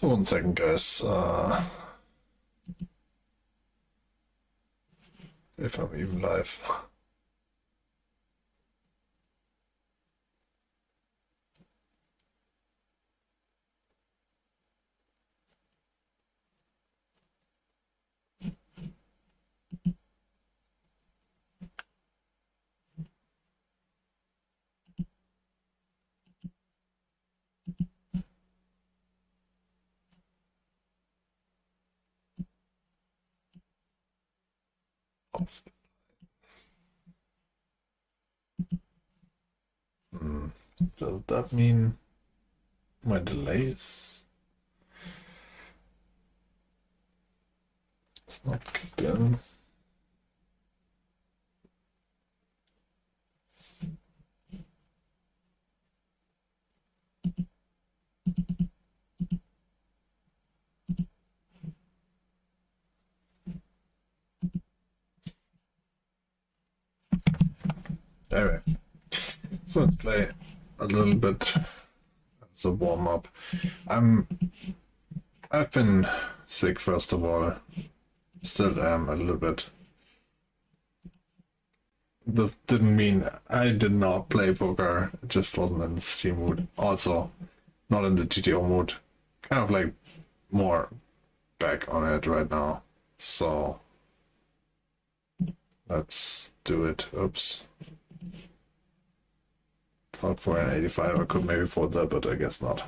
So 1 second, guys. If I'm even live. Does that mean my delay is it's not kicked in? Anyway, so let's play a little bit as a warm up. I've been sick first of all. Still am a little bit. This didn't mean I did not play poker. It just wasn't in the stream mood. Also, not in the GTO mood. Kind of like more back on it right now. So let's do it. Oops. Thought for an 85 I could maybe afford that, but I guess not.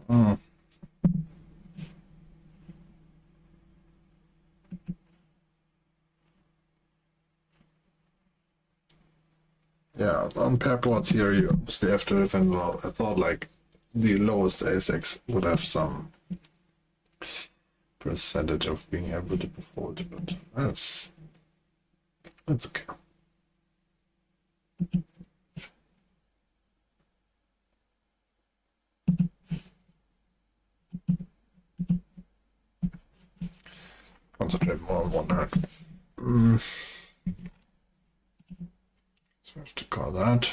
Mm. Yeah, on pair boards here, you obviously have to defend well. I thought like the lowest A6 would have some percentage of being able to afford, but that's okay. Concentrate more on one hand. So I have to call that.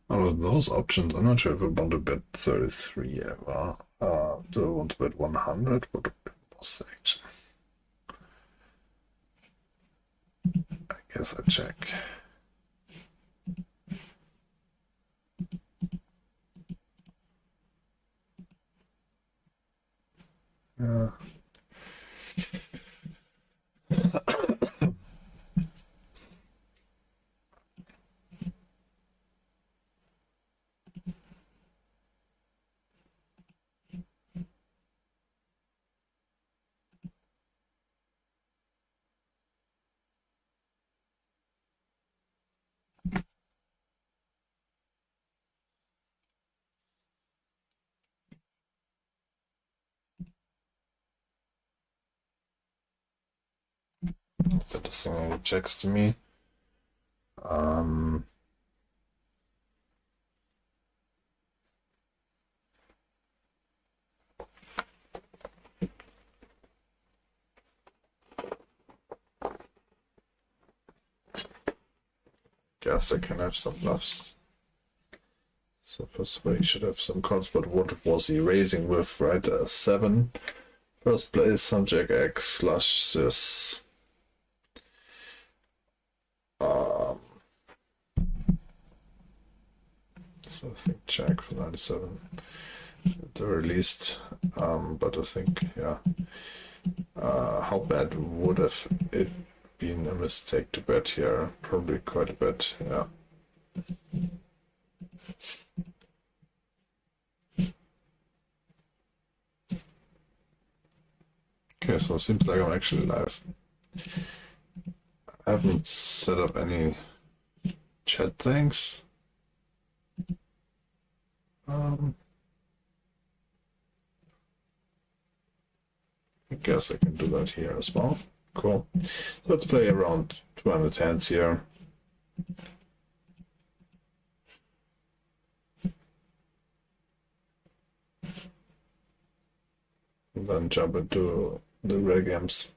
Out of those options, I'm not sure if I want to bet 33 ever. Do I want to bet 100? What was the action? I guess I check. Yeah. That's interesting. It checks to me. guess I can have some bluffs. So first of all, he should have some cards, but what was he raising with, right? 7. First place, some Jack X, flush this. So I think Jack for 97 at the very least, but I think, yeah, how bad would have it been a mistake to bet here? Probably quite a bit, yeah. Okay, so it seems like I'm actually live. I haven't set up any chat things. I guess I can do that here as well. Cool. So let's play around 200 hands here. And then jump into the rare games.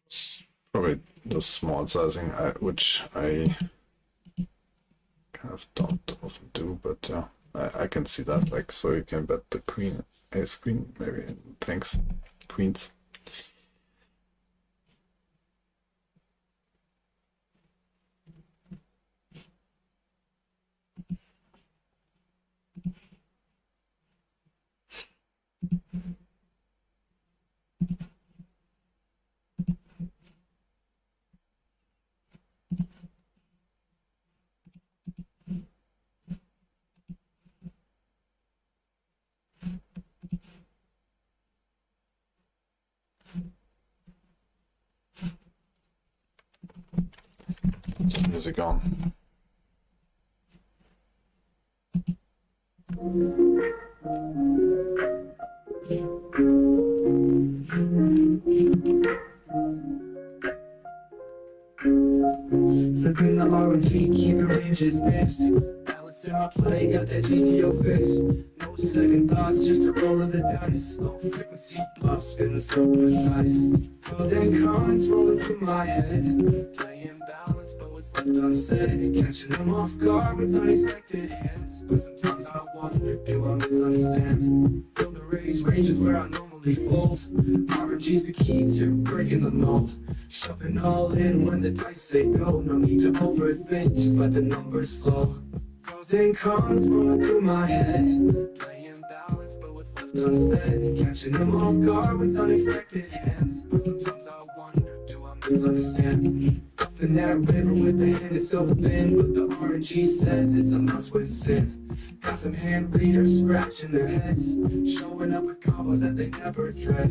It's probably the small sizing, which I kind of don't often do, but I can see that, like, so you can bet the queen, ace queen, maybe, thanks, queens. Put some music on. Flipping the RNG, keep your ranges mixed. Balance in my play, got that GTO fix. No second thoughts, just a roll of the dice. Low frequency bluffs, feeling so precise. Pros and cons rolling through my head. Playing balance, but what's left unsaid. Catching them off guard with unexpected hands. But sometimes I wonder, do I misunderstand? Feel the ranges where I normally fold. RNG's the key to breaking the mold. Shoving all in when the dice say go. No need to overthink, just let the numbers flow. Pros and cons rolling through my head. Playing balance, but what's left unsaid. Catching them off guard with unexpected hands. But sometimes I wonder, do I misunderstand? Up in that river with the hand it's so thin, but the RNG says it's a must win sin. Got them hand readers scratching their heads, showing up with combos that they never dread.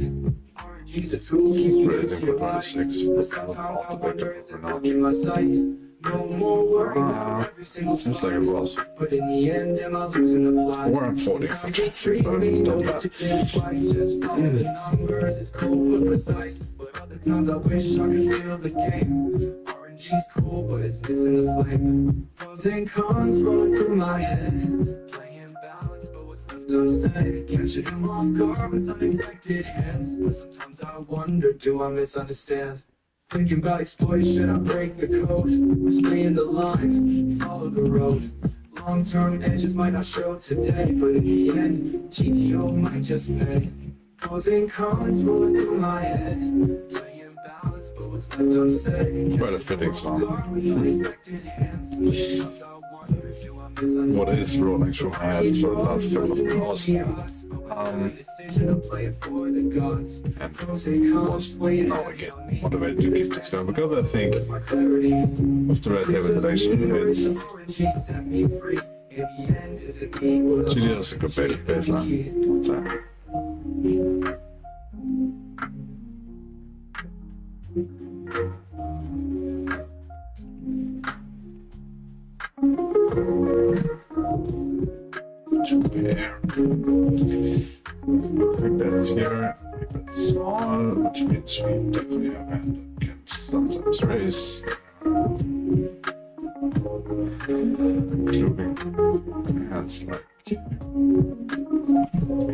RNG's a tool, keeps me to your life. But sometimes I wonder, is it blocking my sight? No more worry about every single Seems like it was. but in the end, am I losing the plot? Or I'm 40. Sometimes it frees me, don't have to think twice. Just follow the numbers, it's cool but precise. But other times I wish I could feel the game. RNG's cool, but it's missing the flame. Pros and cons rolling through my head. Playing balance, but what's left unsaid. Catching them off guard with unexpected hands. But sometimes I wonder, do I misunderstand? Thinking about exploits, should I break the code? Or stay in the line, follow the road? Long-term edges might not show today, but in the end, GTO might just pay. Pros and cons rolling through my head. Playing balance, but what's left unsaid. Quite a fitting song. What What is rolling through my head for the last couple of hours? And was now again motivated to keep this going, because I think with the red heavy selection, it's In the end, is it me? Or the GTO is a good baseline, I'd say. Two pair. Quick that's here. Keep it small, which means we definitely have hand that can sometimes raise. Including hands like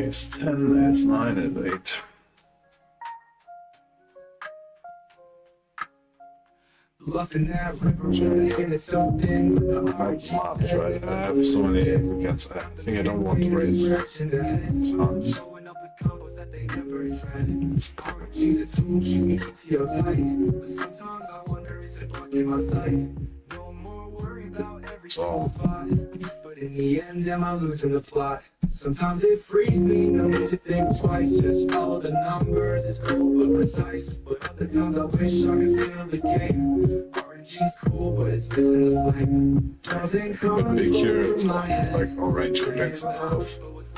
ace 10, ace 9, ace 8. Bluffing that river, in itself in with the Not much, right? I have so many weekends. I think I don't want to raise tons. Showing up with combos that they never tried. RG's a tool, keeps me GTO tight. But sometimes I wonder, is it blocking my sight? No more worry about every single spot. But in the end, am I losing the plot? Sometimes it frees me, no need to think twice. Just follow the numbers, it's cool but precise. But other times I wish I could feel the game. RNG's cool, but it's missing the flame. Pros and But cons big here, over it's my head. like orange decks and half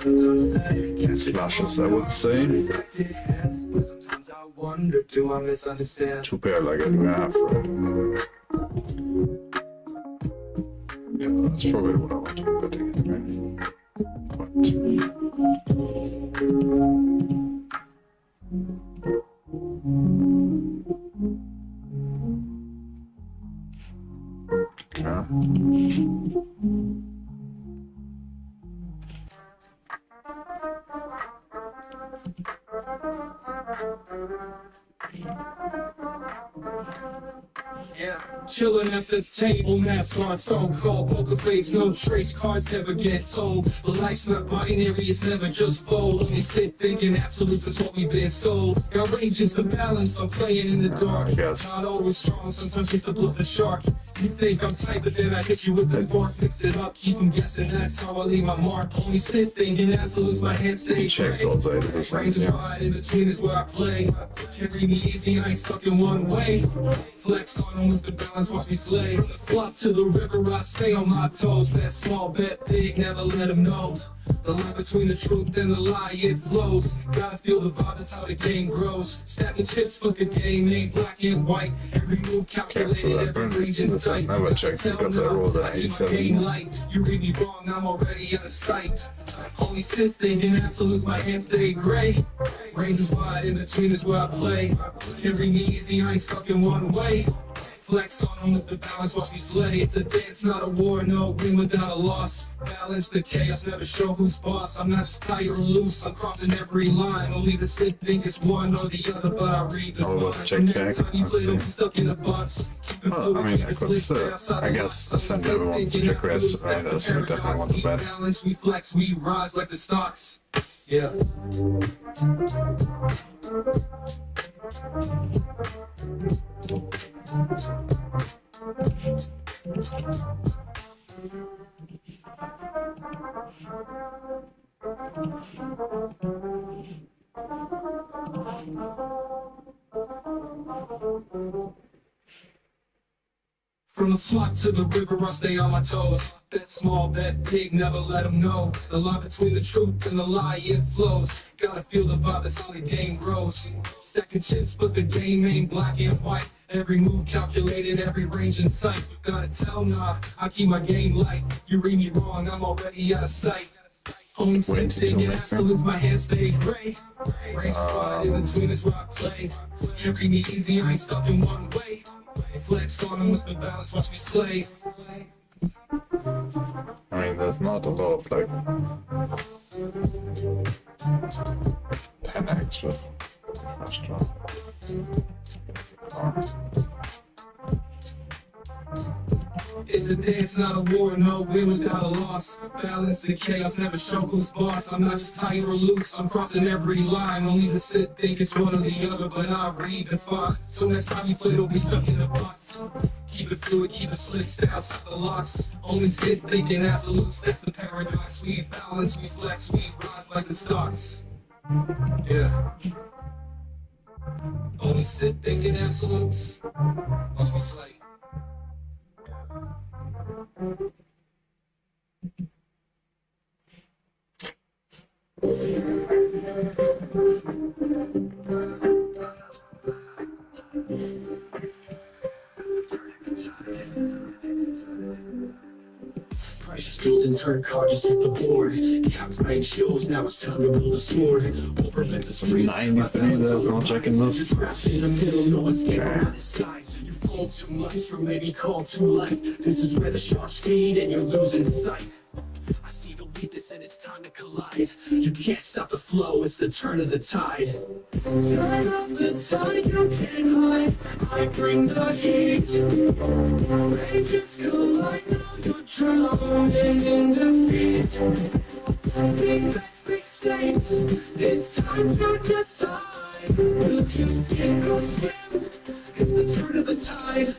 Flashes, flashes, I would say. but sometimes I wonder, do I misunderstand? Two pair like I do have, right? Yeah, that's probably what I want to be betting anyway. Okay. Chilling at the table, mask on, stone cold, poker face, no trace, cards never get sold. But life's not binary, it's never just fold. Only sit thinking absolutes is what we've been sold. Got ranges to balance, I'm playing in the dark. I guess. Not always strong, sometimes just a bluff a shark. You think I'm tight, but then I hit you with the spark. Fix it up, keep them guessing, that's how I leave my mark. Only sit thinking absolutes, my hand stay Checks gray. outside of this, Range is yeah. wide, in between is where I play. Carry me easy, I ain't stuck in one way. Flex on them with the balance, watch me slay. Flop to the river, I stay on my toes. Bet small, bet big, never let them know. The line between the truth and the lie, it flows. Gotta feel the vibe, that's how the game grows. Stacking chips, but the game ain't black and white. Every move calculated, every range in sight. Never checked because I rolled an A7. You read me wrong, I'm already out of sight. Only sit thinking absolutes, my hands stay gray. Range is wide, in between is where I play. Carry me easy, I ain't stuck in one way. Flex on them with the balance, watch me slay. It's a dance, not a war, no win without a loss. Balance the chaos, never show who's boss. I'm not just tight or loose, I'm crossing every line. Only the sit think it's one or the other, but I read the Oh, it was fine. check Next back. time you play, don't Okay. be stuck in a box. Keep it Well, fluid, I mean, keep I it could slick, still- stay outside I the guess box. I send everyone to check rest, right? That's what I definitely want to bet. Balance, we flex, we rise like the stocks. Yeah. From the flock to the river, I stay on my toes. Bet small, bet big, never let them know. The line between the truth and the lie, it flows. Gotta feel the vibe, that's how the game grows. Stacking chips, but the game ain't black and white. Every move calculated, every range in sight. You gotta tell, nah, I keep my game light. You read me wrong, I'm already out of sight. Only sit Wait, thinking you don't absolutes, my hands stay gray. Range wide, in between is where I play. Carry me easy, I ain't stuck in one way. Flex on them with the balance, watch me slay. I mean, there's not a lot of like 10x with flash draw. It's a dance, not a war, no win without a loss. Balance the chaos, never show who's boss. I'm not just tight or loose, I'm crossing every line. Only the sit think it's one or the other, but I read the font. So next time you play, don't be stuck in a box. Keep it fluid, keep it slick, stay outside the locks. Only sit thinking absolutes, that's the paradox. We balance, we flex, we rise like the stocks. Yeah. Only sit thinking absolutes, watch me slay. just built and turned car, just hit the board. Cap rank shows, now it's time to build a sword. Overbid the street. 93, there's no checking this. Trapped in the middle, no escape from my disguise. You fall too much, or maybe call too light. This is where the sharks feed and you're losing sight. I see the weakness and it's time to collide. You can't stop the flow, it's the turn of the tide. Turn of the tide, you can't hide. I bring the heat. Rages collide, now you're drowning in defeat. Big bets, big stakes, it's time to decide. Will you sink or swim? It's the turn of the tide.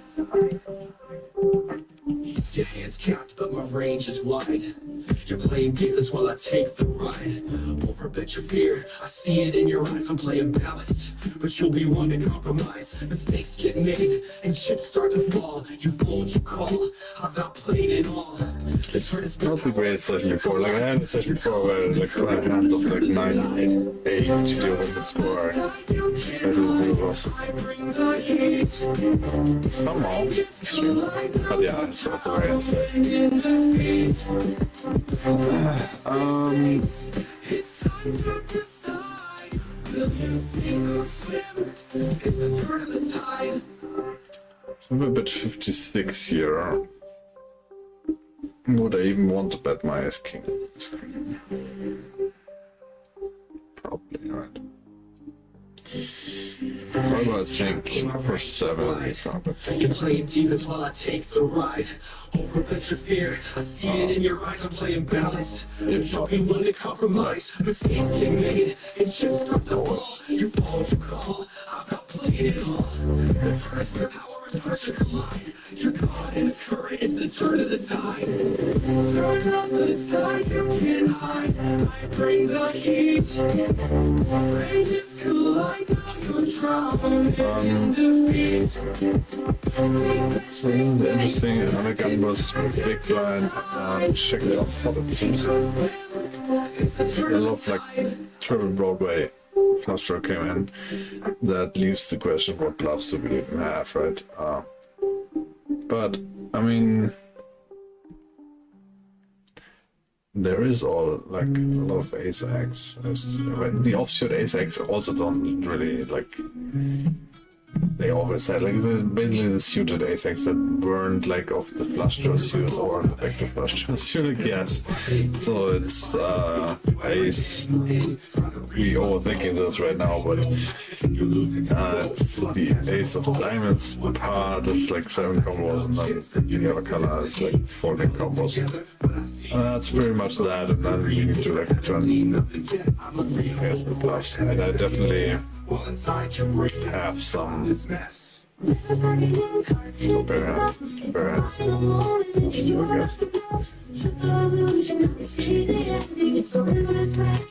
Your hands capped, but my range is wide. You're playing defense while I take the ride. Overbet your fear, I see it in your eyes. I'm playing balanced, but you'll be one to compromise. Mistakes get made, and chips start to fall. You fold, you call, I've outplayed it all. The turn is Not the greatest session before. Like I had a session before where like when I hands of like 9-8 GTO with the score. That was awesome. Somehow extreme. But yeah, it's not the very end. It's time to decide. Will you sink or swim? It's the turn of the tide. So I'm a bit 56 here. Would I even want to bet my ace king? Probably not. What about think for 7? You're playing defense while I take the ride. Overbet your fear, I see it in your eyes. I'm playing balanced, but you'll be one to compromise. Mistakes get made, and chips start to fall. You fall, you call, I've outplayed it all. The turn is where power and pressure collide. You're caught in a current, it's the turn of the tide. Turn of the tide, you can't hide. I bring the heat. Ranges collide, now you're drowning in defeat. So this is interesting. Another gun versus big blind. Check it out for the teams. I love like triple Broadway flush draw came in. That leaves the question what bluffs do we even have, right? But I mean, there is all like a lot of ace X. The offsuit ace X also don't really like. They always had like basically the suited ace X that weren't like of the flush draw suit or the vector flush draw suit, I guess. So it's ace. We overthinking this right now, but it's the ace of diamonds part. It's like 7 combos, and then the other color is like 14 combos. That's pretty much that, and then we need to like turn here's the bluffs, and I definitely have some bare hands, I guess.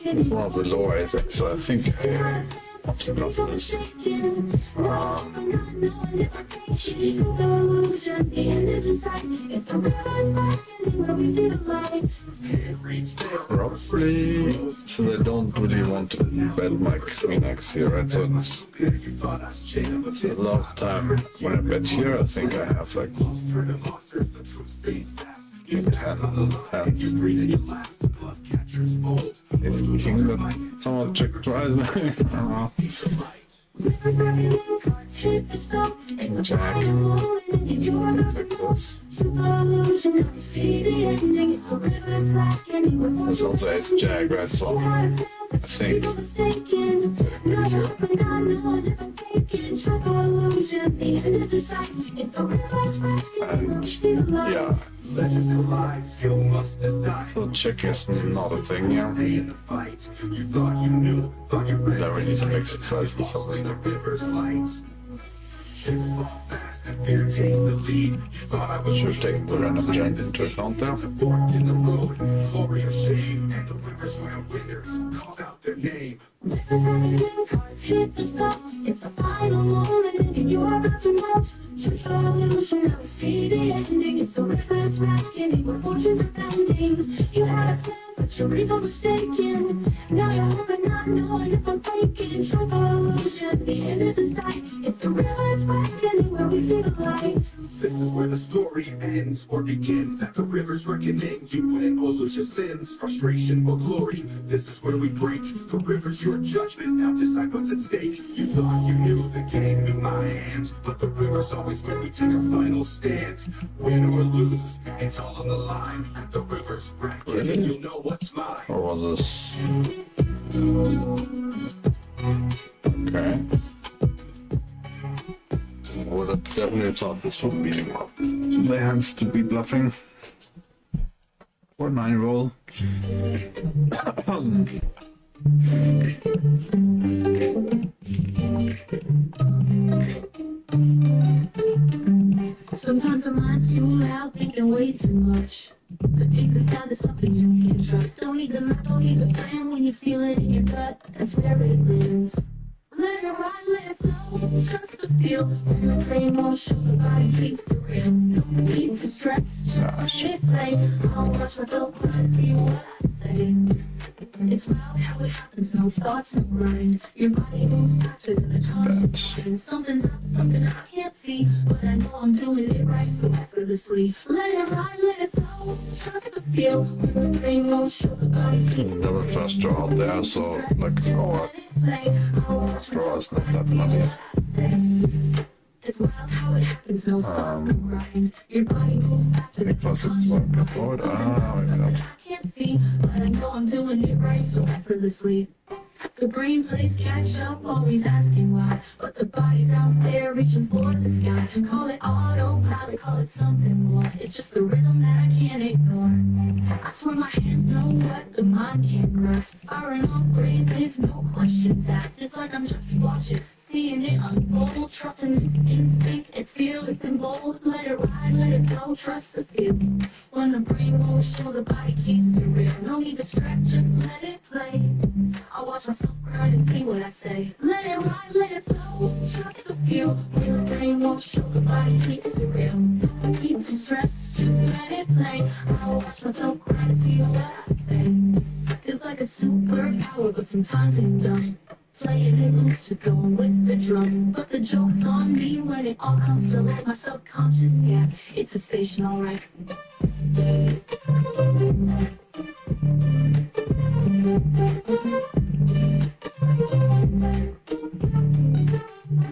It's one of the lower ace, so I think I want to bluff this. Roughly, so they don't really want to bet my queen X here, right? So it's a lot of time when I bet here. I think I have like 10 hands. It's king that someone checked twice. I don't know. King Jack. Like this. There's also Ace Jack, right? So I think and yeah. So check is not a thing here. That we need to exercise with something. Should have taken the random gen into account there. It's the final moment and you're about to melt. Trick or illusion, now we see the ending. It's the reckless reckoning where fortunes are bending. You had a plan, but your result was taken. Now you're hoping, not knowing if I'm faking. Trick or illusion, the end is in sight. It's the reckless reckoning where we see the light. This is where the story ends or begins at the river's reckoning. You win or lose your sins, frustration or glory. This is where we break. The river's your judgment, now decide what's at stake. You thought you knew the game, knew my hand, but the river's always where we take our final stand. Win or lose, it's all on the line. At the river's reckoning, you'll know what's mine. Or was this? Okay. I would have definitely thought this would be the hands to be bluffing. Or 9 roll. Sometimes our mind's too loud, thinking way too much. But deep inside there's something you can trust. Don't need the map, don't need the plan. When you feel it in your gut, that's where it lands. Let it ride, let it flow, trust the feel. When your brain won't show, the body keeps it real. No need to stress, just let it play. I'll watch myself cry, see what I say. It's wild how it happens, no thoughts, no mind. Your body moves faster than a conscious mind. Something's up, something I can't see, but I know I'm doing it right, so effortlessly. Let it ride, let it flow, trust the feel. When the brain won't show, the body keeps it real. Never flash draw out there, so like our draw is not that money. It's wild how it happens, no thoughts, no grind. Your body moves faster than Plus it's one go forward. Maybe not. I can't see, but I know I'm doing it right, so effortlessly. The brain plays catch up, always asking why, but the body's out there reaching for the sky. Call it autopilot, call it something more. It's just the rhythm that I can't ignore. I swear my hands know what the mind can't grasp. Firing off phrases, no questions asked. It's like I'm just watching, seeing it unfold. Trusting this instinct, it's fearless and bold. Let it ride, let it flow, trust the feel. When the brain won't show, the body keeps it real. No need to stress, just let it play. I'll watch myself cry to see what I say. Let it ride, let it flow, trust the feel. When the brain won't show, the body keeps it real. No need to stress, just let it play. I'll watch myself cry to see what I say. Feels like a superpower, but sometimes it's dumb. Playing it loose, just going with the drum. But the joke's on me when it all comes to light. My subconscious, yeah, it's a station, alright.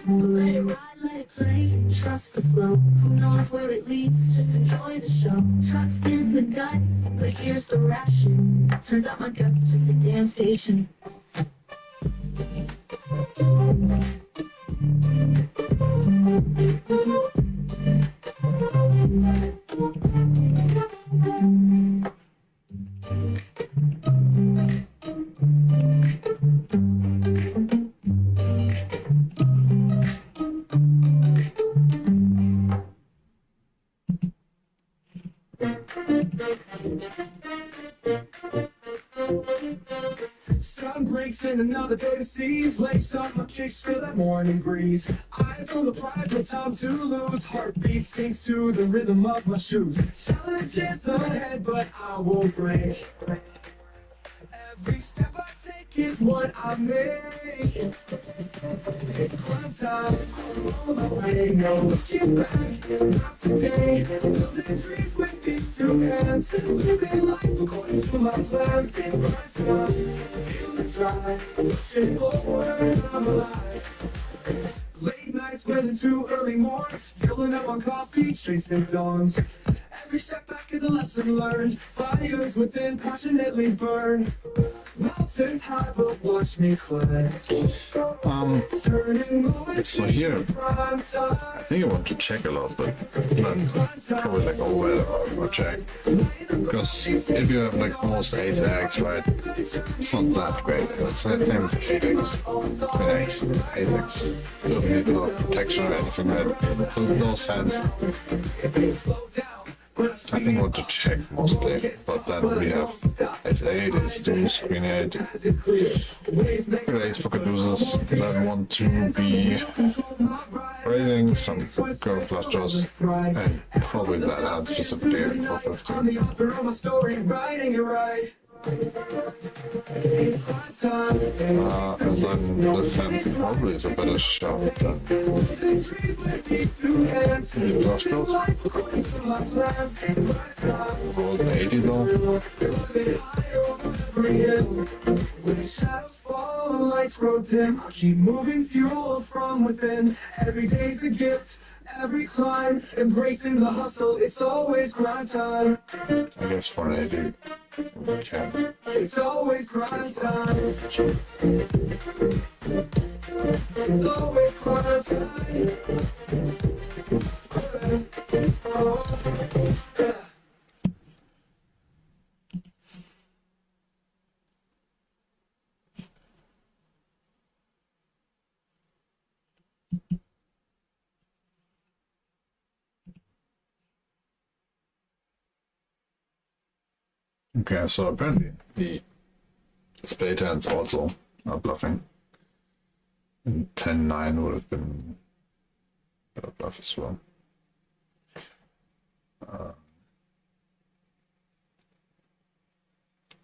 So let it ride, let it play, trust the flow. Who knows where it leads, just enjoy the show. Trust in the gut, but here's the ration. Turns out my gut's just a damn station. Sun breaks in another day to see. Lace up my kicks, feel that morning breeze. Eyes on the prize, no time to lose. Heartbeat sinks to the rhythm of my shoes. Challenges ahead, but I won't break. Every step I take is what I make. It's grind time, I'm on my way. No looking back, not today. Building dreams with these two hands. Living life according to my plans. It's grind time, feel the drive. Pushing forward, I'm alive. Late nights went into early mornings. Filling up on coffee, chasing dawns. Every setback is a lesson learned. Fires within passionately burn. Mountains high, but watch me climb. Turning moments So here, into prime time. I think I want to check a lot, but probably like over or check. Because if you have like most 8x, right, it's not that great. It's the same with 8x. 8x. You don't need a lot of protection or anything, right? So no sense. I think I want to check mostly, but then we have S8, S2, Queen 8. Ace pocket losers that want to be raising some curve flush draws, and probably that hand specifically for 15. And then this hand probably is a better shot than the industrials. Rolled an 80 though. When the shadows fall and lights grow dim, keep moving, fuel from within. Every day's a gift, every climb, embracing the hustle. It's always grind time. I guess for an 80 we can. It's always grind time. It's always grind time. Okay, so apparently the spade hands also are bluffing. And 10-9 would have been better bluff as well.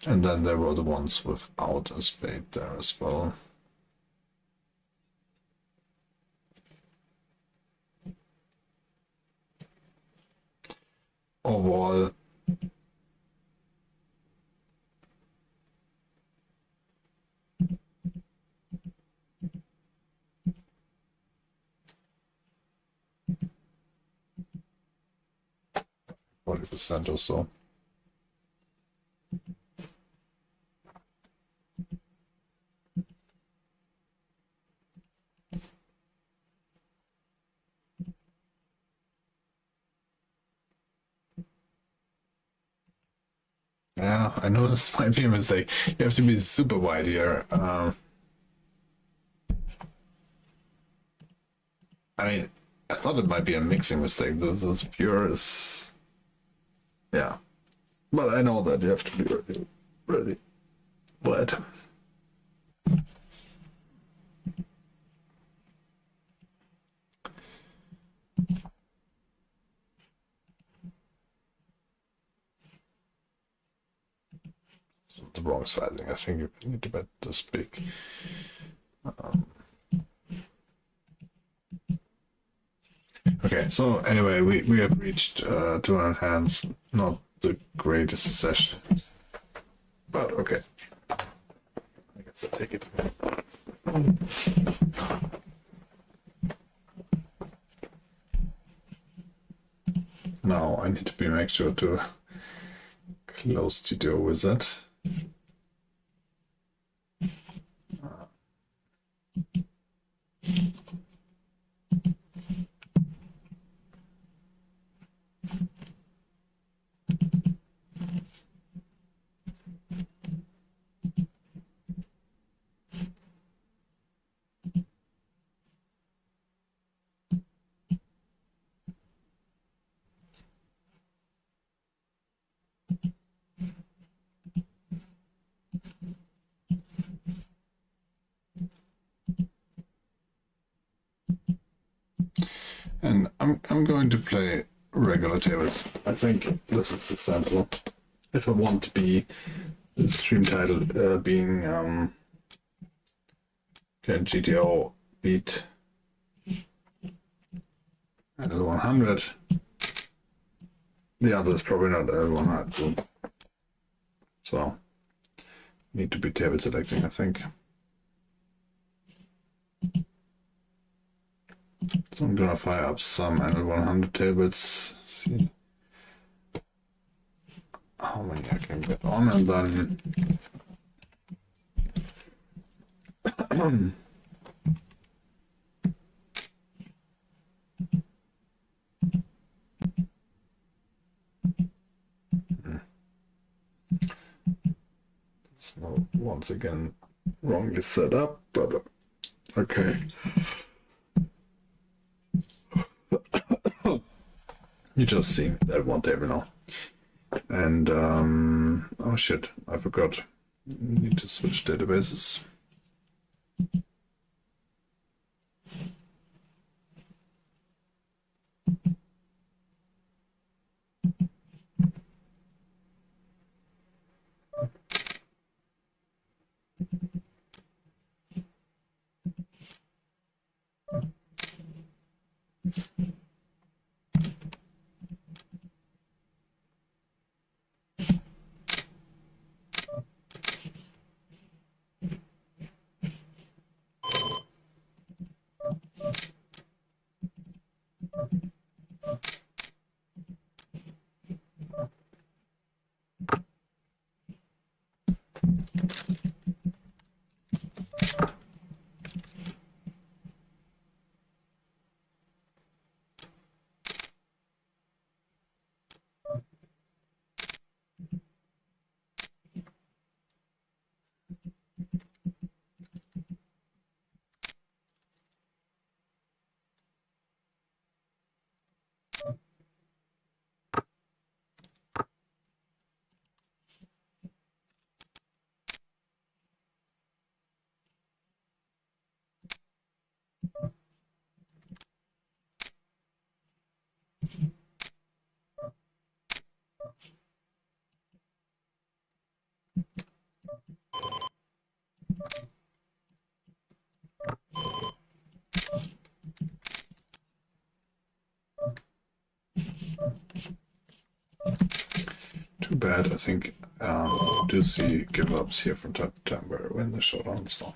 And then there were the ones without a spade there as well. Overall, 40% or so. Yeah, I know this might be a mistake. You have to be super wide here. I mean, I thought it might be a mixing mistake. This is pure as... Yeah. But I know that you have to be really wide. The wrong sizing. I think you need to bet this big. Okay, so anyway, we have reached 200 hands. Not the greatest session, but okay. I guess I'll take it. Now I need to make sure to close GTO wizard. And I'm going to play regular tables. I think this is the sample. If I want to be the stream title being can GTO beat at L100? The answer is probably not L100. So need to be table selecting, I think. So I'm gonna fire up some L100 tables, see how many I can get on, and then it's not once again wrongly set up, but okay. You just see that one table now. And oh shit, I forgot. Need to switch databases. Too bad. I think do see give ups here from time to time where when the showdown so.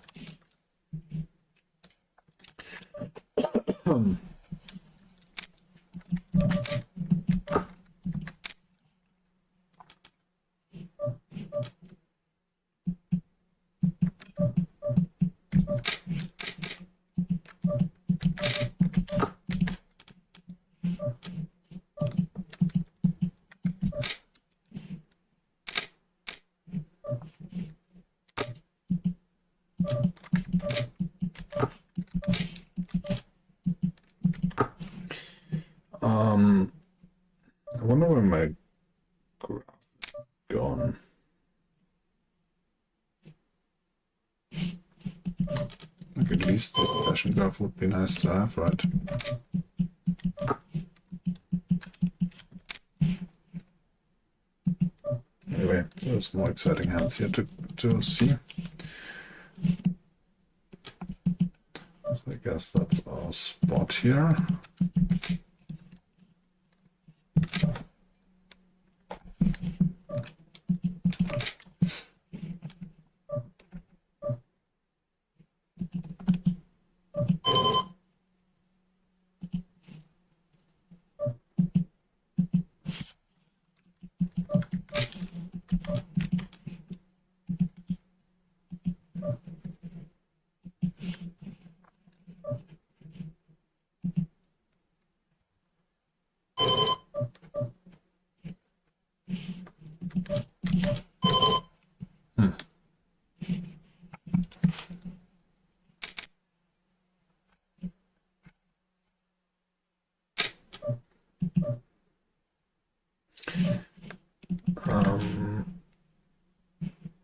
I wonder where my graph is gone. Like at least this session graph would be nice to have, right? Anyway, there's more exciting hands here to see. So I guess that's our spot here.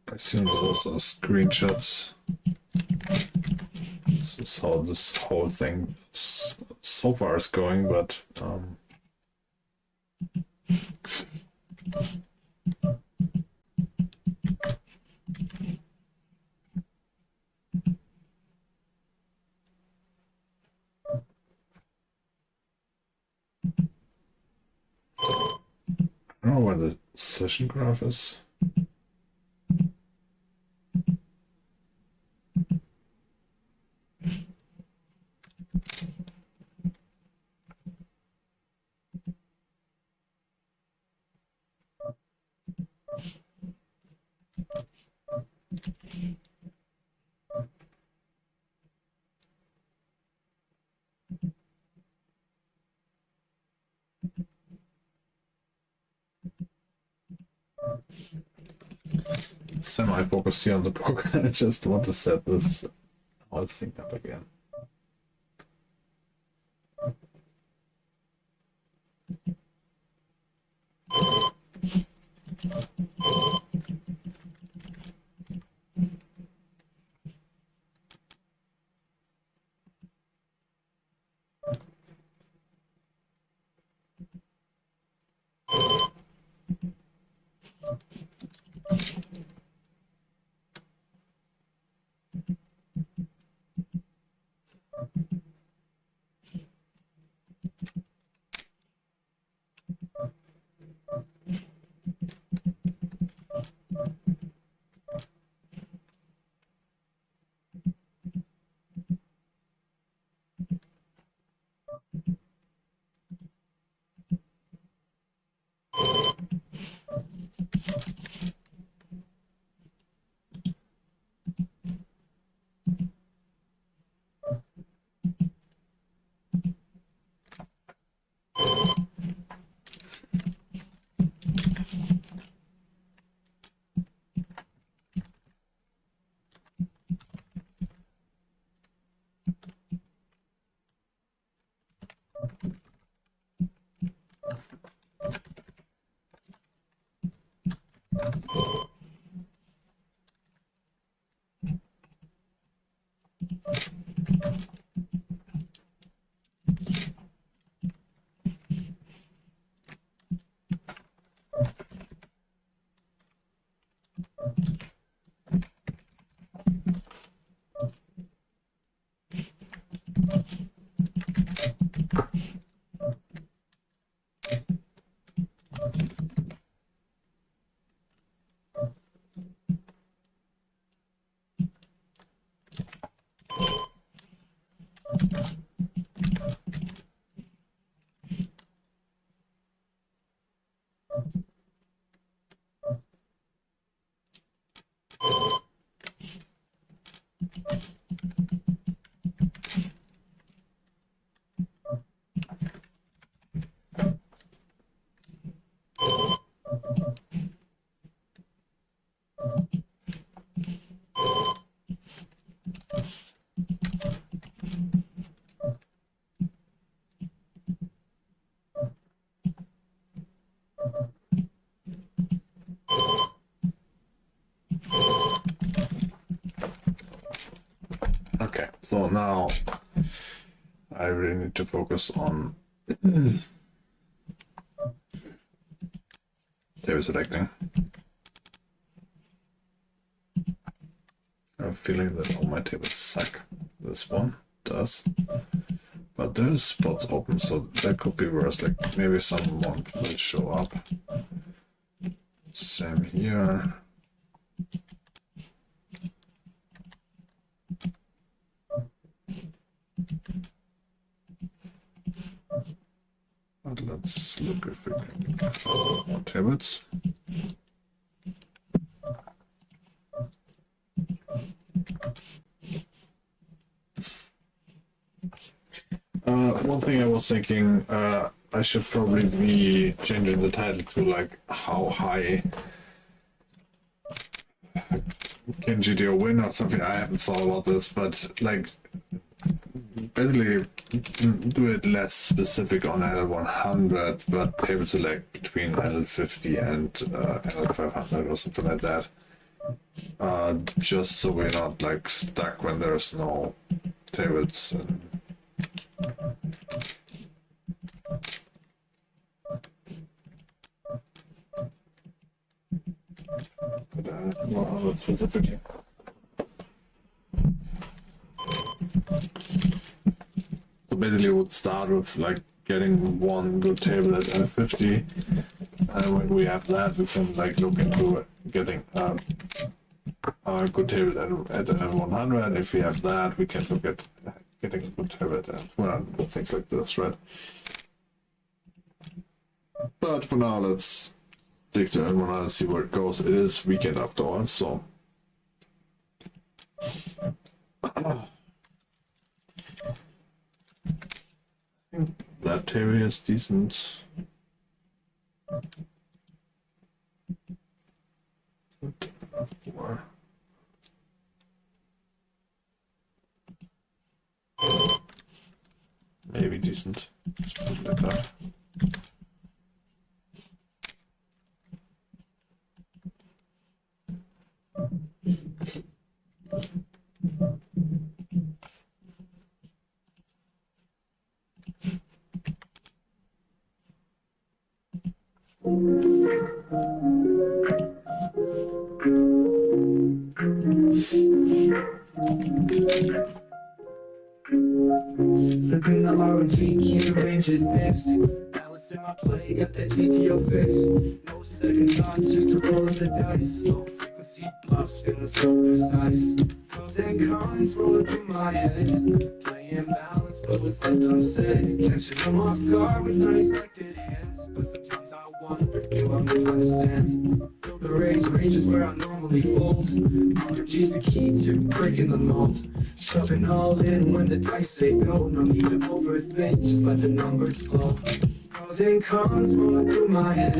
I assume those are screenshots. This is how this whole thing so far is going, but I don't know where the session graph is. Semi-focused here on the program. I just want to set this whole thing up again. Okay, so now I really need to focus on table selecting. I have a feeling that all my tables suck. This one does. But there's spots open, so that could be worse. Like maybe someone will show up. Same here. But let's look if we can get more tables. One thing I was thinking, I should probably be changing the title to like how high can GTO win or something. I haven't thought about this, but like basically do it less specific on L100, but table select between L50 and L500 or something like that. Just so we're not like stuck when there's no tables. And but not specifically. So basically, it would start with like getting one good table at L50, and when we have that, we can like look into getting a good table at L100. If we have that, we can look at getting a good table at L100, things like this, right? But for now, let's stick to L100 and see where it goes. It is weekend after all, so. I think that table is decent. Maybe decent. Let's put it like that. Flipping the RNG, key range is mixed. Balancing my play, got that GTO fix. No second thoughts, just a roll of the dice. Low frequency bluffs, feeling so precise. Pros and cons rolling through my head. Playing balance, but what's left unsaid, catching them off guard with unexpected hands. But sometimes I wonder, do I misunderstand? Feel the rage is where I normally fold. Energy's the key to breaking the mold. Shoving all in when the dice say go. No need to overthink, just let the numbers flow. Pros and cons rolling through my head,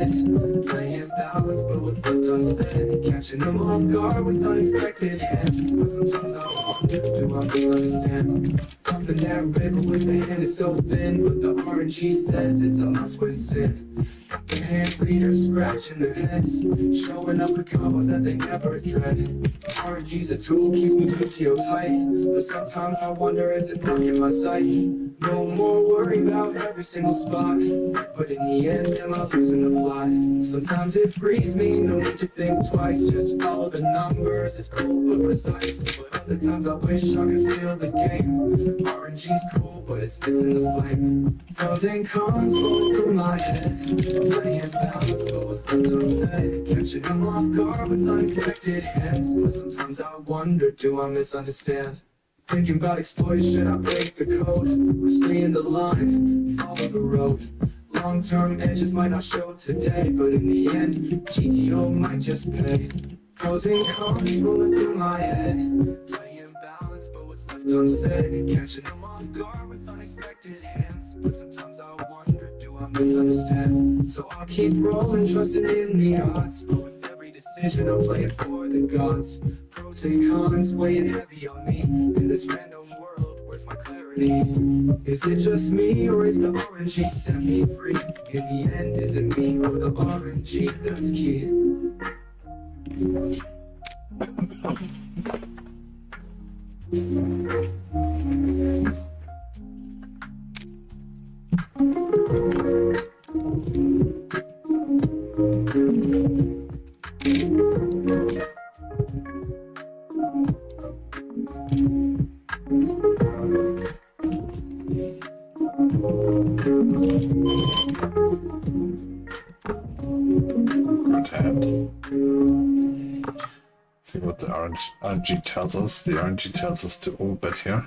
playing balance, but what's left unsaid, catching them off guard with unexpected hands. But sometimes I wonder, do I misunderstand? Nothing that river with the hand is so thin, but the RNG says it's a must-win sin. Got the hand readers scratching their heads, showing up with combos that they never dread. RNG's a tool, keeps me GTO tight, but sometimes I wonder, is it blocking my sight? No more worry about every single spot, but in the end, am I losing the plot? Sometimes it frees me, no need to think twice, just follow the numbers, it's cool but precise. But other times I wish I could feel the game. RNG's cool, but it's missing the flame. Pros and cons rolling through my head, playing balance, but what's left unsaid, catching them off guard with unexpected hands. But sometimes I wonder, do I misunderstand? Thinking about exploits, should I break the code? Or stay in the line, follow the road? Long-term edges might not show today, but in the end, GTO might just pay. Pros and cons rolling through my head, playing balance, but what's left unsaid, catching them off guard with unexpected hands. But sometimes I wonder, do I misunderstand? So I'll keep rolling, trusting in the odds, but with every decision I'm playing for the gods. Pros and cons weighing heavy on me in this random world, where's my clarity? Is it just me, or is the RNG set me free? In the end, is it me or the RNG that's key? Good hand. See what the RNG tells us. The RNG tells us to overbet here.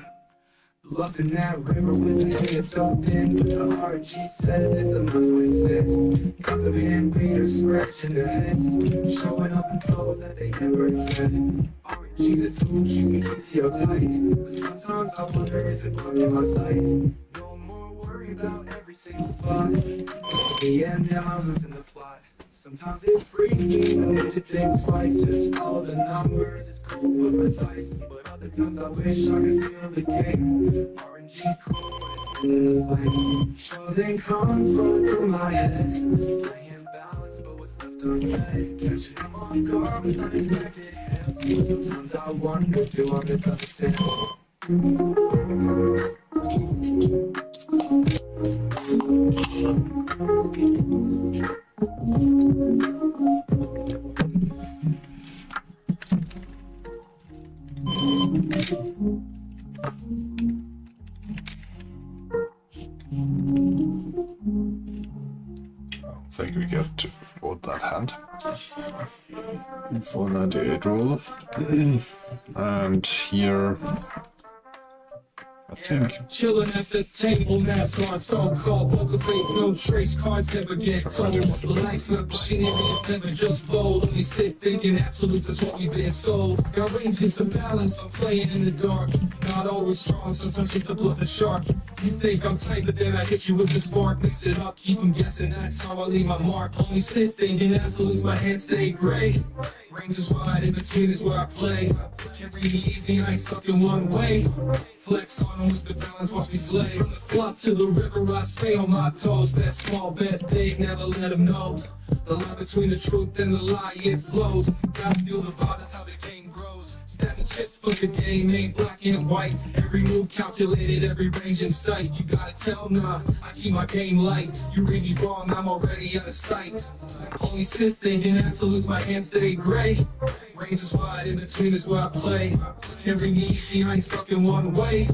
Bluffing that river with the hand so thin, but the RNG says it's a must-win sin. Got the hand readers scratching their heads, showing up in flows that they never dread. RNG's a tool, keeps me GTO tight, but sometimes I wonder, is it blocking my sight? No more worry about every single spot, in the end, am I losing the plot? Sometimes it frees me, no need to think twice, just follow the numbers, it's cool but precise. But other times I wish I could feel the game. RNG's cool, but it's missing the flame. Pros and cons rolling through my head, playing balance, but what's left unsaid, catching them off guard with unexpected hands. But sometimes I wonder, do I misunderstand? I think we get to fold that hand. 498 roll. And here, I think. Chillin' at the table, mask on, stone cold, poker face, no trace, cards never get sold. Life's not binary, never just fold. Only sit thinking absolutes is what we've been sold. Got ranges to balance, I'm playing in the dark. Not always strong, sometimes just the bluff is sharp. You think I'm tight, but then I hit you with the spark. Mix it up, keep them guessing, that's how I leave my mark. Only sit thinking absolutes, my hands stay gray. Range is wide, in between is where I play. Can't read me easy, I ain't stuck in one way. Flex on them with the balance, watch me slay. From the flop to the river, I stay on my toes. That small bet big, never let them know. The line between the truth and the lie, it flows. Gotta feel the vibe, that's how the game grows. Stacking chips, but the game ain't black and white. Every move calculated, every range in sight. You gotta tell, nah, I keep my game light. You read me wrong, I'm already out of sight. Only sit thinking absolutes, my hands stay gray. Range is wide, in between is where I play. Can't bring me easy, I ain't stuck in one way.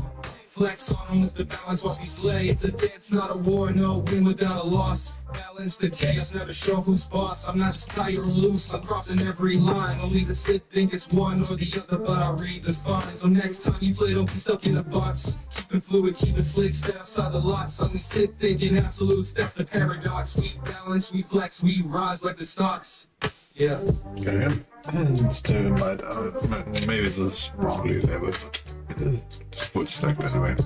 flex on them with the balance what we slay. It's a dance, not a war, no win without a loss. Balance the chaos, never show who's boss. I'm not just tight or loose, I'm crossing every line. Only the sick think it's one or the other, but I redefine. So next time you play, don't be stuck in a box. Keep it fluid, keep it slick, stay outside the lots. Only sit thinking absolutes, that's the paradox. We balance, we flex, we rise like the stocks. Yeah. Okay. Still might, maybe this is wrongly labeled, but it's full stacked anyway.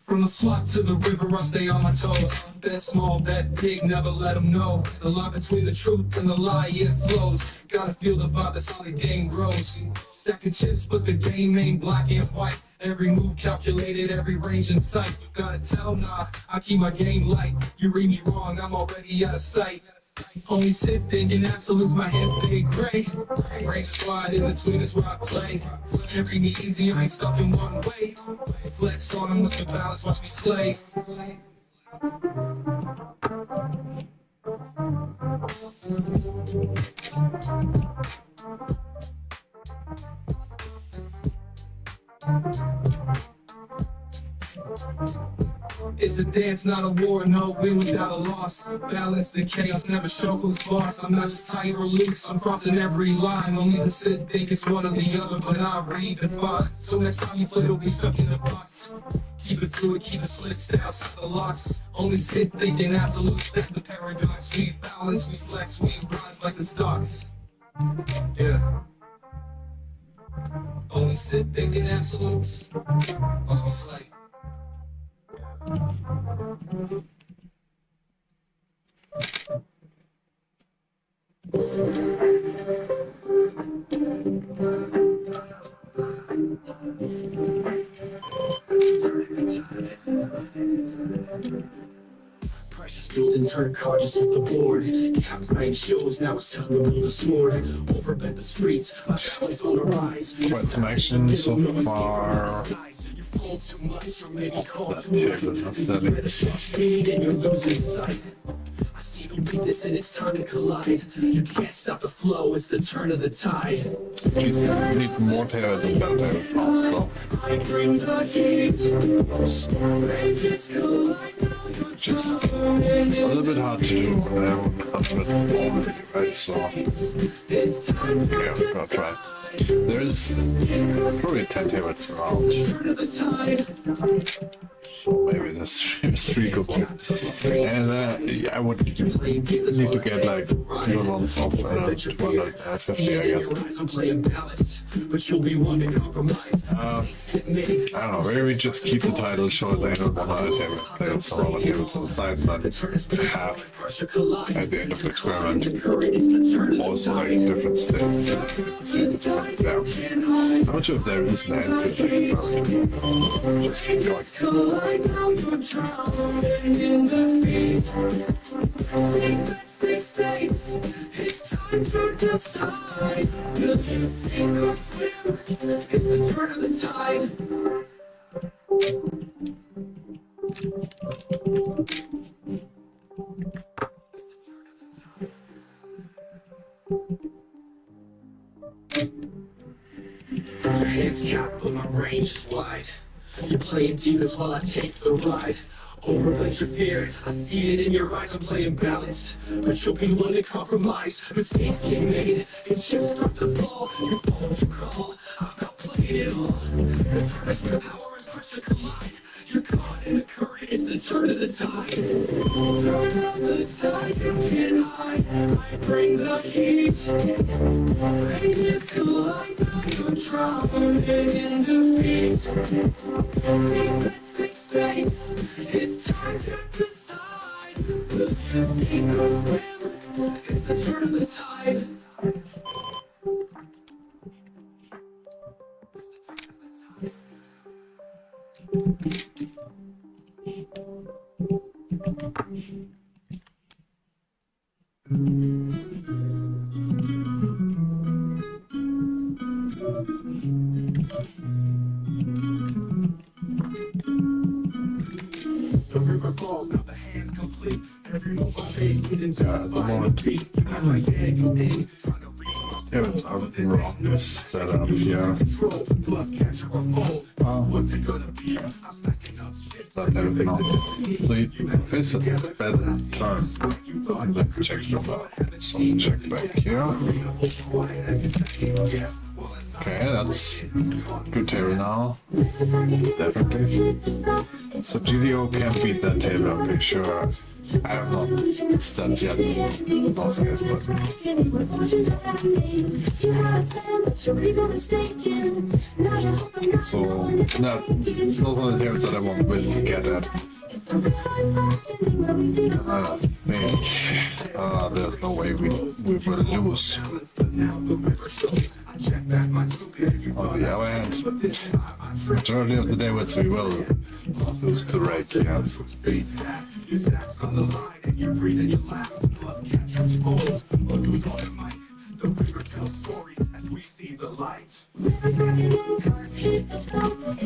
From the flock to the river, I stay on my toes. That small, that big, never let them know. The line between the truth and the lie, it flows. Gotta feel the vibe, that's how the game grows. Stacking chips, but the game ain't black and white. Every move calculated, every range in sight. You gotta tell, nah, I keep my game light. You read me wrong, I'm already out of sight. Only sit thinking absolutes, my hands stay gray. Range slide in between is where I play. Can't read me easy, I ain't stuck in one way. Flex on them with the balance, watch me slay. It's a dance, not a war, no win without a loss. Balance the chaos, never show who's boss. I'm not just tight or loose, I'm crossing every line. Only the sit think it's one or the other, but I redefine. So next time you play, don't be stuck in a box. Keep it fluid, keep it slick, stay outside the locks. Only sit thinking absolutes, that's the paradox. We balance, we flex, we rise like the stocks. Yeah. Only sit thinking absolutes, watch me slay. Precious build and turn card, just hit the board. Cap rank shows, now it's time to build a sword. Overbend the streets, my family's on the rise. Quite some action so far. Too much or maybe call That too table much. not steady. The shot speed and you're losing sight. I see the weakness and it's time to collide. You can't stop the flow, it's the turn of the tide. Need more tails and better tails also. I bring the heat. Ranges collide, now you're Just a little bit hard to do when I haven't done it already, right? So it's time yeah, I'm gonna try. There's probably 10 tables around, turn of the tide. so maybe this is really good one. And yeah, I would need to get like good ones of 250, I guess. I'm playing balanced, but you'll be one to compromise. I don't know, maybe we just keep the title short, they don't want to table, play some other tables on the side, and then have at the end of the experiment also like different states. Yeah. I'm not sure if there is an end to the experiment. Just enjoy. Now you're drowning in defeat. Let's take states. It's time to decide. Will you sink or swim? It's the turn of the tide. Your hands capped, but my range is wide. You're playing defense while I take the ride. Overbite your fear, I see it in your eyes. I'm playing balanced, but you'll be one to compromise. Mistakes get made, and chips start to fall. You fall what you call, I've outplayed it all. The press, the power, and pressure collide. You're caught in the current, it's the turn of the tide. Turn of the tide, you can't hide. I bring the heat. Ranges collide, now you're drowning in defeat. Let's take space, it's time to decide. Will you sink or swim? It's the turn of the tide. The river falls, now the hand's complete. Every move I make, it into the final beat. You act like yeah, you ain't trying to read. Yeah, it's wrong setup here. Control, bluff, catcher, or fold. What's it gonna be? I'm stacking up shit. That never know. So you face a bad turn. And then check the some check back here. Okay, that's good table now. Definitely. So GTO can beat that table, I'm pretty sure. I have not stats yet. Those guys, but so that those are the tables that I won't really get at. I think there's no way we will lose. On the other hand, majority of the tables we will lose to rake, yeah. The river tells stories as we see the light. It's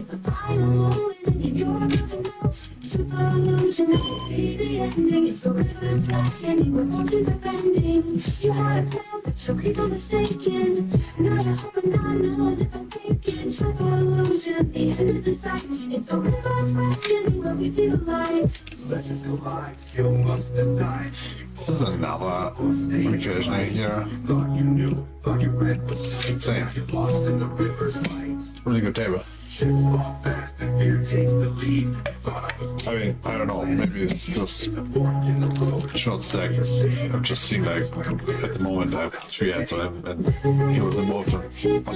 the final moment in your mental notes. Super illusion, you see the ending. It's the river's black ending where fortunes are bending. You had a plan, but your people mistaken. Now you're hoping I know a different thinking. Super illusion, the end is in sight. It's the river's black ending where we see the light. Legends collide, skill must decide. This is another communication here. Thought you knew, thought you read what's It's insane. lost in the river's light. Really good table. Chips fall fast and fear takes the lead. Thought I was I mean, I don't know, maybe it's just fork in the road. short stack. I've just seen like at the moment I have 3 hands on him and he was involved on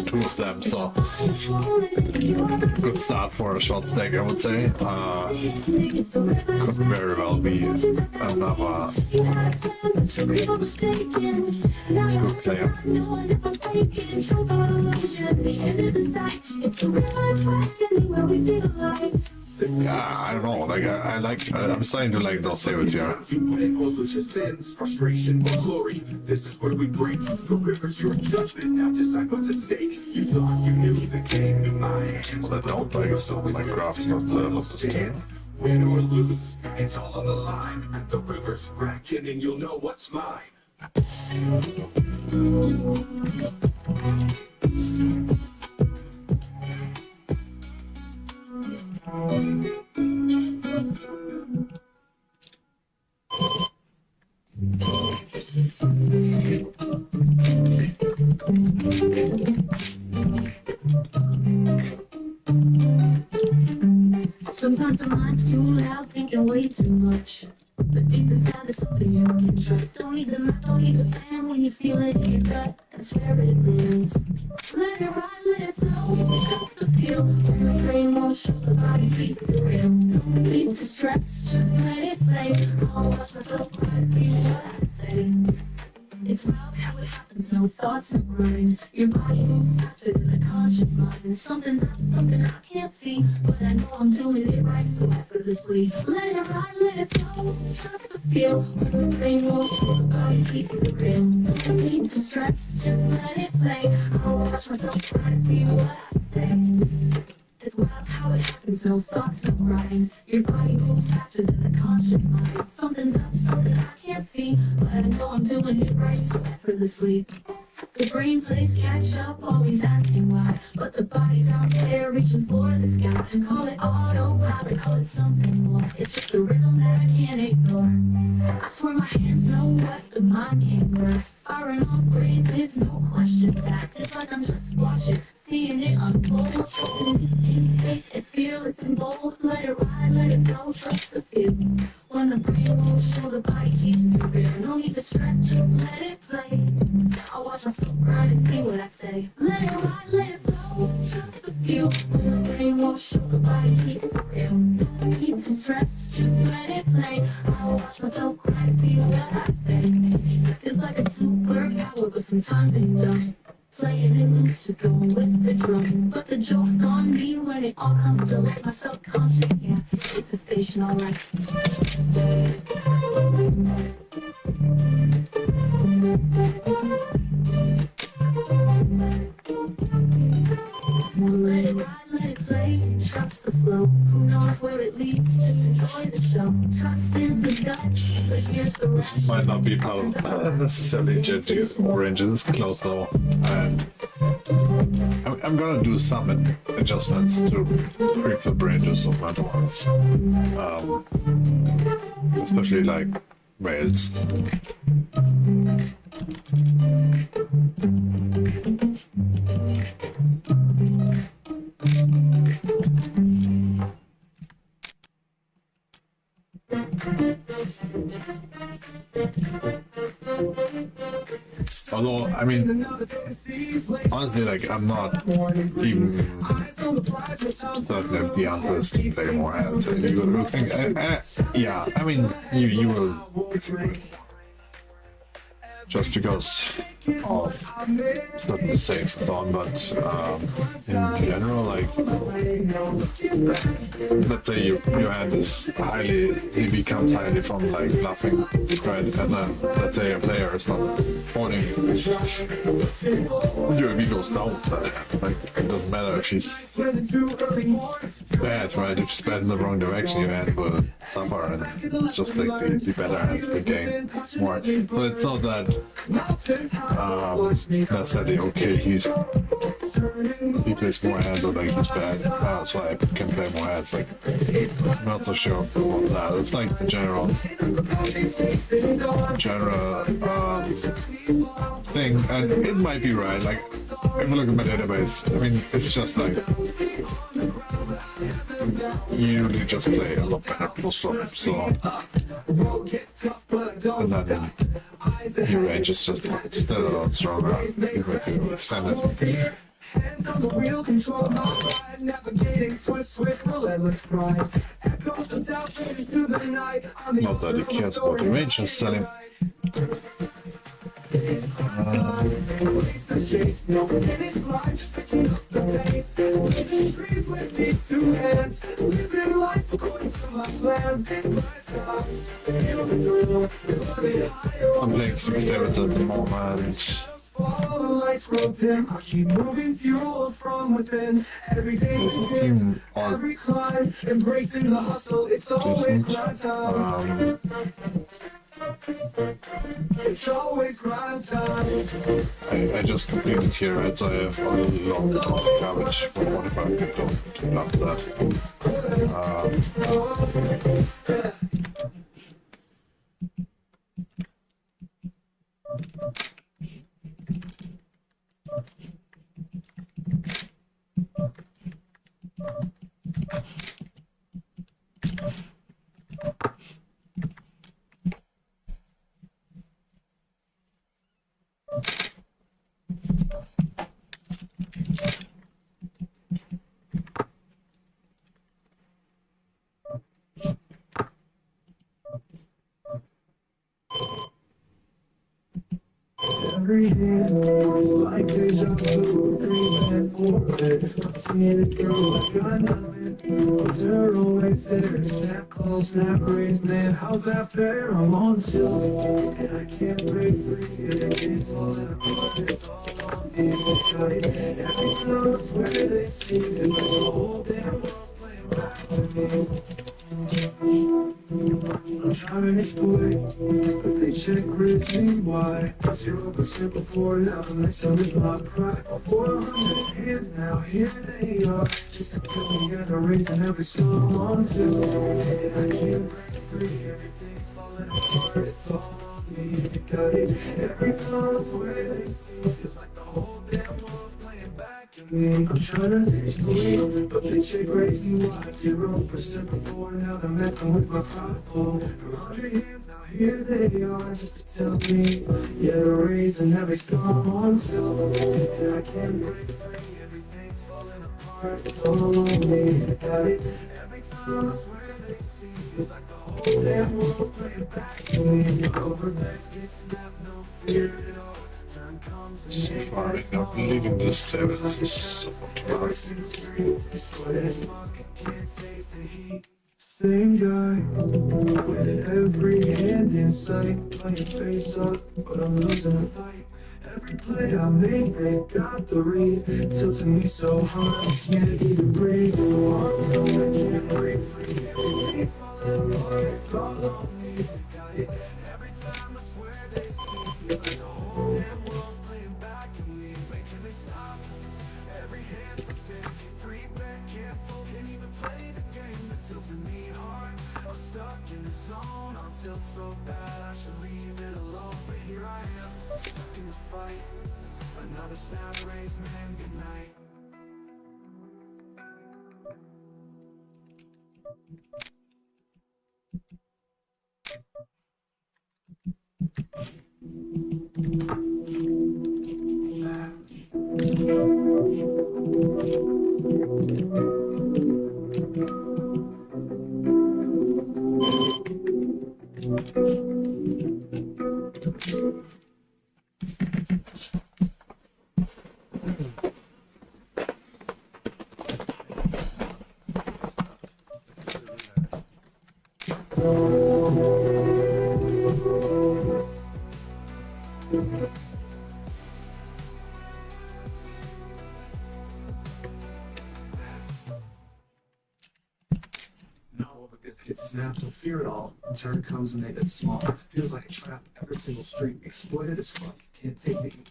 2 of them, so good start for a short stack, I would say. Could very well be another good player. Yeah, I don't know, like I'm starting to like those tables here. You win or lose your sins, frustration or glory. This is where we break. The river's your judgment. Now decide what's at stake. You thought you knew the game, knew my hand. What I don't like is that my graph's not this game. Win or lose, it's all on the line. At the river's reckoning, you'll know what's mine. Sometimes the mind's too loud, thinking way too much. But deep inside, there's something you can trust. Don't need the map, don't need the plan. When you feel it in your gut, that's where it lives. Let it ride, let it flow. Trust the feel. When your brain won't show, the body keeps it real. No need to stress, just let it play. I'll watch myself cry, see what I say. It's wild how it happens, no thoughts, no grind. Your body moves faster than a conscious mind. Something's up, something I can't see, but I know I'm doing it right, so effortlessly. Let it ride, let it flow, trust the feel. When the brain will show, the body keeps it real. No need to stress, just let it play. I'll watch myself cry, see what I say. It's wild how it happens, no thoughts, no grind. Your body moves faster than a conscious mind. Something's up, something I can't see, but I know I'm doing it right, so effortlessly. The brain plays catch up, always asking why, but the body's out there reaching for the sky. Call it autopilot, call it something more. It's just the rhythm that I can't ignore. I swear my hands know what the mind can't grasp. Firing off phrases, no questions asked. It's like I'm just watching, seeing it unfold. Trusting this instinct, it's fearless and bold. Let it ride, let it flow, trust the feel. When the brain won't show, the body keeps it real. No need to stress, just let it play. I'll watch myself grind and see what I say. Let it ride, let it flow, trust the feel. When the brain won't show, the body keeps it real. No need to stress, just let it play. I'll watch myself grind, see what I say. It's like a superpower, but sometimes it's dumb. Playing it loose, just going with the drum. But the joke's on me when it all comes to light. My subconscious, yeah, it's a station, alright. So let it ride, let it play, trust the flow. Who knows where it leads, just enjoy enjoy the show. Trust in the gut, but here's the rest. Might not be part of necessarily GTO ranges close though, and I'm gonna do some adjustments to pre-flip ranges of my ones, especially like rails. Although, I mean, honestly, like, I'm not even certain if the answer is to play more hands. You will think, yeah, I mean, you will just because of certain mistakes and so on, but in general, like, let's say your hand is highly, he becomes highly from like bluffing, right? And then let's say a player is not holding, your EV goes down with that hand. Like, it doesn't matter if she's bad, right? If she's bad in the wrong direction, your hand will suffer, and it's just like the better hand will gain more. So it's not that necessarily okay, he plays more hands or like he's bad, so I can play more hands. Like, I'm not so sure about that. It's like the general thing, and it might be right. Like, if you look at my database, I mean, it's just like you usually just play a lot better post flop, so and then your range is just still a lot stronger even if you extend it. Hands on the wheel, control my ride, navigating twist with relentless pride. Echoes of doubt fade into the night. Not that he cares about the range, just selling. The chase, no finish line, just picking up the pace. Living dreams with these two hands, living life according to my plans. It's my time, feel the thrill, floating higher. I'm playing 6 tables at the moment. All the lights grow dim, I keep moving, fueled from within. Every day begins, every climb, embracing the hustle. It's always grind time. It's always grind time. I just completed here, right? So I have a little long garbage for 45 people after that. Every hand is like deja vu, 3 man, 4 bed. I've seen it through, I got nothing, but they're always there. Snap call, snap raise, man, how's that fair? I'm on tilt, and I can't break free. Everything's falling apart, it's all on me. Got it, every time I swear they see it, it's like the whole damn world's playing back with me. I'm trying to reach the way, but they check grizzly why 0% before now, the messing with my pride. 400 hands now, here they are, just to tell me you're the reason every song I'm on to. And I can't break free, everything's falling apart, it's all on me. You got it, every time I swear they see, feels like the whole damn world's playing back at me. I'm trying to reach the way, but they check crazy why 0% before now, they're messing with my pride. 400 hands now, here they are, just to tell me you're the reason everything's gone still. And I can't break free, everything's falling apart, it's all on me. You got it, every time I swear they see, feels like the whole damn world's playing back at me. Overbacks get snapped, no fear at all. Time comes and So far, I'm not leaving this table. This is so every single street is sweat as fuck, can't take the heat. Same guy, with every hand in sight, playing face up, but I'm losing the fight. Every play I make, they got the read, tilting me so hard I can't even breathe. I can't break free, everything's falling falling apart, it's all on me. Got it every time, I swear they see. Feels like the whole damn world's playing back at me. Making me stop. Every hand's the same. Can't breathe back, careful. Can't even play the game. It tilted me hard. I'm stuck in the zone. I'm tilt so bad I should leave it alone. But here I am, stuck in the fight. Another snap raise, man, good night. No, but this gets snapped, don't fear it all. Turn comes and made it small. Feels like a trap, every single street. Exploited as fuck, can't take the heat.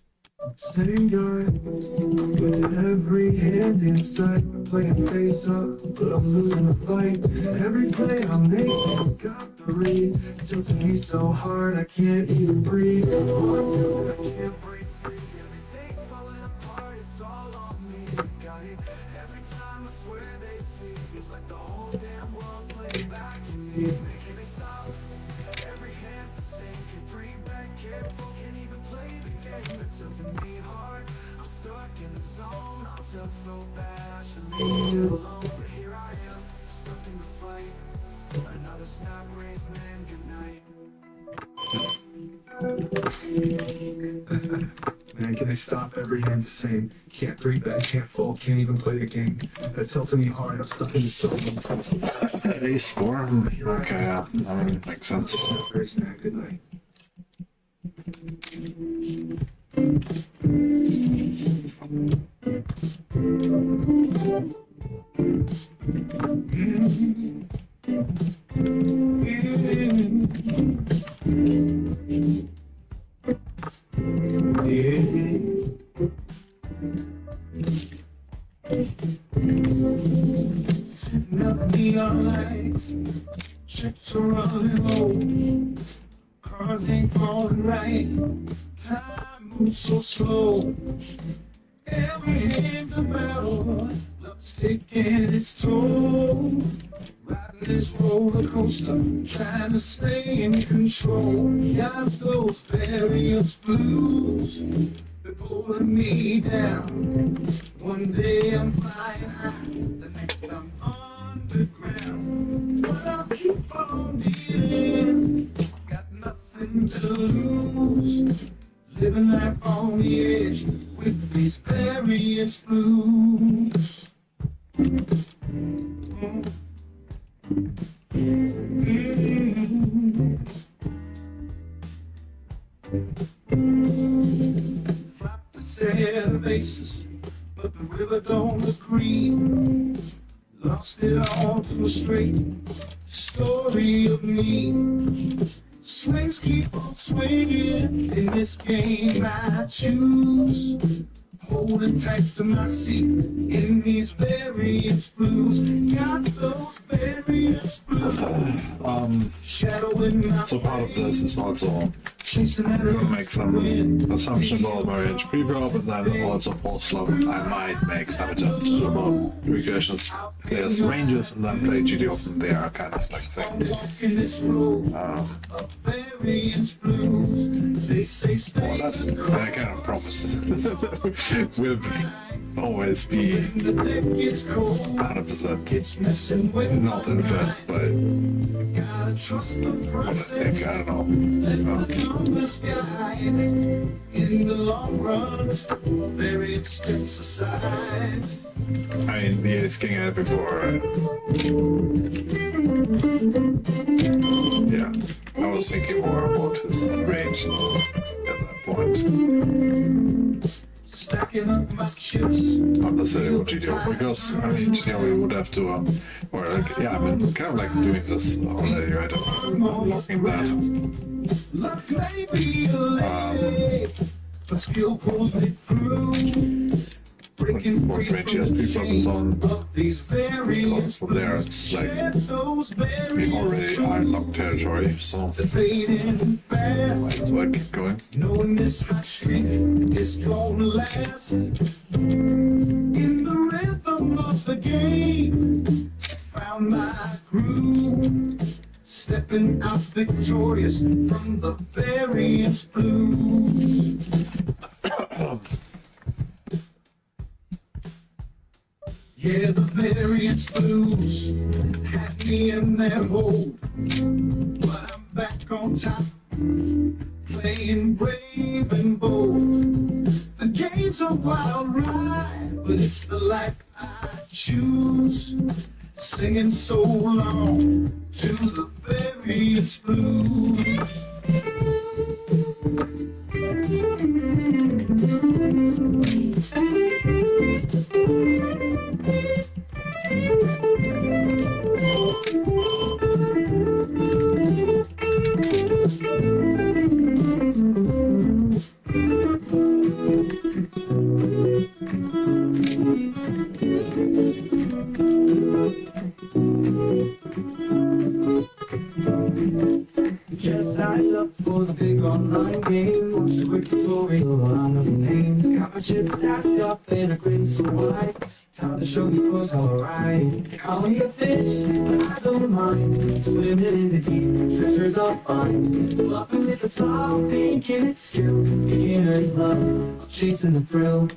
Same guy, with every hand in sight, playing face up, but I'm losing the fight. Every play I make, got the read, tilting me so hard I can't even breathe. Oh, it feels like I can't breathe free. Everything's falling apart, it's all on me. Got it every time, I swear they see. Feels like the whole damn world's playing back at me, making me stop. Every hand's the same, can't breathe back, careful, can't even play the game. It tilting me hard, I'm stuck in the zone. I'm tilt so bad, I should leave it alone. But here I am, stuck in the fight. Another snap raise, man, good night. Man, can they stop? Every hand's the same. Can't breathe back, can't fall, can't even play the game. That tilted me hard, I'm stuck in the zone. Ace 4? Okay, yeah. I mean, makes sense. Raise, man, good night. Sitting up neon lights, chips are running low, cards ain't falling right, time moves so slow. Every hand's a battle, luck's taking its toll. Riding this roller coaster, trying to stay in control. Got those various blues, they're pulling me down. One day I'm flying high, the next I'm underground. But I'll keep on dealing, got nothing to lose. Living life on the edge with these various blues. Flop a set of aces, but the river don't agree. Lost it all to a straight story of me. Swings keep on swinging in this game I choose. Holding tight to my seat in these various blues. Got those various blues. Shadowing my So part of this is also chasing at going to make some assumption about my range pre-pro, but then also post-flop I might make some adjustments about recursions players' ranges and then play GTO from there kind of like thing. walking this road of various blues. They say stay That's, I cannot promise will always be the deck gets cold. 100% It's messing with not in fact, but gotta trust the what I think, process. I don't know. Let the numbers guide in the long run. Various steps aside. I mean, the ace king I had before, yeah, I was thinking more about his range at that point. stacking up my chips. Not necessarily with GTO, because I mean GTO we would have to, or like yeah, I mean kind of like doing this already, right? Unlocking that. Luck may be a lady, but skill pulls me through. Breaking What free range from the has chains on? of these various From there it's like shed those we already barriers. are in locked territory, so Fading fast, might as well keep going. knowing this hot streak is gonna last. In the rhythm of the game, found my groove, stepping out victorious from the various blues. Yeah, the various blues had me in their hold, but I'm back on top, playing brave and bold. The game's a wild ride, but it's the life I choose. Singing so long to the various blues. Just signed up for the big online game. Watched a quick tutorial on the names. Got my chips stacked up in a grid so wide. Time to show these pros how I ride. Call me a fish, but I don't mind. Swimming in the deep, treasures I'll find. Bluffing if it's all, thinking it's skill. Beginner's love, I'm chasing the thrill.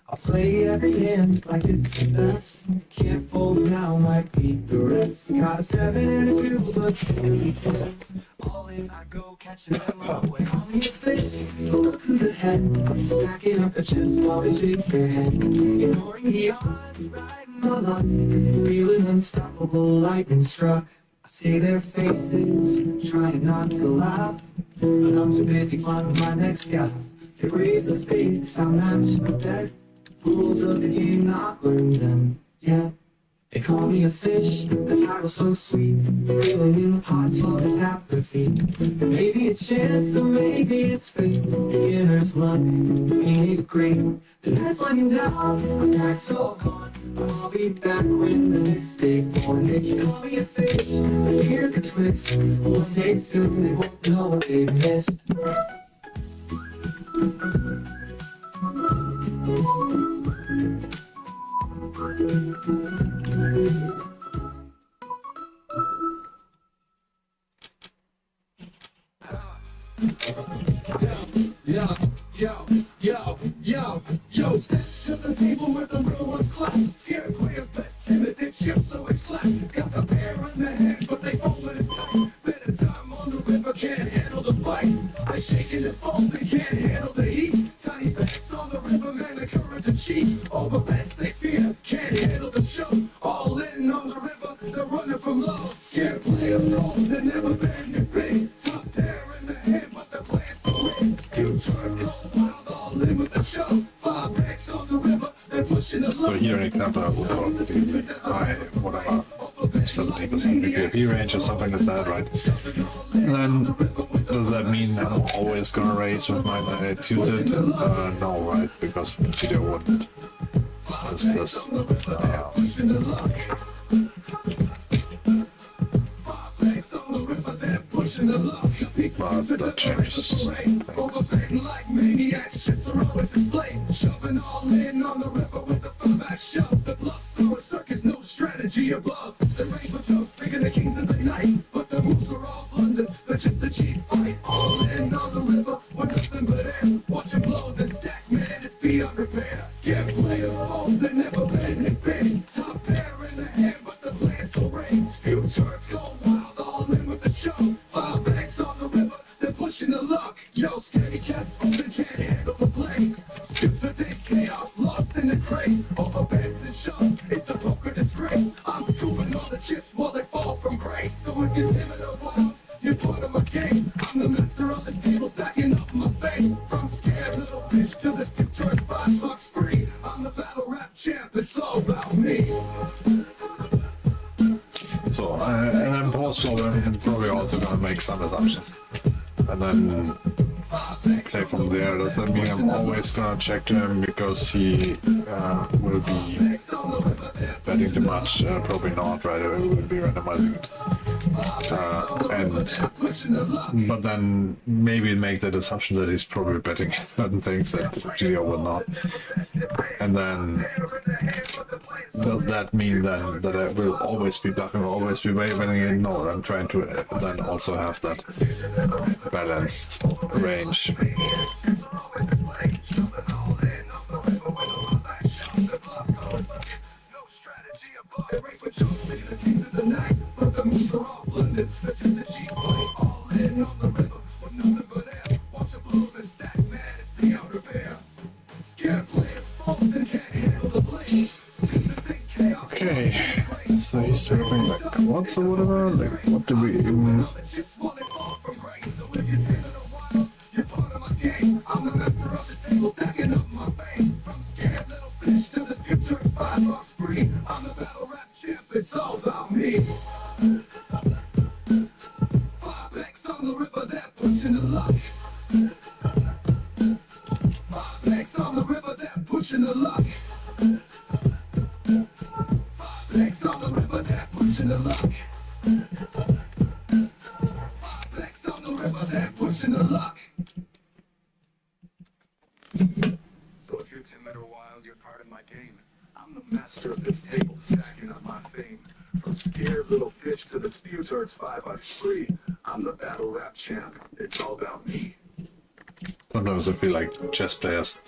I'll play every hand like it's the best. Can't fold now, might beat the rest. Got a 7 and a 2, but really cares. All in I go, catching them all way. Call me a fish, look who's ahead. Stacking up the chips while they shake their head. Ignoring the odds, riding my luck. Feeling unstoppable, lightning struck. I see their faces, trying not to laugh. But I'm too busy plotting my next gap. They raise the stakes, I match the bet. Rules of the game, not learned them yet. They call me a fish, the title so sweet. Reeling in the pots while they tap their feet. Maybe it's chance, or maybe it's fate. Beginner's luck, ain't it great? The net's winding down, the stack's so gone. I'll be back when the next day's born. They can call me a fish, but here's the twist. One day soon they won't know what they've missed. Yo, step to the table where the real ones clap. Scared players bet timid they chip, so it's slap. Got a pair in the hand, but they fold it as tight. Better time on the river, can't handle the fight. I shaking and fold, they can't handle the heat. Tiny bets on the river, man, the courage to cheat. All the bets they fear, can't handle the show. All in on the river, they're running from love. Scared players fold, they never bend their big. Top pair in the hand, but the players so in. Future goes wild, all in with the show. 5X on the river, they're pushing the So here an example of whatever 70% BKB range or something like that, right? And then does that mean I'm always gonna race with my 2-bit? No, right? Because GTO wouldn't. What is this? Yeah. But that changes things. Like maniacs, ships are always displayed. Shoving all in on the river with the 5-back shove. The bluffs through a circus, no strategy above. The rainbow joke, thinking the kings of the night. But the moves are all blundered, they're just a cheap fight. All in on the river with nothing but air. Watch them blow the stack, man, it's beyond repair. Scared players fold, they never bend and bend. Top pair in the hand, but the players so rain. Spew turns go wild, all in with the show. 5X on the river, they're pushing the luck. Yo, steady cats folding, can't handle the blaze. Spirits in chaos, lost in the crate. Over bets and shoves, it's a poker display. So I'm probably also gonna make some assumptions. And then play from there. Does that mean I'm always gonna check to him because he will be betting too much? Probably not, right? I will be randomizing it. But then maybe make that assumption that he's probably betting certain things that GTO will not. And then does that mean then that I will always be bluffing or always be wavering? No, I'm trying to then also have that balanced range. Okay, so he's dropping like quads or whatever. Like, what do we even? So if you're timid or wild, you're part of my game. I'm the master of this table, stacking up my fame. From scared little fish to the Sputards 5 on spree. I'm the battle rap champ. It's all about me. Sometimes I feel like chess players.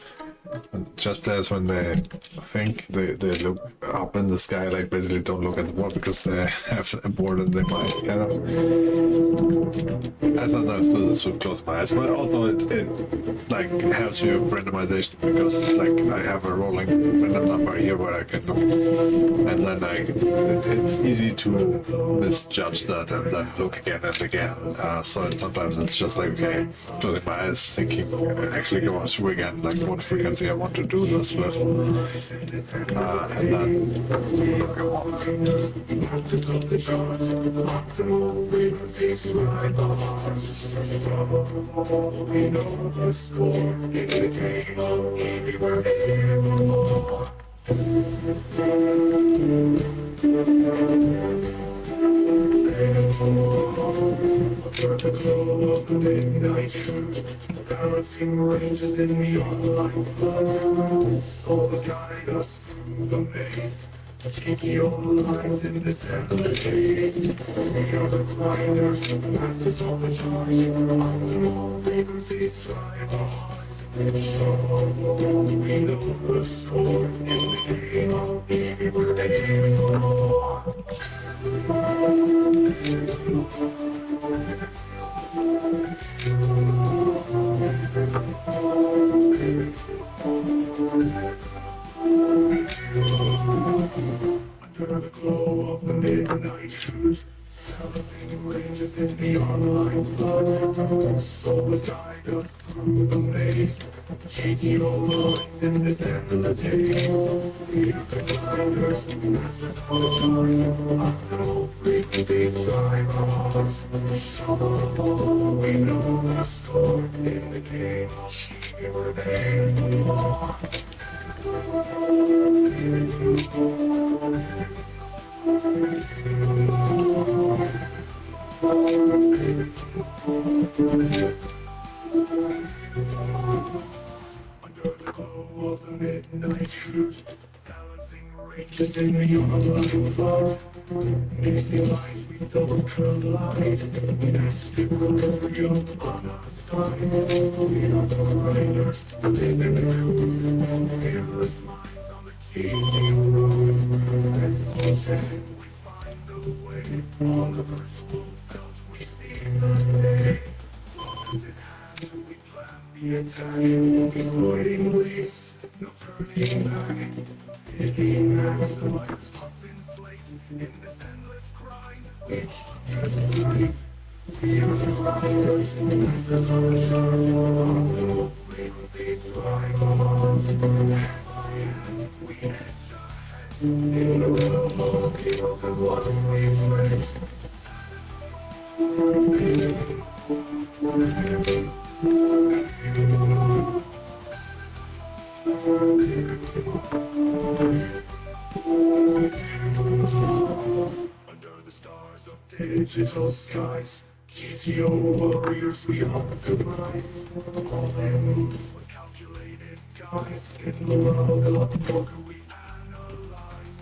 And chess players, when they think, they look up in the sky, like basically don't look at the board because they have a board and they might kind of. I sometimes do this with closed my eyes, but also it like helps you with randomization because like I have a rolling random number here where I can look, and then it's easy to misjudge that and then look again and again. So sometimes it's just like, okay, closing my eyes, thinking, actually going through again, like what frequency I want to do this with, and then We know the score in the game of everywhere evermore. Under the glow of the midnight moon, balancing ranges in the online flood. So guide us through the maze. GTO lines in this endless haze. We are the grinders, masters of the charge. Optimal frequencies drive our hearts. We know the score in the game of everywhere evermore. Under the glow of the midnight truth, balancing ranges in the online flood. Souls guide us through the maze. GTO lines in this endless haze. We are the grinders, masters of the charge. Optimal frequencies drive our hearts. So we know the score in the game of evermore. Under the glow of the midnight truth, balancing ranges in the online flood. Mixing lines we don't collide. Mass equilibrium on our side. We are the riders, living in the cool. Fearless minds on the GTO road. And then we find the way. On the virtual belt we see the day. Arms in hand we plan the attack. Exploiting leaves, no turning back. Picking maximizes pumps inflate. In this endless grind, we just right. We are the riders, masters of the charge. Optimal frequencies drive our hearts. Hand by hand, we edge ahead. In the realm of heroes and what we tread. digital skies. GTO warriors, we optimize. All their moves were calculated, guys. In the world of poker, we analyze.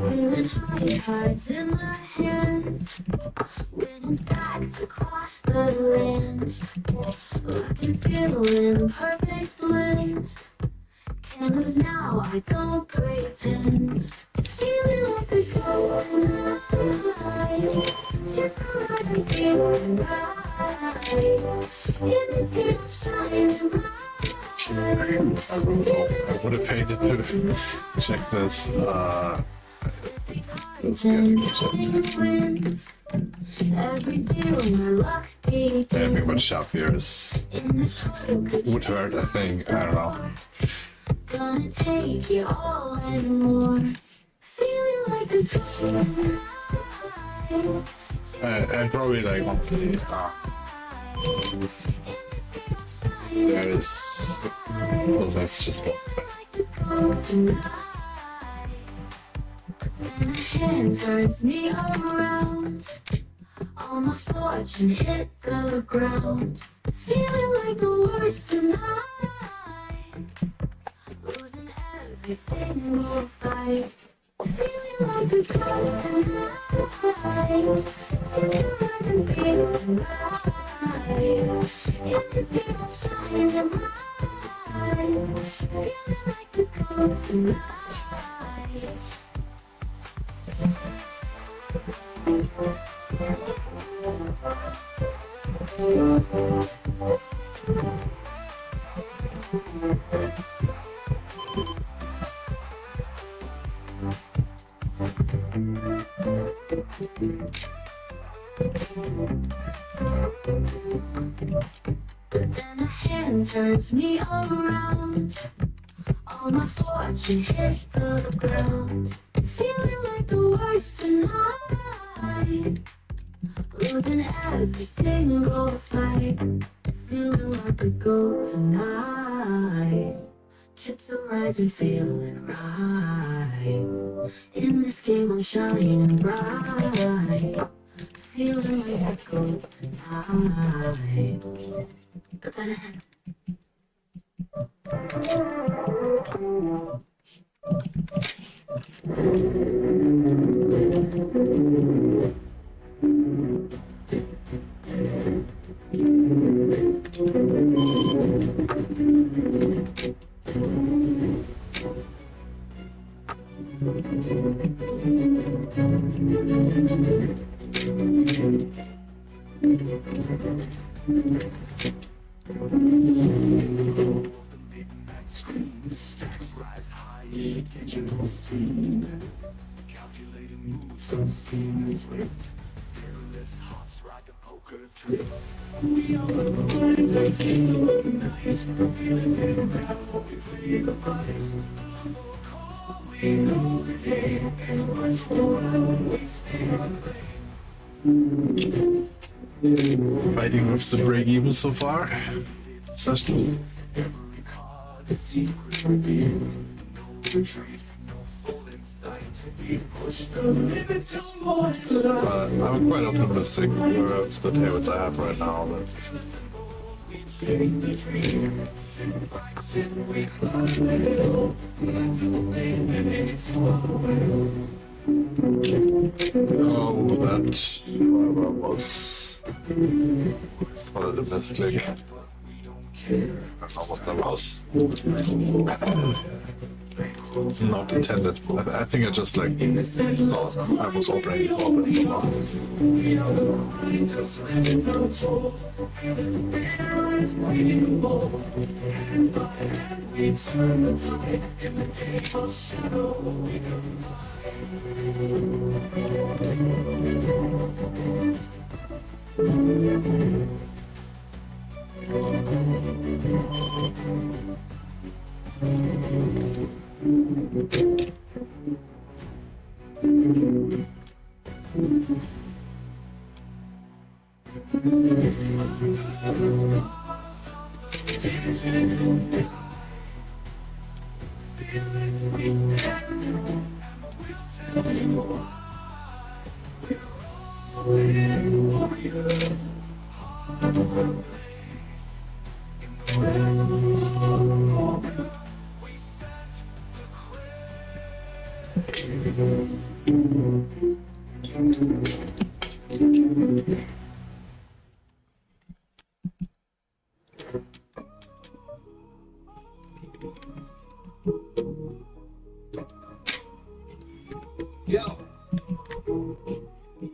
Feeling high cards in my hands, winning stacks across the land. Looking skill in perfect blend. Can't lose now, I don't pretend. Feeling like a golden night. Just alive and feeling right. In this game of shining bright. I would have paid to check this game. Every deal my luck begins. Anything but sharp fears In this would hurt, I think. I don't know. Gonna take it all and more. Feeling like a golden night. And probably like honestly, there is. Well, that's just one. My hand turns me around. All my fortune hit the ground. Feeling like the worst tonight. Losing every single fight. Feeling like a ghost tonight. Just rise and feeling right. In this game of shining bright. Feeling like a ghost tonight. Then a hand turns me around. All my fortune hit the ground. Feeling like the worst tonight. Losing every single fight. Feeling like a goat tonight. Chips are rising, feeling right. In this game I'm shining bright. Feeling like a goat tonight. But then Midnight screen, stacks rise high, digital scene. Calculating moves unseen and swift. Fearless hearts ride the poker drift. We are the blind, I see the night. Feeling in battle, we play the fight. We know the game, and much more when we stand. Fighting with the break even so far. Session. Every card a secret revealed. No retreat, no fall in sight. We push the limits till morning light. I'm quite optimistic with the tables I have right now. We chase the dream. In bikes and we climb the hill. Life is a thing and it's our will. Oh, that was probably the best click. I don't know what that was. Not intended. I think I just like thought I was opening the top and so on. We are the minds of legends untold. Feel the spirits bleeding the wall. Hand by hand we turn the tide. In the game of shadows we go.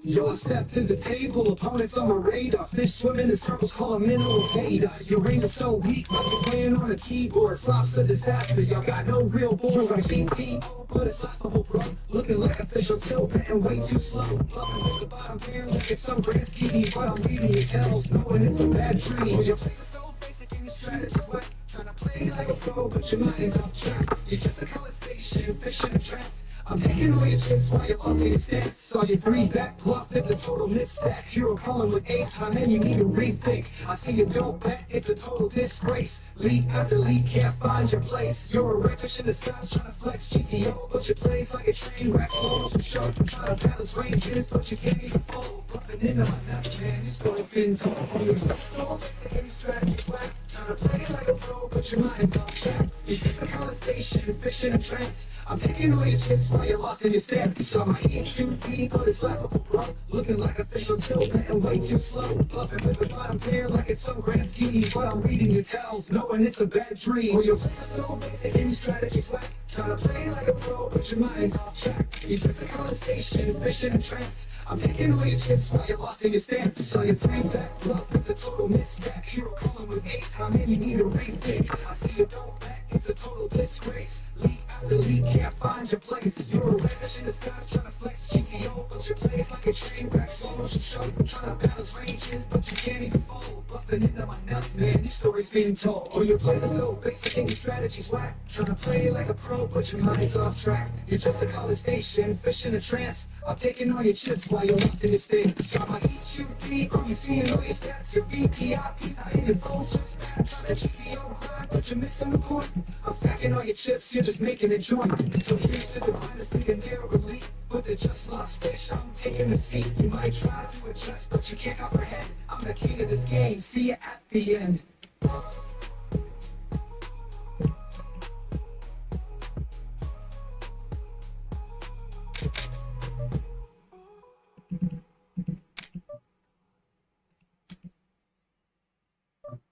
Yo, I stepped to the table, opponents on my radar. Fish swimming in circles, call a mineral data. Your range is so weak, like you're playing on a keyboard. Flops a disaster, y'all got no real boards like GTO, but it's laughable, bro. Looking like official tilt, and way too slow. Bluffing with the bottom pair, like it's some grand scheme. But I'm reading your tells, knowing it's a bad dream. Oh, your plays are so basic and your strategy's wet. Trying to play like a pro, but your mind's off track. You're just a conversation, fish in a trance. I'm taking all your chips while you're off in your stance. Saw your three back bluff, it's a total misstep. Hero calling with ace high, man, you need to rethink. I see you don't bet, it's a total disgrace. Lead after lead, can't find your place. You're a reckless in the skies, trying to flex GTO, but your plays like a train wreck. Slow motion sharp, trying to balance ranges, but you can't even fold. Bluffing into my nuts, man, your story's been told. You're so basic and your strategy's whack. Trying to play like a pro, but your mind's off track. You're just a conversation, fish in a trance. I'm taking all your chips while you're lost in your stance. So my heat too deep, but it's laughable, bro. Looking like official tilt, and way too slow. Bluffing with the bottom pair like it's some grand scheme. But I'm reading your tells, knowing it's a bad dream. Or your plays are so basic and your strategy's whack. Trying to play like a pro, but your mind's off track. You're just a conversation, fish in a trance. I'm taking all your chips while you're lost in your stance. So your three back bluff, it's a total misstep. Hero calling with ace, how many need to rethink? I see you don't bet, it's a total disgrace. Lead after lead, can't find your place. You're a redfish in the sky, trying to flex GTO, but your plays like a train wreck. Slow motion show, trying to balance ranges, but you can't even fold. Bluffing into my nuts, man, your story's being told. Or your plays are so basic and your strategy's whack. Trying to play like a pro, but your mind's off track. You're just a college station, fish in a trance. I'm taking all your chips while you're lost in your stance. Got my heat too deep, are you seeing all your stats? Your VPIPs, I ain't involved, just bad. Trying to GTO grind, but you're missing the point. I'm stacking all your chips, you're just making a joint. So here's to the grinders thinking they're elite, but they're just lost fish. I'm taking a seat. You might try to adjust, but you can't comprehend. I'm the king of this game. See you at the end.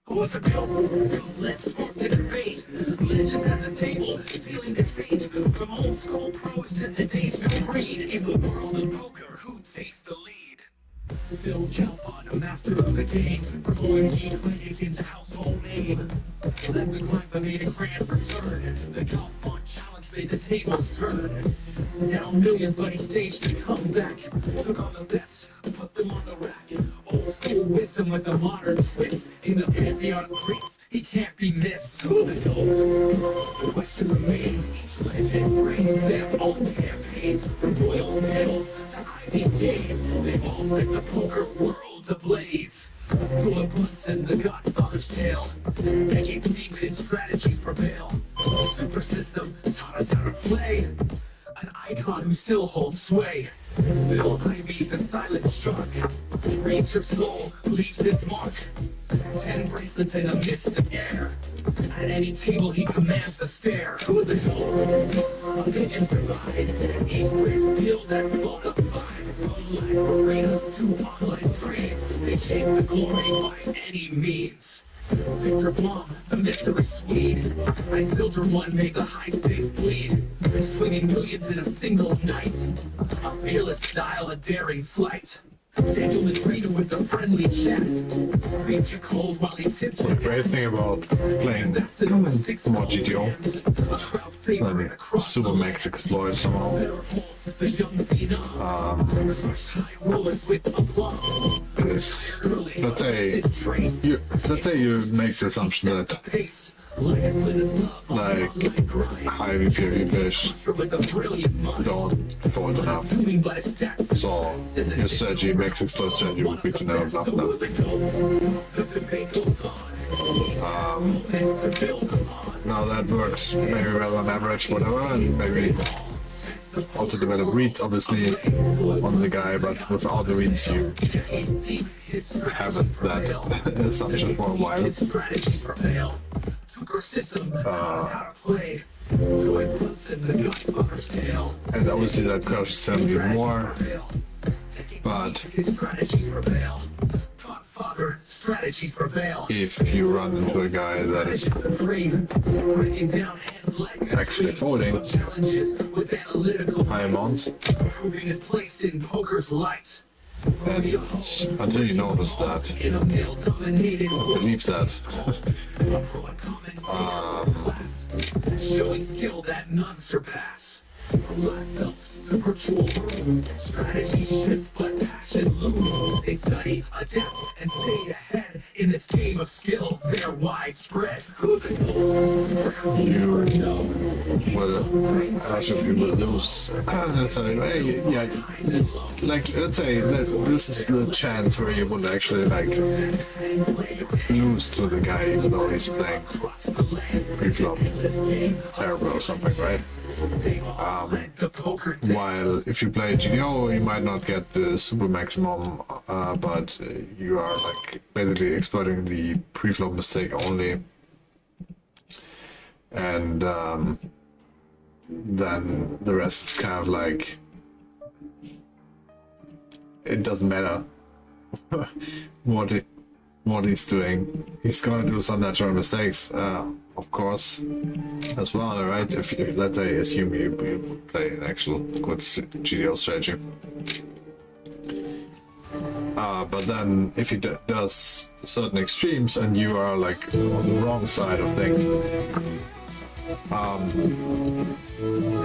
Who's the bill? Let's spark the debate. Legends at the table, sealing their fate. From old school pros to today's new breed. In the world of poker, who takes the lead? Phil Calpon, a master of the game. From OMG clinic into household name. Left the grind but made a grand return. The Calpon challenge made the tables turn. Down millions but he staged a comeback. Took on the best, put them on the rack. Old school wisdom with a modern twist. In the pantheon of greats, he can't be missed. Who the goat? The question remains. Each legend brings their own campaigns. From Royal tales to Ivy's days, they've all set the poker world ablaze. Through a Brunson, the Godfather's tale. Decades deep, his strategies prevail. Super system taught us how to play. An icon who still holds sway. Phil Ivey, the silent shark, reads your soul, leaves his mark. 10 bracelets in a mist of air. At any table he commands the stare. Who's the goat? Opinions divide. Each great skill that's bona fide. From live arenas to online screens, they chase the glory by any means. Victor Blum, the mystery Swede. I filter one, made the high stakes bleed. Swinging millions in a single night. A fearless style, a daring flight. Daniel Madrida with the friendly chat. Reads you cold while he tips The his great thing about playing more GTO than Super Max Exploit somehow. The young phenom. Crush high rollers with aplomb. Is, let's say you make the assumption that like high VPV fish don't fold enough. So your strategy, Max Exploit strategy would be to never bluff them. Now that works maybe well on average, whatever, and maybe also develop reads obviously on the guy, but without the reads you have that assumption for a while. And obviously that crushes them even more, but if you run into a guy that is actually folding high amounts, and until you notice that, believe that, showing skill that none surpass. From black belt to virtual room, strategy shift but passion lose. They study, adapt, and stay ahead in this game of skill. They're widespread. Who they well, actually will lose. So, yeah, like let's say that this is the chance where you would actually like lose to the guy even though he's playing pre-flop terrible or something, right? While if you play GTO, you might not get the super maximum, but you are like basically exploiting the pre-flop mistake only, and then the rest is kind of like it doesn't matter what he's doing. He's gonna do some natural mistakes, of course, as well, right? If you, let's say, assume you play an actual good GTO strategy. But then if he does certain extremes and you are like on the wrong side of things,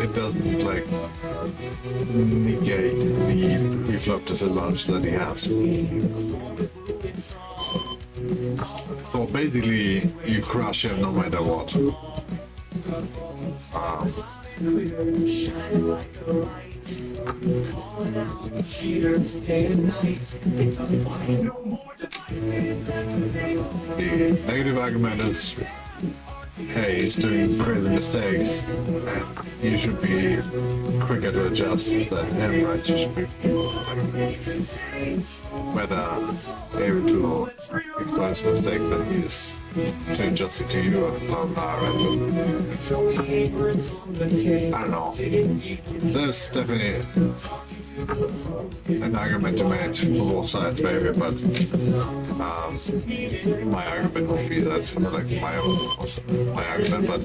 it doesn't like negate the pre-flop disadvantage that he has. So basically, you crush him no matter what. The negative argument is, hey, he's doing crazy mistakes, and you should be quicker to adjust than him, right? You should be better able to exploit his mistakes than he is to adjust it to you and blah blah, right? I don't know. There's definitely an argument to make for both sides, maybe, but my argument would be that, like my argument, but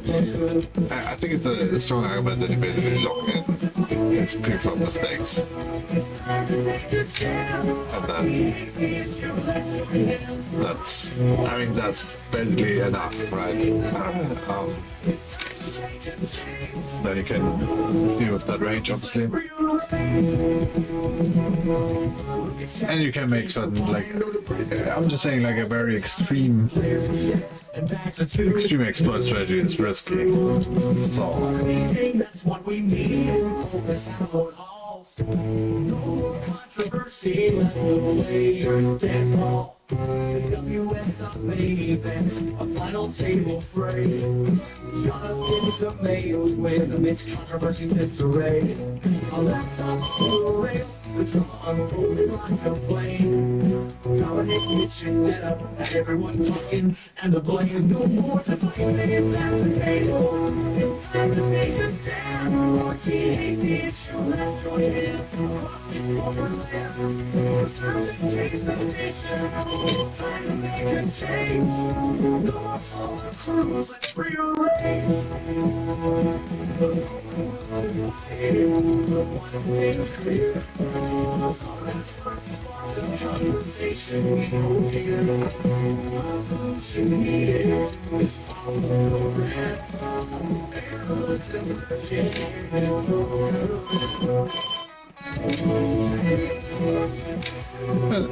I think it's a strong argument that you basically lock in his pre-flop mistakes, and then that's basically enough, right? Then you can deal with that range, obviously. And you can make certain, like, I'm just saying, like a very extreme exploit strategy is risky. So that's what we need. No controversy, let the players dance all. The WSA events, a final table fray. Jonathan's the Mayos with amidst controversies disarray. A laptop to a rail, the drama unfolded like a flame. Dominic Mitch is set up, and everyone talking, and the blame. No more devices at the table. It's time to take a stand. RTA's the issue, let's join hands across this corporate land. Conservative case meditation, it's time to make a change. No more solid crews, let's rearrange. The local will survive, but one thing's clear. The conversation we hold here, the solution needed is follow the red. Errors emerging.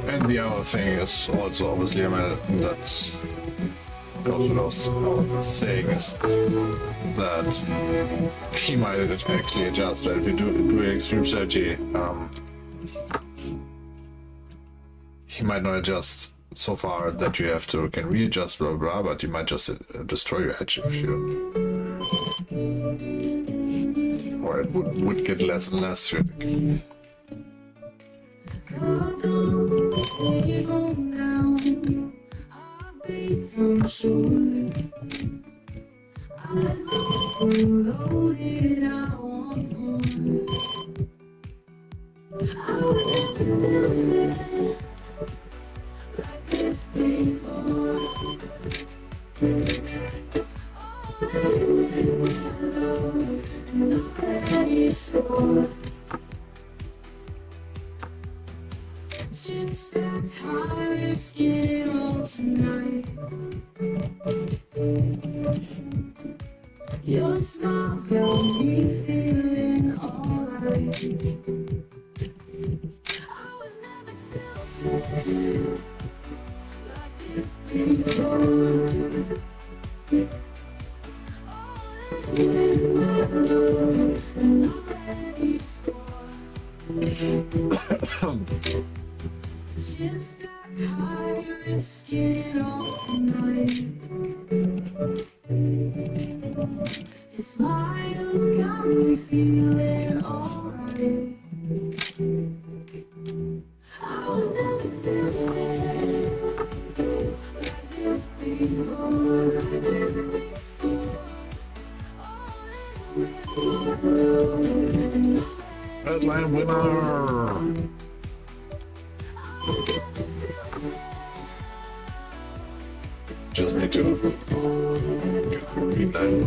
And the other thing is also obviously, I mean, that's goes without saying, is that he might actually adjust, right? If you do extreme strategy, he might not adjust so far that you have to can readjust blah blah, but you might just destroy your edge if you, or it would get less and less tricky. I'm sure I've loaded, I want more. I was never felt like this before. With my love, nobody score. Chips that tires, get it all tonight. Your smile's got me feeling alright. I was never tilted like this before. With my love, nobody score. Chips that tires, get it all tonight. His smile's got me feeling alright. I was never feeling like this before, like this before. All in with my love and Headline winner. Just need to get the green line.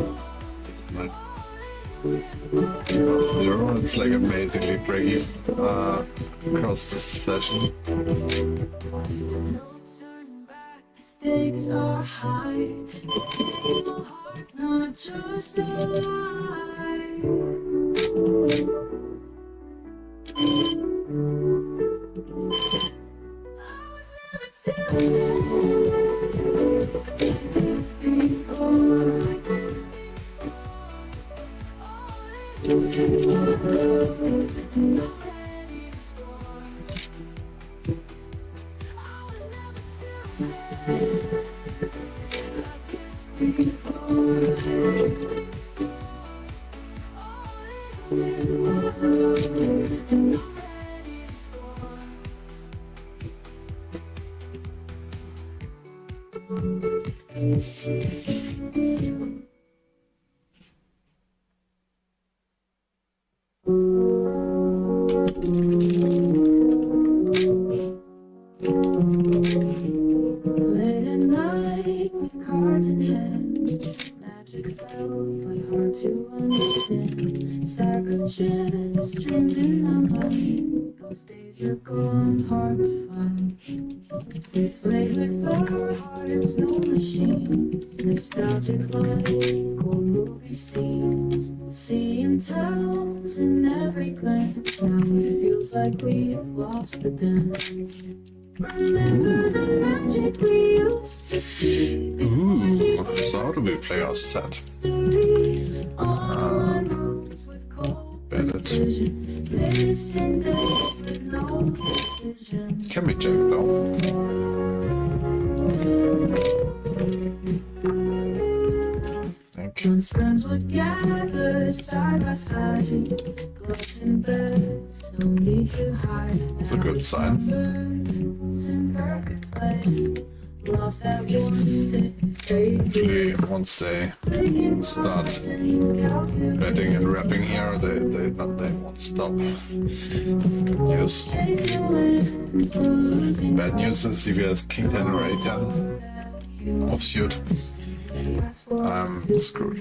Keep up 0. It's like amazingly break across the session. no turning back, the stakes are high. This game of hearts, not just a lie. I was never tilted like this before, like this before. All in with my love, nobody score. I was never tilted like this before, like this before. All in with my love, nobody score. Late at night with cards in hand, magic fell but hard to understand. Stack of chips, dreams in my mind. Those days you're gone, hard to find. We played with our hearts, no machines. Nostalgic like old movie scenes. Seeing towns in every glance. Now it feels like we've lost the dance. Remember the magic we used to see. Ooh, so how do we play our set? History, all my moves with cold Bennett. precision. Missing days with no decision. Can be checked though. Thank you. Once friends would gather side by side, gloves and beds, no need to hide. It's a good sign. Numbers in perfect play, lost that one bit faith. Actually, once they start betting and rapping here, they won't stop. Good news. Bad news is if he has King 10 or 8 10 offsuit, I'm screwed.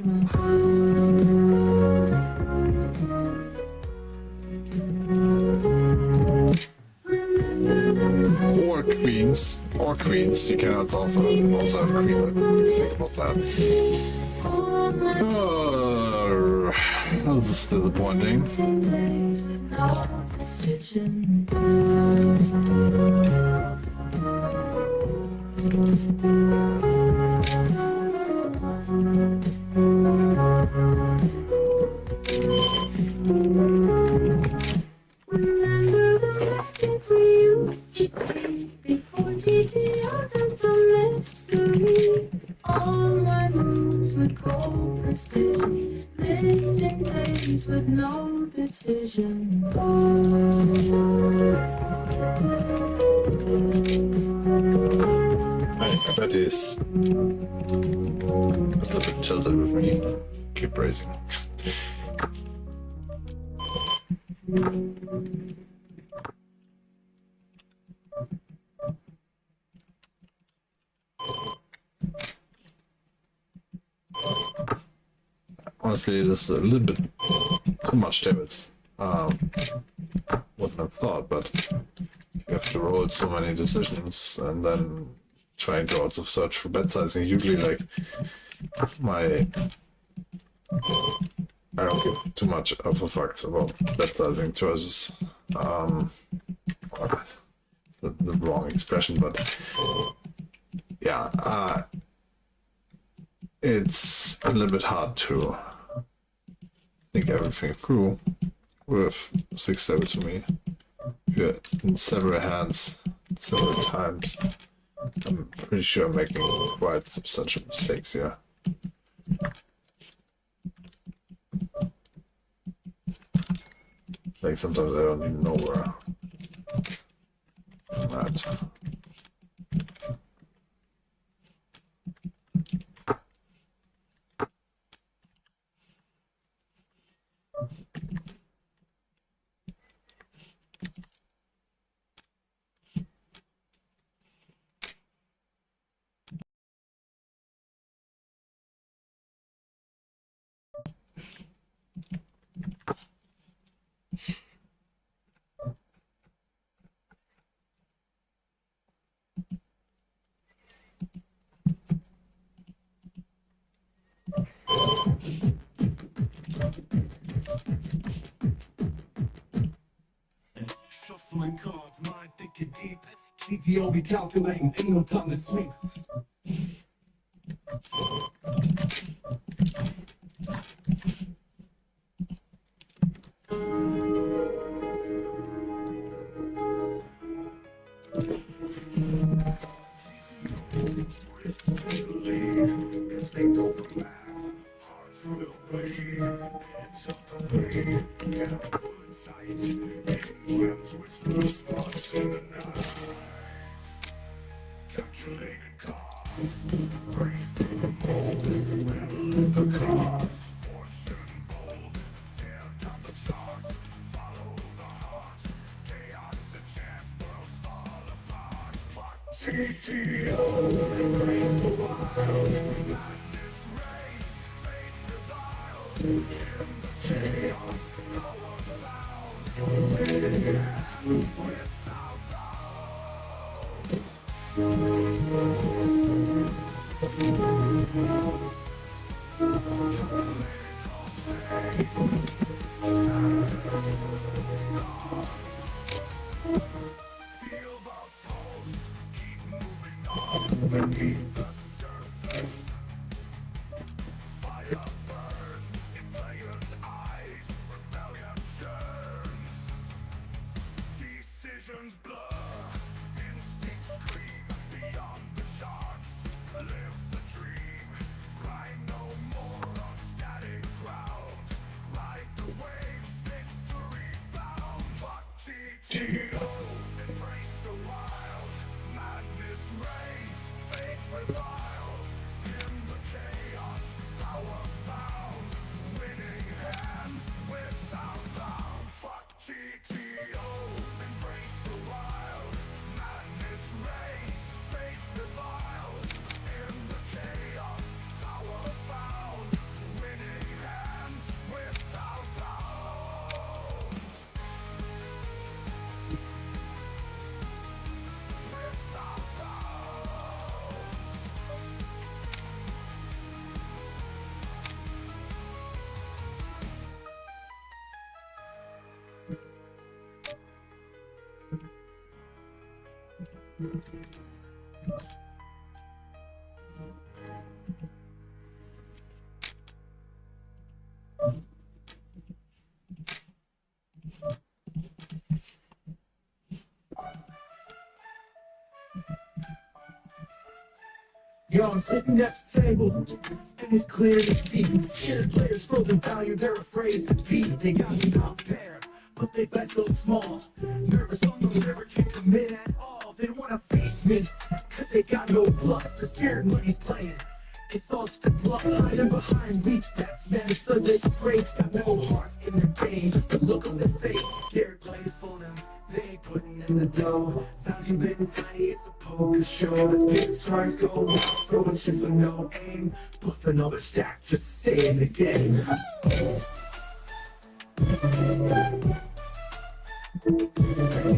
Or queens, you cannot also have queen, like, think about that. This is disappointing. Remember the magic we used to see before GTO no decision. I bet he's a little bit tilted with me. Keep racing. Honestly, this is a little bit too much tables. Wouldn't have thought, but you have to roll so many decisions and then trying to also search for bet sizing. Usually, like, I don't give too much of a fucks about bet sizing choices. Or that's the wrong expression, but yeah, it's a little bit hard to think everything through with 6-7 to me. If you're in several hands, several times, I'm pretty sure I'm making quite substantial mistakes here. Like sometimes I don't even know where I'm at. Shuffling cards, mind thinking deep. GTO be calculating, ain't no time to sleep. It's ain't over math. Hearts will bleed. It's just a bleed. Get a bullet sight. England's whisper spots in the night. Calculated card. Break through the mold. Well, the card. Fortune bold. Tear down the charts. Follow the heart. Chaos and chance. Worlds fall apart. Fuck GTO. Embrace the wild. Madness reigns. Fate reviled. In the chaos. Power found. Winning hands without bounds. Feel the pulse, keep moving on beneath the surface. Fire burns in players' eyes, rebellion churns. Decisions blur, instincts scream beyond the charts. Live the dream, grind no more on static ground. Ride the waves, victory bound. Fuck GTO, embrace the wild. Madness reigns, fate reviled. In the chaos, power found. Winning hands without bound. Fuck GTO, embrace the wild. Madness reigns, fate reviled. In the chaos, power found. Winning hands without bounds. Without bounds. Yo, I'm sitting at the table, and it's clear to see scared players for the value they're afraid to be. They got me out there, but they bet so small. Nervous on the river, can't commit at all. They don't wanna face me, cause they got no bluff. The scared money's playing. It's all just a bluff, hiding behind weak bets. Man, it's a disgrace. Got no heart in the game, just a look on their face. Scared players for them, they ain't putting in the dough. Value been tiny, it's a poker show. As big stars go wild, throwing chips with no aim. Bluff another stack just to stay in the game.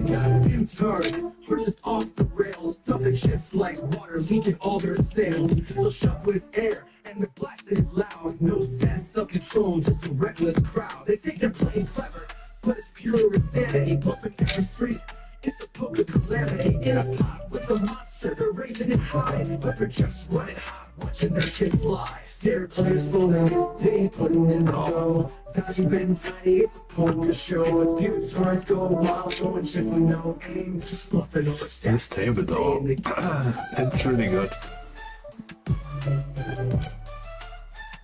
Got spin stars, we're just off the rails. Dumping chips like water, leaking all their sails. They'll shove with air and they're blasting it loud. No sense of control, just a reckless crowd. They think they're playing clever, but it's pure insanity. Bluffing every street, it's a poker calamity. In a pot with a monster, they're raising it high, but they're just running hot, watching their chips fly. Scared players for them, they ain't putting in the dough. Value been tiny, it's a poker show. As beauty stars go wild, throwing chips with no aim. Bluffing over stacks. This table though, it's really good.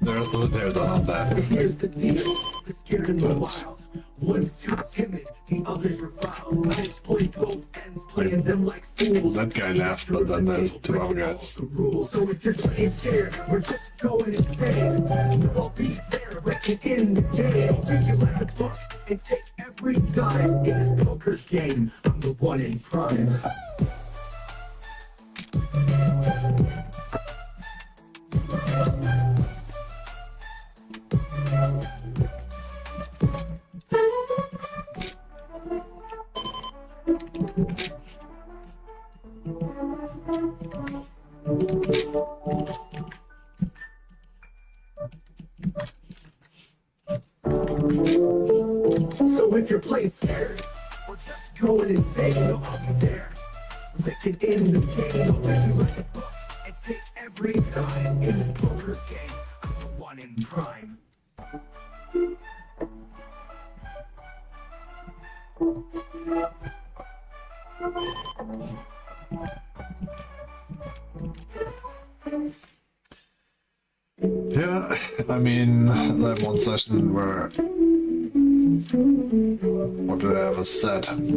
There's a there on that. Here's the deal, the scared and the wild. One's too timid, the others are foul. I exploit both ends, playing them like fools. That guy laughed, but then there's two other guys. The rules. So if you're playing scared, we're just going insane. We'll all be there, wrecking in the game. I'll read you like a book and take every dime in this poker game. I'm the one in prime. So if you're playing scared, or just going insane, no, I'll be there. Licking in the game, I'll read you like a book and take every time in this poker game. I'm the one in prime. Yeah, I mean, that one session where, what did I have a set? And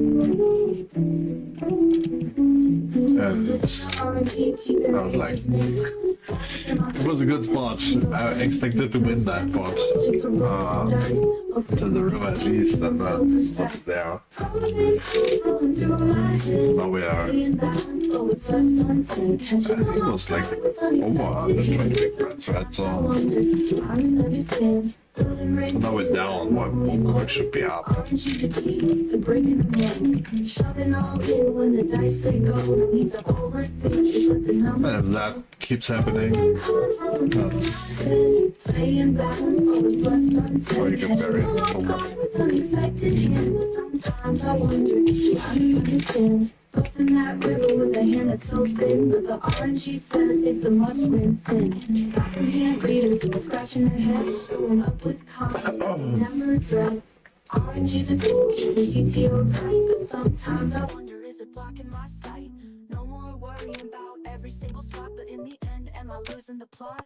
I was like, it was a good spot. I expected to win that, but to the river at least, and that wasn't there. Now we are, I think it was like over 120 big brands, right? So now we're down, we should be up. And if that keeps happening, that's or you can bury it for one. Sometimes I wonder, do I understand? Up in that river with a hand that's so thin, but the RNG says it's a must-win sin. Got them hand readers scratching their heads, showing up with comments that they never dread. RNG's a tool, keep the GTO tight, but sometimes I wonder, is it blocking my sight? No more worrying about every single spot, but in the end, am I losing the plot?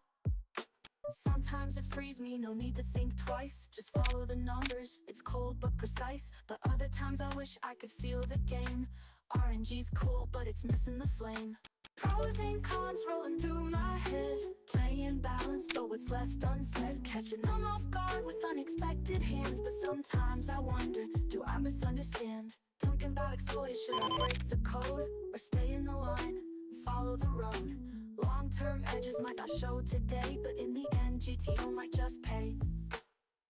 Sometimes it frees me, no need to think twice. Just follow the numbers, it's cold but precise. But other times I wish I could feel the game. RNG's cool, but it's missing the flame. Pros and cons rolling through my head, playing balance, but what's left unsaid. Catching them off guard with unexpected hands, but sometimes I wonder, do I misunderstand? Thinking about exploit, should I break the code? Or stay in the line, follow the road? Long-term edges might not show today, but in the end, GTO might just pay.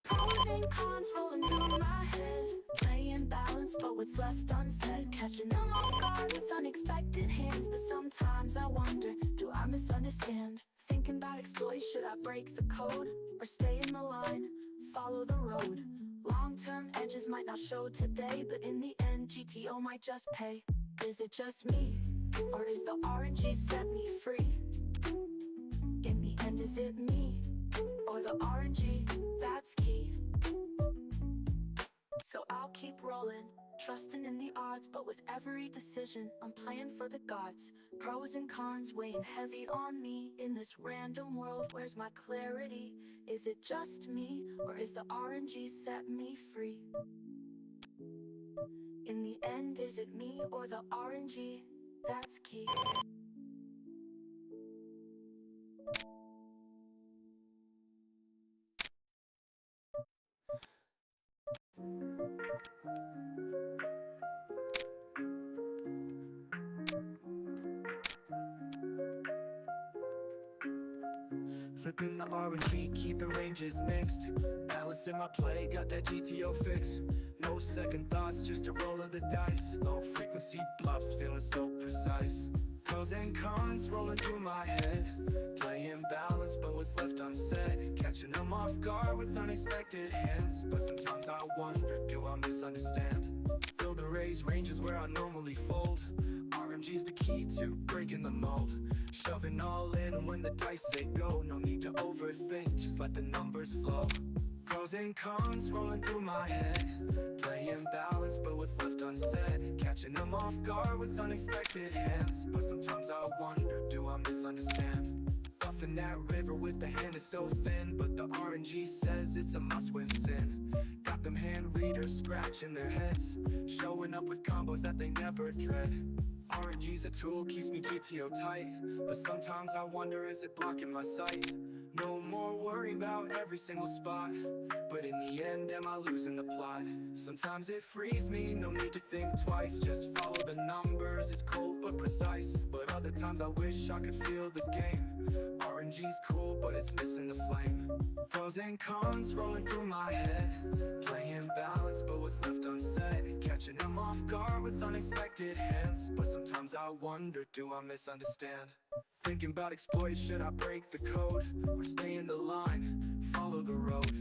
Pros and cons rolling through my head, playing balance, but what's left unsaid. Catching them off guard with unexpected hands, but sometimes I wonder, do I misunderstand? Thinking about exploit, should I break the code? Or stay in the line, follow the road? Long-term edges might not show today, but in the end, GTO might just pay. Is it just me? Or is the RNG set me free? In the end, is it me? Or the RNG? That's key. So I'll keep rolling, trusting in the odds, but with every decision, I'm playing for the gods. Pros and cons weighing heavy on me. In this random world, where's my clarity? Is it just me, or is the RNG set me free? In the end, is it me or the RNG? That's key. Flipping the RNG, keeping ranges mixed. Balancing my play, got that GTO fix. No second thoughts, just a roll of the dice. Low frequency bluffs, feeling so precise. Pros and cons rolling through my head. Playing balance, but what's left unsaid. Catching them off guard with unexpected hands. But sometimes I wonder, do I misunderstand? Build arrays, ranges where I normally fold. RMG's the key to breaking the mold. Shoving all in when the dice say go. No need to overthink, just let the numbers flow. Pros and cons rolling through my head. Playing balance, but what's left unsaid. Catching them off guard with unexpected hands. But sometimes I wonder, do I misunderstand? Buffing that river with the hand is so thin, but the RNG says it's a must-win sin. Got them hand readers scratching their heads, showing up with combos that they never dread. RNG's a tool, keeps me GTO tight, but sometimes I wonder, is it blocking my sight? No more worrying about every single spot, but in the end, am I losing the plot? Sometimes it frees me, no need to think twice. Just follow the numbers, it's cold but precise. But other times I wish I could feel the game. RNG's cool, but it's missing the flame. Pros and cons rolling through my head. Playing balance, but what's left unsaid. Catching them off guard with unexpected hands. But sometimes I wonder, do I misunderstand? Thinking about exploits, should I break the code? Or stay in the line, follow the road?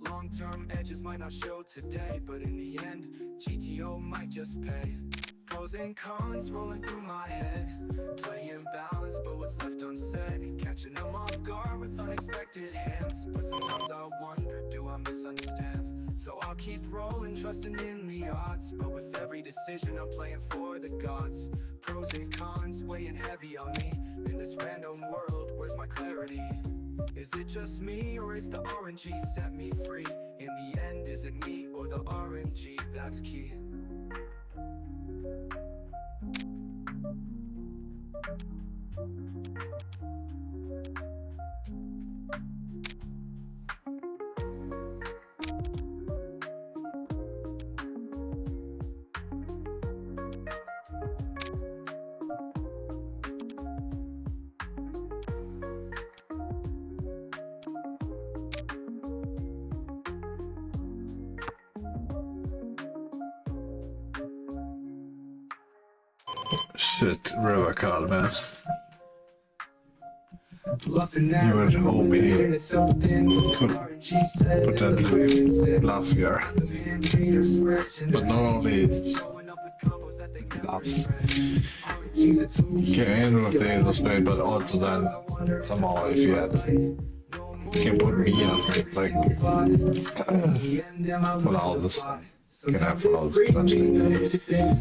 Long-term edges might not show today, but in the end, GTO might just pay. Pros and cons rolling through my head. Playing balance, but what's left unsaid. Catching them off guard with unexpected hands. But sometimes I wonder, do I misunderstand? So I'll keep rolling, trusting in the odds. But with every decision, I'm playing for the gods. Pros and cons weighing heavy on me. In this random world, where's my clarity? Is it just me, or is the RNG set me free? In the end, is it me or the RNG? That's key. Shit, river card, man. You would hope he could potentially bluff here. But not only bluffs, get in with the ace of spade, but also then somehow if you had, you can put me in, like, full houses. You can have full houses potentially. Yeah.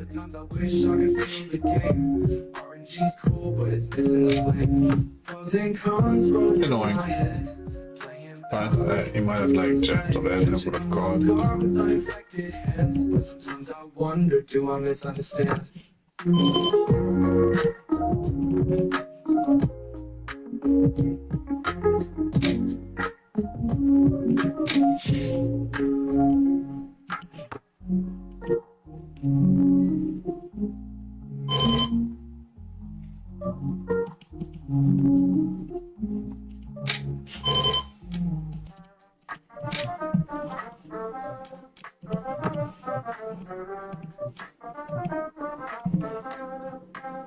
Times I wish I could feel the game. RNG's cool, but it's missing the flame. Pros and cons rolling through my head. But he might have like jacked of it and would have called. With unexpected hands. But sometimes I wonder, do I misunderstand?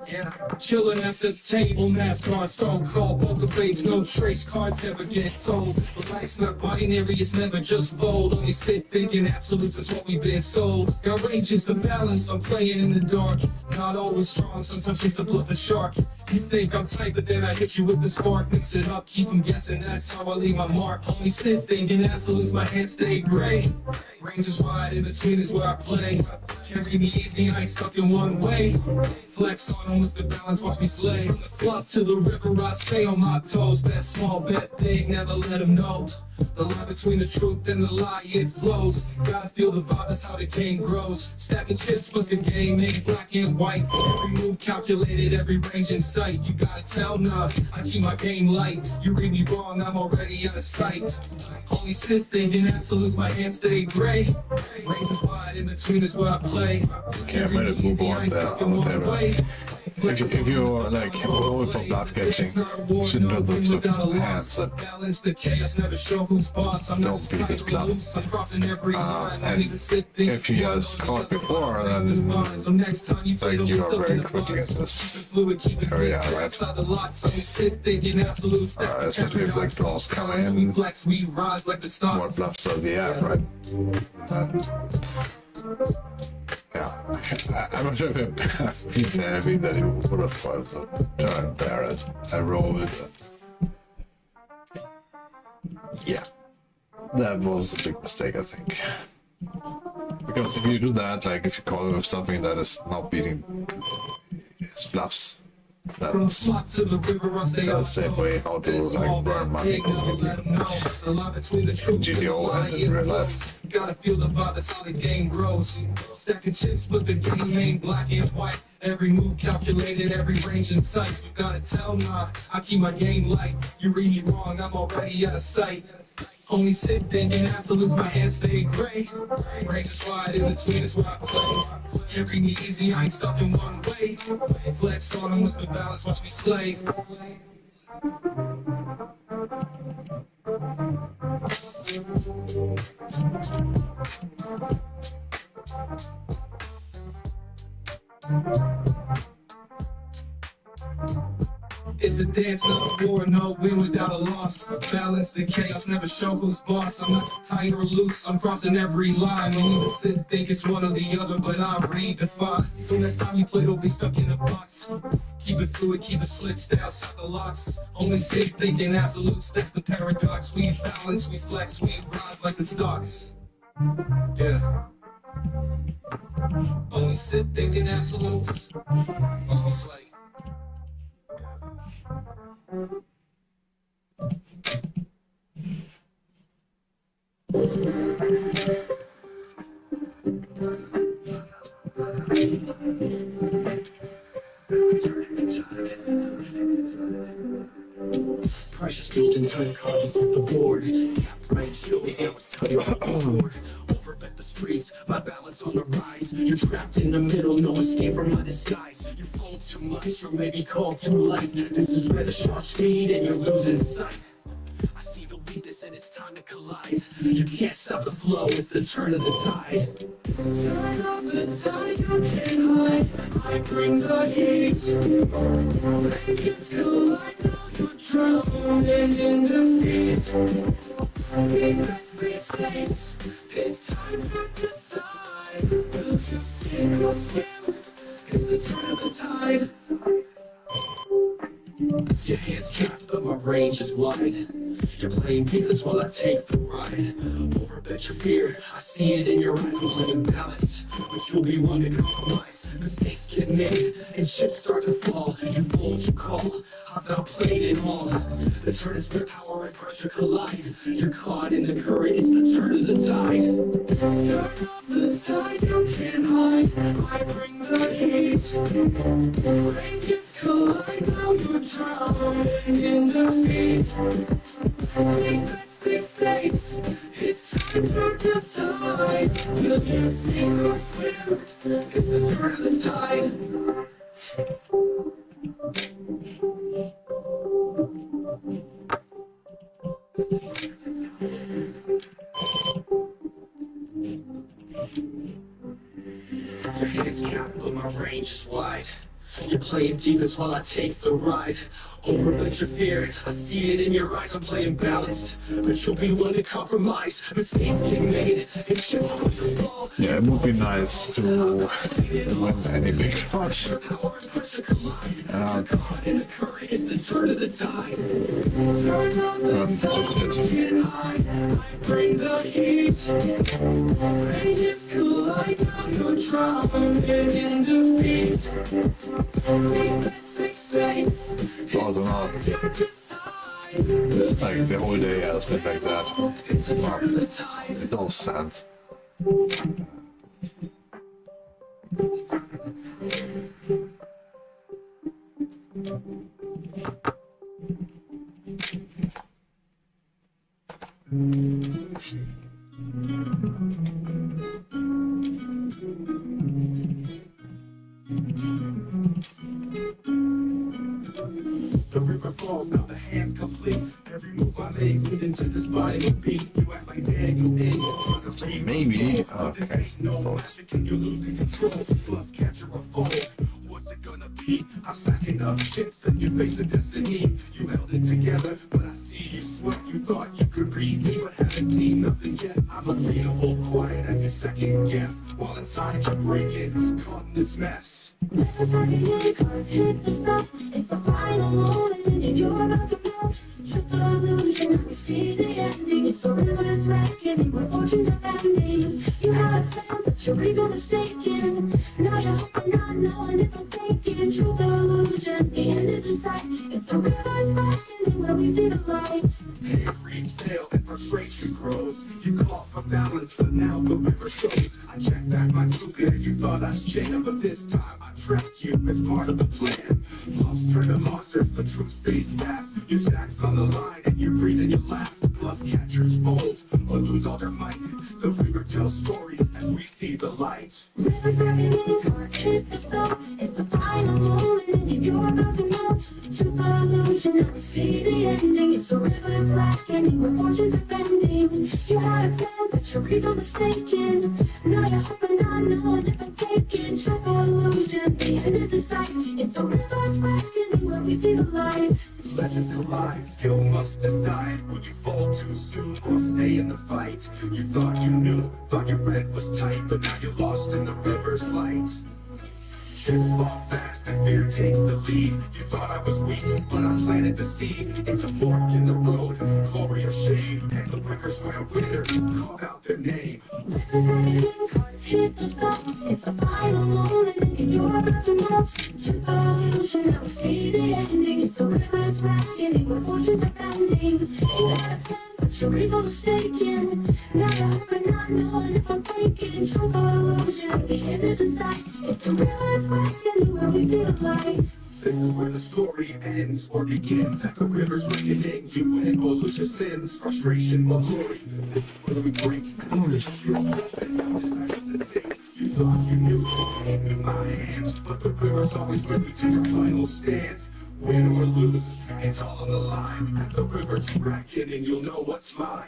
Yeah, chillin' at the table, mask on, stone cold, poker face, no trace, cards never get sold. But life's not binary, it's never just fold. Only sit thinking absolutes is what we've been sold. Got ranges to balance, I'm playing in the dark. Not always strong, sometimes it's the bluff a shark. You think I'm tight, but then I hit you with the spark. Mix it up, keep them guessing, that's how I leave my mark. Only sit thinking absolutes, my hands stay gray. Range is wide, in between is where I play. Carry me easy, I ain't stuck in one way. Flex on them with the balance, watch me slay. From the flop to the river, I stay on my toes. Bet small, bet big, never let them know. The line between the truth and the lie, it flows. Gotta feel the vibe, that's how the game grows. Stacking chips, but the game ain't black and white. Every move calculated, every range in sight. You gotta tell, nah, I keep my game light. You read me wrong, I'm already out of sight. Only sit thinking absolutes, my hands stay gray. Range is wide, in between is where I play. Okay, I might move on there. Okay, if you like roll for bluff catching, you should know those with hands that don't beat his bluff. And if he has caught before, then like you are very quick against this area, right? Especially if like draws come in, what bluffs do we have, right? Yeah, I'm not sure if I've beaten anything that you would have thought the turn there. I rolled. Yeah, that was a big mistake, I think. Because if you do that, like if you call with something that is not beating his bluffs, that's the same way how to like burn money in GTO and in real life. Gotta feel the vibe, that's how the game grows. Stacking chips, but the game ain't black and white. Every move calculated, every range in sight. You gotta tell, nah, I keep my game light. You read me wrong, I'm already out of sight. Only sit thinking absolutes, my hands stay gray. Range is wide, in between is where I play. Carry me easy, I ain't stuck in one way. Flex on them with the balance, watch me slay. It's a dance, not a war, no win without a loss. Balance the chaos, never show who's boss. I'm not just tight or loose, I'm crossing every line. Don't even sit and think it's one or the other, but I redefine. So next time you play, don't be stuck in a box. Keep it fluid, keep it slick, stay outside the locks. Only sit thinking absolutes, that's the paradox. We balance, we flex, we rise like the stocks. Yeah. Only sit thinking absolutes, watch me slay. Precious built in time cards off the board. Brain shows now it's time to forward. Overbet the streets, my balance on the rise. You're trapped in the middle, no escape from my disguise. You fall too much or maybe call too light. This is where the sharks feed and you're losing sight. I see the weakness and it's time to collide. You can't stop the flow, it's the turn of the tide. Turn off the tide, you can't hide. I bring the heat. Ranges collide, now you're drowning in defeat. We best mistakes, it's time to decide. Will you sink or swim? It's the turn of the tide. Your hands capped, but my range is wide. You're playing defense while I take the ride. Overbet your fear, I see it in your eyes. I'm playing balanced, but you'll be one to compromise. Mistakes get made, and chips start to fall. You fold your call, I've outplayed it all. The turn is where power and pressure collide. You're caught in the current, it's the turn of the tide. Turn off the tide, you can't hide. I bring the heat. Ranges collide, now you're drowning in defeat. We best mistakes, it's time to decide. Will you sink or swim? It's the turn of the tide. Your hands capped, but my range is wide. You're playing defense while I take the ride. Overbet your fear, I see it in your eyes. I'm playing balanced, but you'll be one to compromise. Mistakes get made, and chips will fall. Yeah, it would be nice to win any big pot. In the current is the turn of the tide. Turn off the get high. I bring the heat. Rages collide, now you're drowning in defeat. Big bets, big stakes. Also not like the whole day has been like that. It all sense. The river falls, now the hand's complete. Every move I make lead into this final beat. You act like Daniel in. Maybe. Okay. No magic and you're losing control. Bluff catcher or fold. What's it gonna be? I'm stacking up chips and you face the destiny. You held it together, but I see you sweat. You thought you could read me, but haven't seen nothing yet. I'm unreadable, quiet as you second guess. While inside you're breaking, caught in this mess. It's the final moment and you're about to melt. Trip the illusion, now we see the ending. It's the river's reckoning where fortunes are bending. You had a plan, but your reason mistaken. Now you're hoping, not knowing if I'm thinking. Truth or illusion, the end is in sight. It's the river's reckoning where we see the light. Hey, reach fail and frustration grows. You call for balance, but now the river shows. I check back my toolkit, you thought I was jammed, but this time I trapped you as part of the plan. Lost turn to monsters, the truth fades fast. Your stack's on the line and you're breathing your last. Bluff catchers fold or lose all their might. The river tells stories as we see the light. River's reckoning, cards hit the spell. It's the final moment and you're about to melt. Truth or illusion, now we see the ending. It's the river's reckoning where fortunes are bending. You had a plan, but your reason mistaken. Now you're hoping, not knowing if I'm thinking. Truth or illusion, the end is in sight. It's the river's reckoning where we see the light. Legends collide, skill must decide. Will you fall too soon or stay in the fight? You thought you knew, thought your red was tight, but now you're lost in the river's light. Chips fall fast and fear takes the lead. You thought I was weak, but I planted the seed. It's a fork in the road, glory or shame. And the rivers where winners call out their name. River's reckoning, cards hit the spot. It's the final moment and you're about to melt. Truth or illusion, now we see the ending. It's the river's reckoning where fortunes are bending. You had a plan, but your reason mistaken. Now you're hoping, not knowing if I'm thinking. Truth or illusion, the end is in sight. It's the river's reckoning where we see the light. This is where the story ends or begins. At the river's reckoning, you win or lose your sins. Frustration or glory. This is where we break. You thought you knew my hand, but the river's always where we take our final stand. Win or lose, it's all on the line. At the river's reckoning, you'll know what's mine.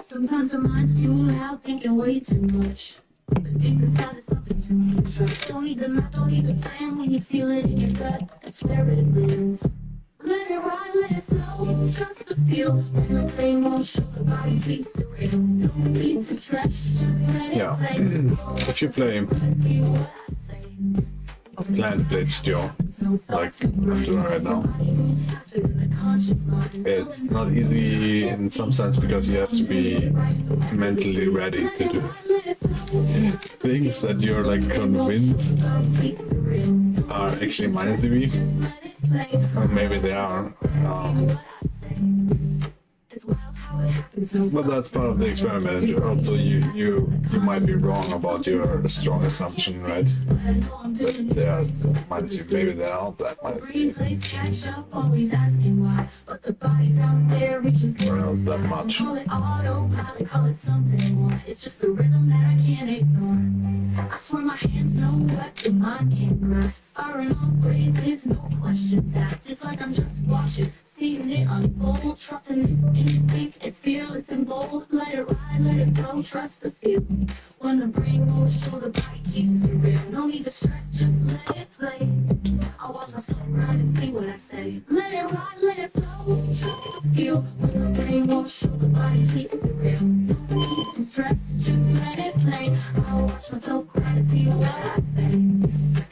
Sometimes our mind's too loud, thinking way too much. But deep inside is something you can trust. Don't need the map, don't need the plan. When you feel it in your gut, that's where it lands. Let it ride, let it flow, trust the feel. When the brain won't show, the body beats the real. No need to stretch, just let it Yeah. play. If you play See what I say. plan to play GTO, like I'm doing right now, it's not easy in some sense because you have to be mentally ready to do things that you're like convinced are actually minus EV. Or maybe they are. But that's part of the experiment. Also, you might be wrong about your strong assumption, right? doing it There right, so might effortlessly. see, maybe there aren't that The might brain be. plays catch up, always asking why, but the body's out there reaching for Or not the that sky. much. Call it autopilot, call it something more. It's just the rhythm that I can't ignore. I swear my hands know what the mind can't grasp. Firing off phrases, no questions asked. It's like I'm just watching, seeing it unfold. Trusting this instinct, it's fearless and bold. Let it ride, let it flow, trust the feel. When the brain goes show, the body keeps it real. No need to stress, just let it play. I watch myself grind and see what I say. Let it ride, let it flow, trust the feel. When the brain goes show, the body keeps it real. No need to stress, just let it play. I watch myself grind and see what I say.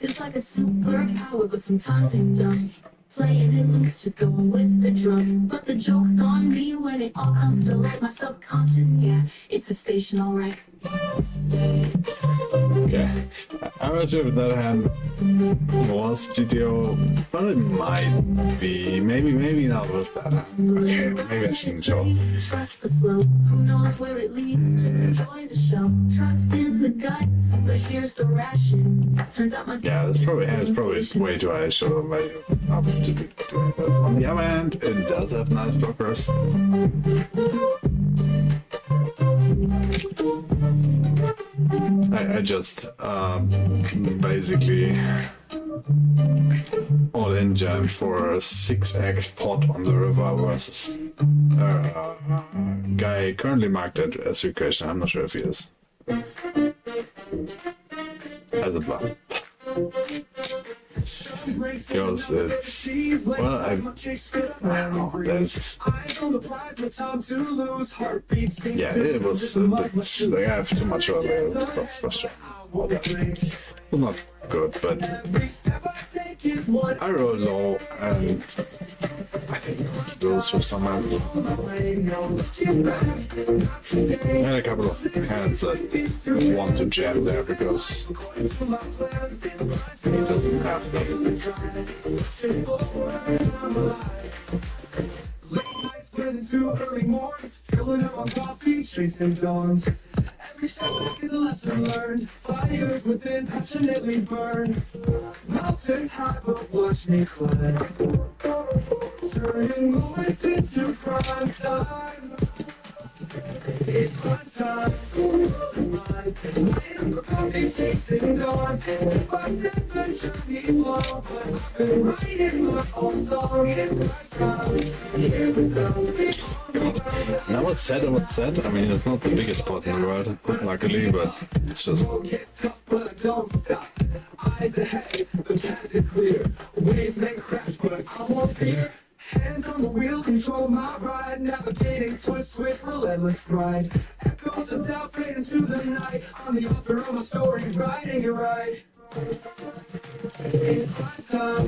It's like a superpower, but sometimes it's dumb. Playing it loose, just going with the drum. But the joke's on me when it all comes to light. My subconscious, yeah, it's a station, alright. Okay. I'm not sure if that hand was GTO, but it might be. Maybe not with that hand. Okay, maybe I shouldn't show. Trust the flow, who knows where it leads? Just enjoy the show. Trust in the gut, but here's the ration. Turns out my Yeah, that's probably way too high show value up to be doing that. On the other hand, it does have nice blockers. I just basically all in jammed for a 6x pot on the river versus guy currently marked as recreation. I'm not sure if he is. As a bluff. Because it's, well, I don't know, there's, yeah, it was a bit, like, I have too much of it, that's frustrating. All that. It was not good, but I rolled low, and I think it goes for some hands. I had a couple of hands that want to jam there because he doesn't have them. Too early mornings, filling up on coffee, chasing dawns. Every setback is a lesson learned. Fires within passionately burn. Mountains high, but watch me climb. Turning moments into prime time. It's prime time. Waiting for coffee, chasing dawns. Step by step, the journey's long, but I've been writing my own song. It's prime time. Here's the sound. Now what's said, I mean, it's not the biggest pot in the world, luckily, but it's just... It's tough, but don't stop. Eyes ahead, the path is clear. Waves may crash, but I won't fear. Hands on the wheel, control my ride. Navigating twists with relentless pride. Echoes of doubt fade into the night. I'm the author of a story, writing it right. It's my time,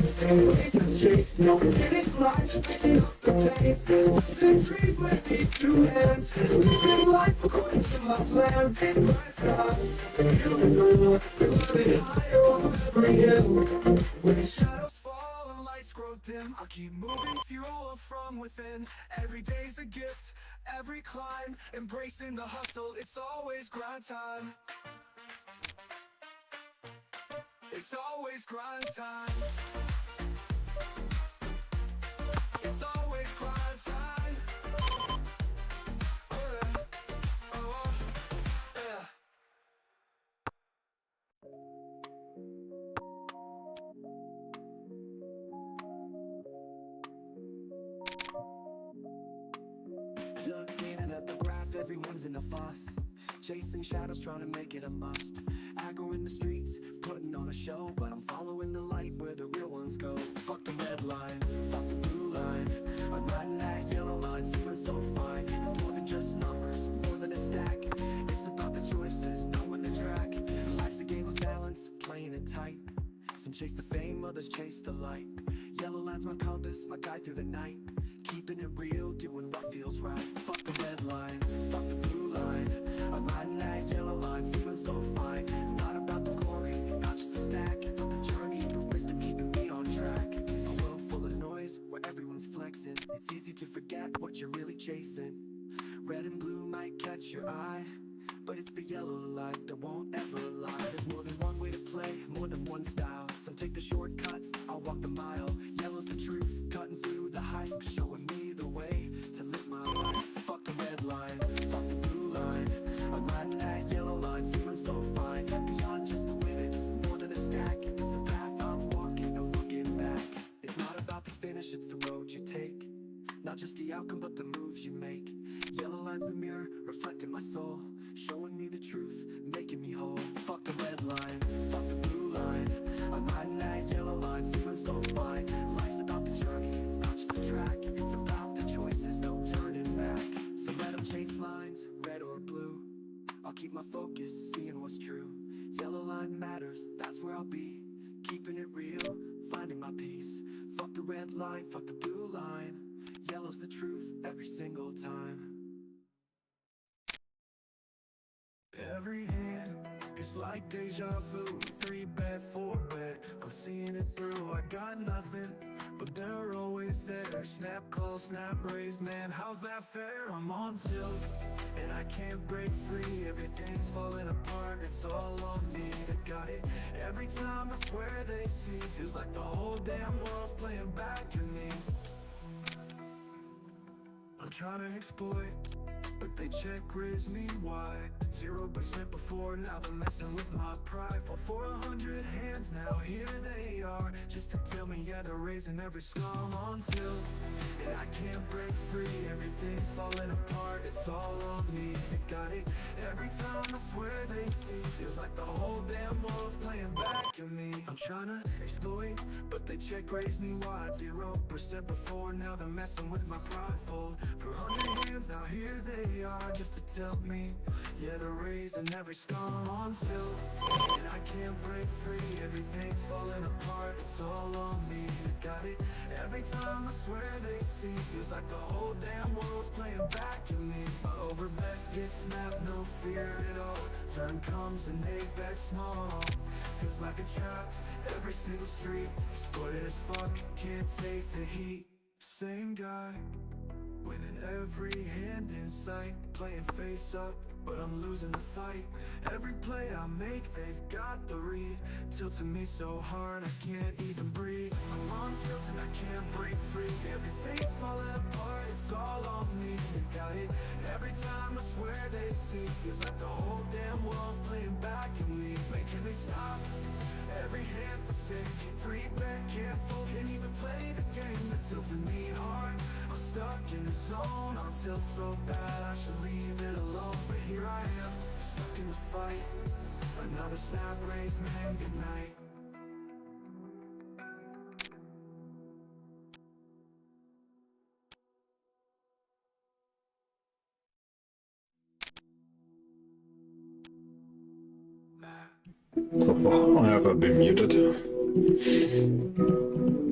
race the chase, no finish line, just picking up the pace. The trees with these two hands, living life according to my plans. It's my time, feel the door, climbing higher on every hill. When shadows fall and lights grow dim, I'll keep moving, fueled from within. Every day's a gift, every climb, embracing the hustle, it's always grind time. It's always grind time. It's always grind time. Oh, yeah. Looking at the graph, everyone's in a fuss. Chasing shadows, trying to make it a must. Aggro in the streets, putting on a show, but I'm following the light where the real ones go. Fuck the red line, fuck the blue line. I'm riding that yellow line, feeling so fine. It's more than just numbers, more than a stack. It's about the choices, knowing the track. Life's a game of balance, playing it tight. Some chase the fame, others chase the light. Yellow line's my compass, my guide through the night. Keeping it real, doing what feels right. Fuck the red line, fuck the blue line. I'm riding that yellow line, feeling so fine. Not about the glory, not just the stack. The journey, the wisdom keeping me on track. A world full of noise, where everyone's flexing. It's easy to forget what you're really chasing. Red and blue might catch your eye, but it's the yellow light that won't ever lie. There's more than one way to play, more than one style. Some take the shortcuts, I'll walk the mile. Yellow's the truth, cutting through the hype, showing me the way to live my life. Fuck the red line, fuck the blue line. I'm riding that yellow line, feeling so fine. Beyond just the limits, more than a stack. It's the path I'm walking, no looking back. It's not about the finish, it's the road you take. Not just the outcome, but the moves you make. Yellow line's the mirror, reflecting my soul, showing me the truth, making me whole. Fuck the red line, fuck the blue line. I'm riding that yellow line, feeling so fine. Life's about the journey, not just the track. It's about the choices, no turning back. So let them chase lines, red or blue. I'll keep my focus, seeing what's true. Yellow line matters, that's where I'll be. Keeping it real, finding my peace. Fuck the red line, fuck the blue line. Yellow's the truth, every single time. Every hand is like deja vu. 3-bet, 4-bet, I'm seeing it through. I got nothing, but they're always there. Snap call, snap raise, man, how's that fair? I'm on tilt, and I can't break free. Everything's falling apart, it's all on me that got it. Every time I swear they see, feels like the whole damn world's playing back at me. I'm trying to exploit, but they check raise me wide. 0% before, now they're messing with my pride. Fall for 100 hands, now here they are, just to tell me, yeah, they're raising every skull on tilt. And I can't break free, everything's falling apart, it's all on me, they got it. Every time I swear they see, feels like the whole damn world's playing back at me. I'm trying to exploit, but they check raise me wide. 0% before, now they're messing with my pride. Fall for 100 hands, now here they are, just to tell me, yeah, they're raising every skull on tilt. And I can't break free, everything's falling apart, it's all on me, they got it. Every time I swear they see, feels like the whole damn world's playing back at me. My overbets get snapped, no fear at all. Turn comes and they bet small. Feels like a trap, every single street. Exploited as fuck, can't take the heat. Same guy, winning every hand in sight. Playing face up, but I'm losing the fight. Every play I make, they've got the read. Tilting me so hard, I can't even breathe. I'm on tilt and I can't break free. Everything's falling apart, it's all on me, they got it. Every time I swear they see, feels like the whole damn world's playing back at me. Making me stop, every hand's the same. Can't 3-bet, can't fold, can't even play the game. They're tilting me hard, I'm stuck in the zone. I'm tilt so bad, I should leave it alone. But here I am, stuck in the fight. Another snap raise, man, good night. So for how long have I been muted?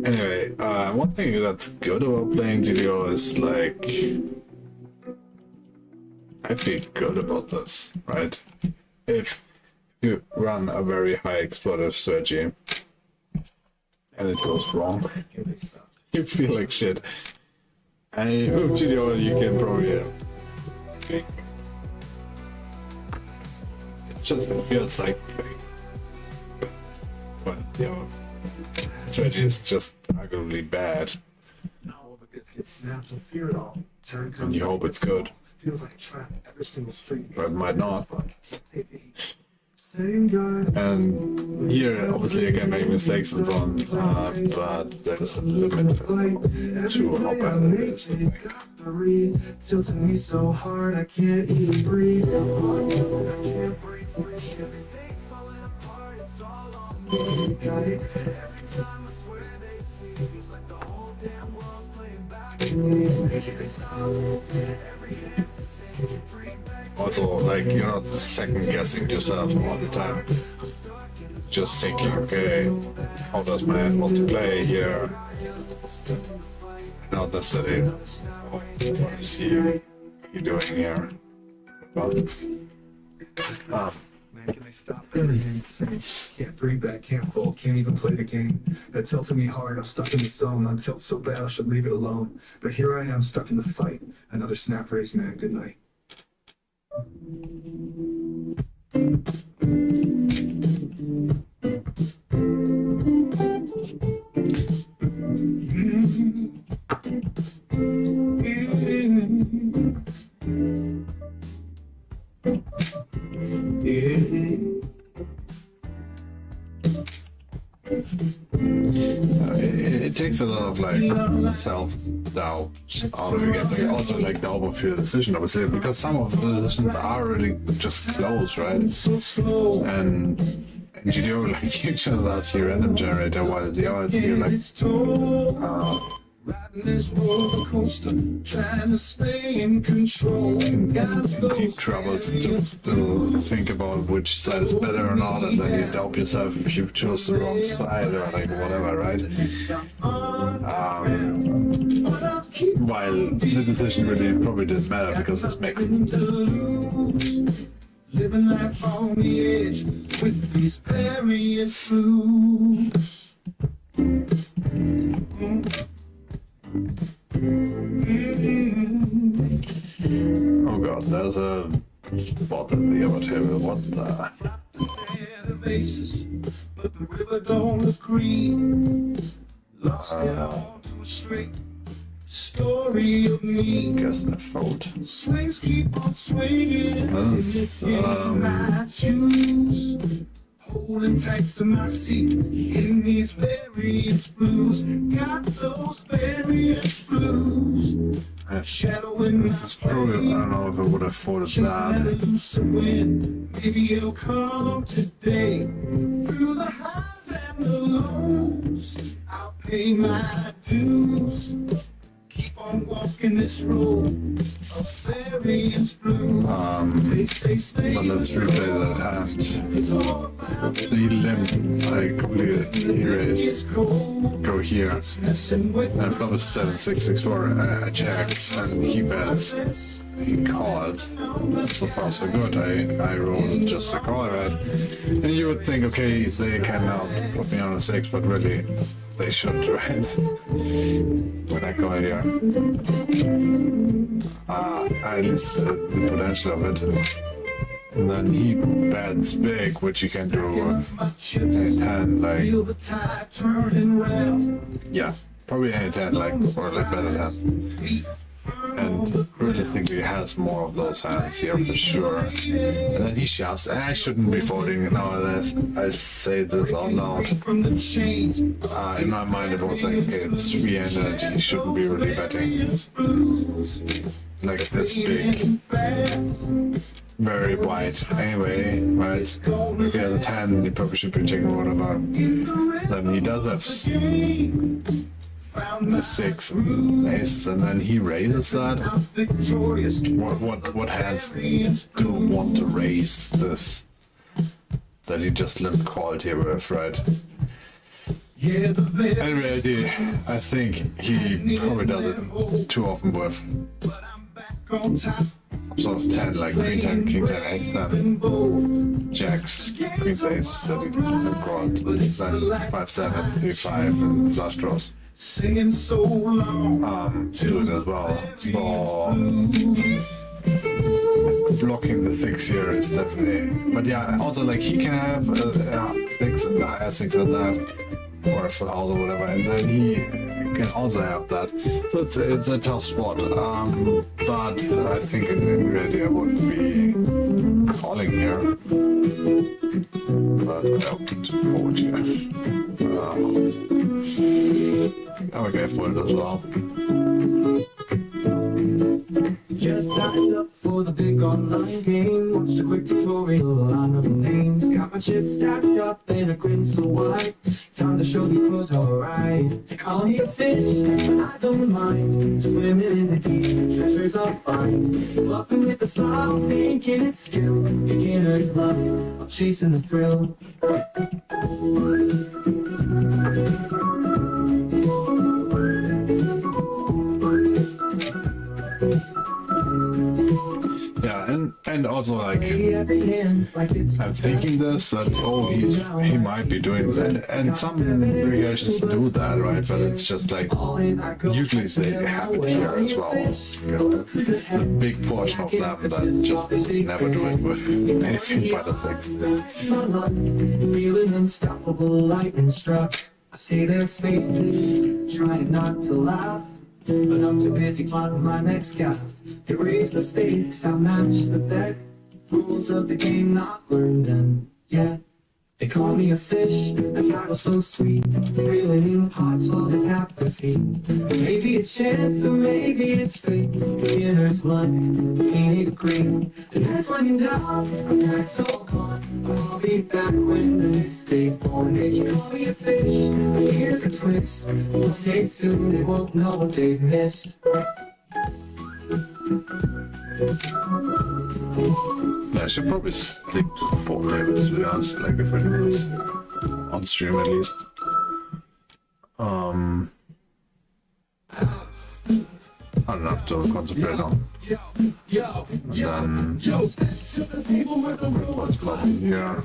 Anyway, one thing that's good about playing GTO is like I feel good about this, right? If you run a very high exploitive strategy and it goes wrong, you feel like shit. And with GTO you can probably it feels like playing. But you know, strategy is just arguably bad. No, but this gets snapped, no fear at all. Turn comes And you hope it's good. Feels like a trap, every single street. But it might not. Fuck, take the heat. Same guy. And here, obviously, I can make mistakes and so on, but there's a limit to how bad it is. Tilting me so hard I can't even breathe. I can't break free. Everything's falling apart. It's all on me. Got it. Every time I swear they see, feels like the whole damn world's playing back to me. They stop. Every hand's the same. Can't breathe back. Also, like, you're not second guessing yourself all the time. Just thinking, okay, how does my multiplayer here? Not necessarily, what is he doing here? Well, Man, can they stop everything the same? Can't 3-bet, can't fold, can't even play the game. That tilted me hard, I'm stuck in the zone. I'm tilt so bad I should leave it alone. But here I am, stuck in the fight. Another snap raise, man, good night. It takes a lot of like self-doubt out of the game. Like, also like doubt of your decision, obviously, because some of the decisions are really just close, right? And in GTO, like you just ask your random generator, while the other you're like Riding this roller coaster, trying to stay in control. in deep troubles to think about which side is better or not, and then you doubt yourself if you chose the wrong side or like whatever, right? While the decision really probably didn't matter because it's mixed. Living life on the edge with these various blues. Oh god, there's a spot at the other table. What the? The set of aces, but the river don't agree. Lost down to a straight story of me. Guess I fold. Swings keep on swinging, That's, in my shoes. Holding tight to my seat in these various blues. Got those various blues. Shadowing This is probably, I don't know if I would have folded just let that. it loose and win. Maybe it'll come today. Through the highs and the lows, I'll pay my dues. Keep on walking this road of various blues. They say stay. But let's replay that hand. It's all about So he limped, I completed, he raised, it's cold. go here, It's messing with and flop is 7-6-6-4, I checked, and he bets, he calls. So far so good, I rolled just a call, right? And you would think, okay, they can now put me on a 6, but really, they should, right? When I go here. I listed the potential of it. And then he bets big, which you can do my chips. a 10, like, Feel the tide turning round. yeah, probably a 10, like, or like better than. Feet firm on the And realistically has more of those hands here for sure. And then he shoves, and I shouldn't be voting nowadays. I say this out loud. from the chains. In my mind it was like, okay, it's 3-handed, he shouldn't be really betting. Blues. Like this big, very wide. Anyway, right, okay, the 10, he probably should be checking whatever. Then he does have the 6 aces, and then he raises that. Victorious. What hands do want to raise this that he just limp called here with, right? Yeah, the very Anyway, I think he probably does it too often with but I'm back on top. sort of 10, like Queen 10, King 10, Ace 10, Jacks, Queen 8 that he limp called, then 5-7, 3-5, and flush draws. Singing so long. Do it as well. So blocking the 6 here is definitely, but yeah, also like he can have 6 and I have 6 at that, or a full house or whatever, and then he can also have that. So it's a tough spot. But I think in reality I would be calling here. But I opted to fold here. Okay, fold as well. Just signed up for the big online game. Watched a quick tutorial on the names. Got my chips stacked up in a grin so wide. Time to show these pros alright. They call me a fish, I don't mind. Swimming in the deep, treasures are fine. Bluffing with the style, thinking it's skill. Beginner's luck, I'm chasing the thrill. Yeah, and also like At the end, like it's I'm thinking this that he might be doing that, and some variations do that, right? But it's just like usually they have it here as well. You know, a big portion of them that just never do it with anything but a thing. my luck, feeling unstoppable, lightning struck. I see their faces, trying not to laugh, but I'm too busy plotting my next gaff. They raise the stakes, I match the bet. Rules of the game not learned them yet. They call me a fish, a title so sweet, reeling in pots while they tap their feet. Maybe it's chance or maybe it's fate, beginner's luck, ain't agree. And that's when in doubt, I'm so gone. I'll be back when the next day's born. They can call me a fish, but here's the twist. One day soon they won't know what they've missed. I should probably stick to 4 tables, to be honest, like if it was on stream at least. I don't have to concentrate on. And then what's lovely here.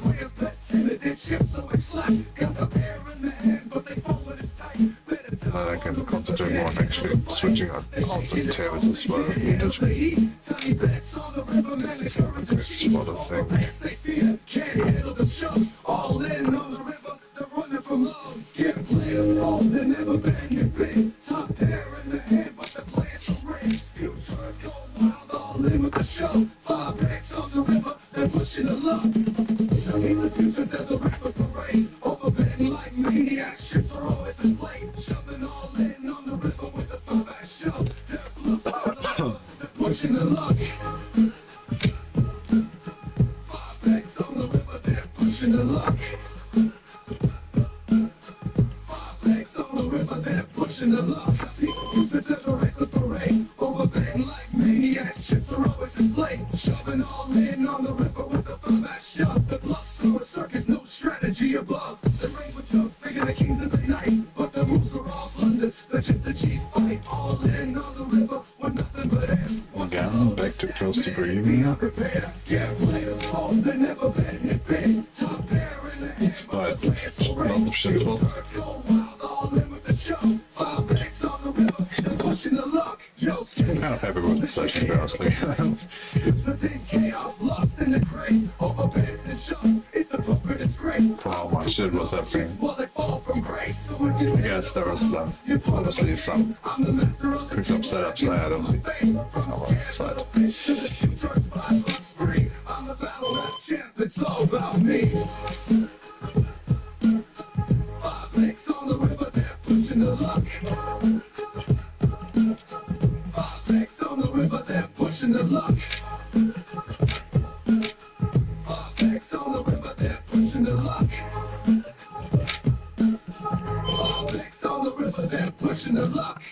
Then I can concentrate more on actually switching on the tables as well. This is a quick spot of thing. Pushing the luck, in the future there's a river parade, overbending like maniacs, ships are always in play, shoving all in on the river with a 5-ass shove. They're pushing the luck. 5 on the river, they're pushing the luck. 5 on the river, they're pushing the luck. Future there's a river parade, overbending like maniacs, ships are always in play, shoving all in on the river with a 5-ass shove. The bluff sword circus, no strategy above. The rain would jump, figure the kings of the night, but the moves are all blunders. They're just a cheap fight, all in on the river with nothing but air. Again, back to close to green. It's quite not the shit spot. I'm kind of happy with the session, honestly. For how much it was happening. I guess there was obviously some quick up setups I had on our side. It's all about me. 5 legs on the river, they're pushing the luck. 5 legs on the river, they're pushing the luck. 5 legs on the river, they're pushing the luck. 5 legs on the river, they're pushing the luck.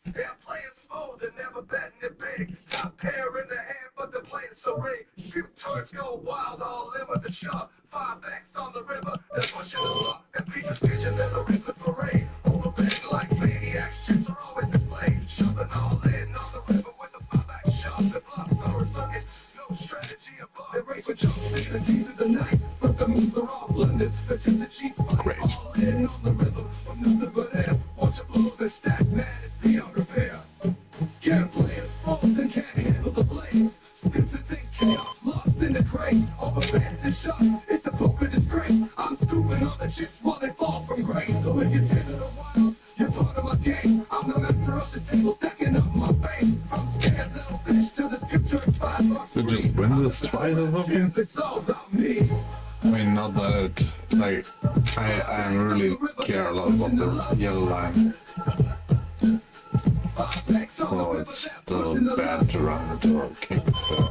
They're playing smooth, they're never betting it big. Top pair in the hand, but they're playing so rigged. Shoot turds go wild, all in with the shove. 5X on the river, they're pushing the luck. And Peter's vision, they're the river parade. Overbending like maniacs, ships are always displayed. Shoving all in on the river with the 5X shove. The blocks are a circus, no strategy above. They race for jumps in the teeth of the night, but the moves are all blunders. They're just a cheap fight. Great. All in on the river with nothing but air. Watch it blow the stack, man, it's beyond repair. Scared players, fold and can't handle the blaze. Spins and in chaos, lost in the craze. Overbands and shots, it's a poker disgrace. I'm scooping all the chips while they fall from grace. So if you're tender the wild, you're part of my game. I'm the master of the table, stacking up my fame. From scared little fish to the future, it's $5. Did just win this twice or something? It's all about me. I mean, not that it, like, I really care a lot about the yellow line. So it's still bad to run into our kings there.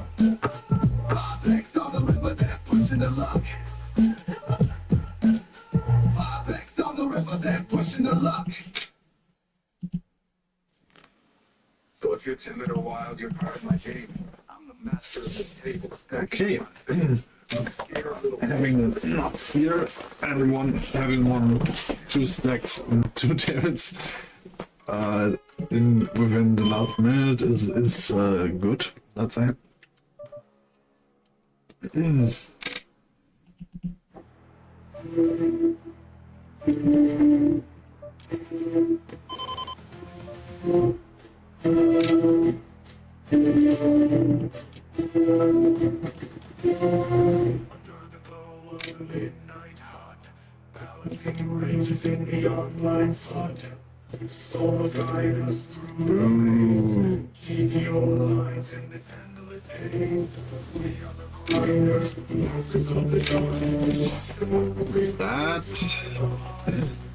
5 legs on the river, they're pushing the luck. 5 legs on the river, they're pushing the luck. So if you're timid or wild, you're part of my game. I'm the master of this table stack. Okay. Having knots here and having 2 stacks and 2 tables. in within the last minute is good. Let's say. Midnight hot, balancing ranges in the online flood. Souls guide us through the maze. GTO lines in this endless haze. We are the grinders, masters of the dark. That,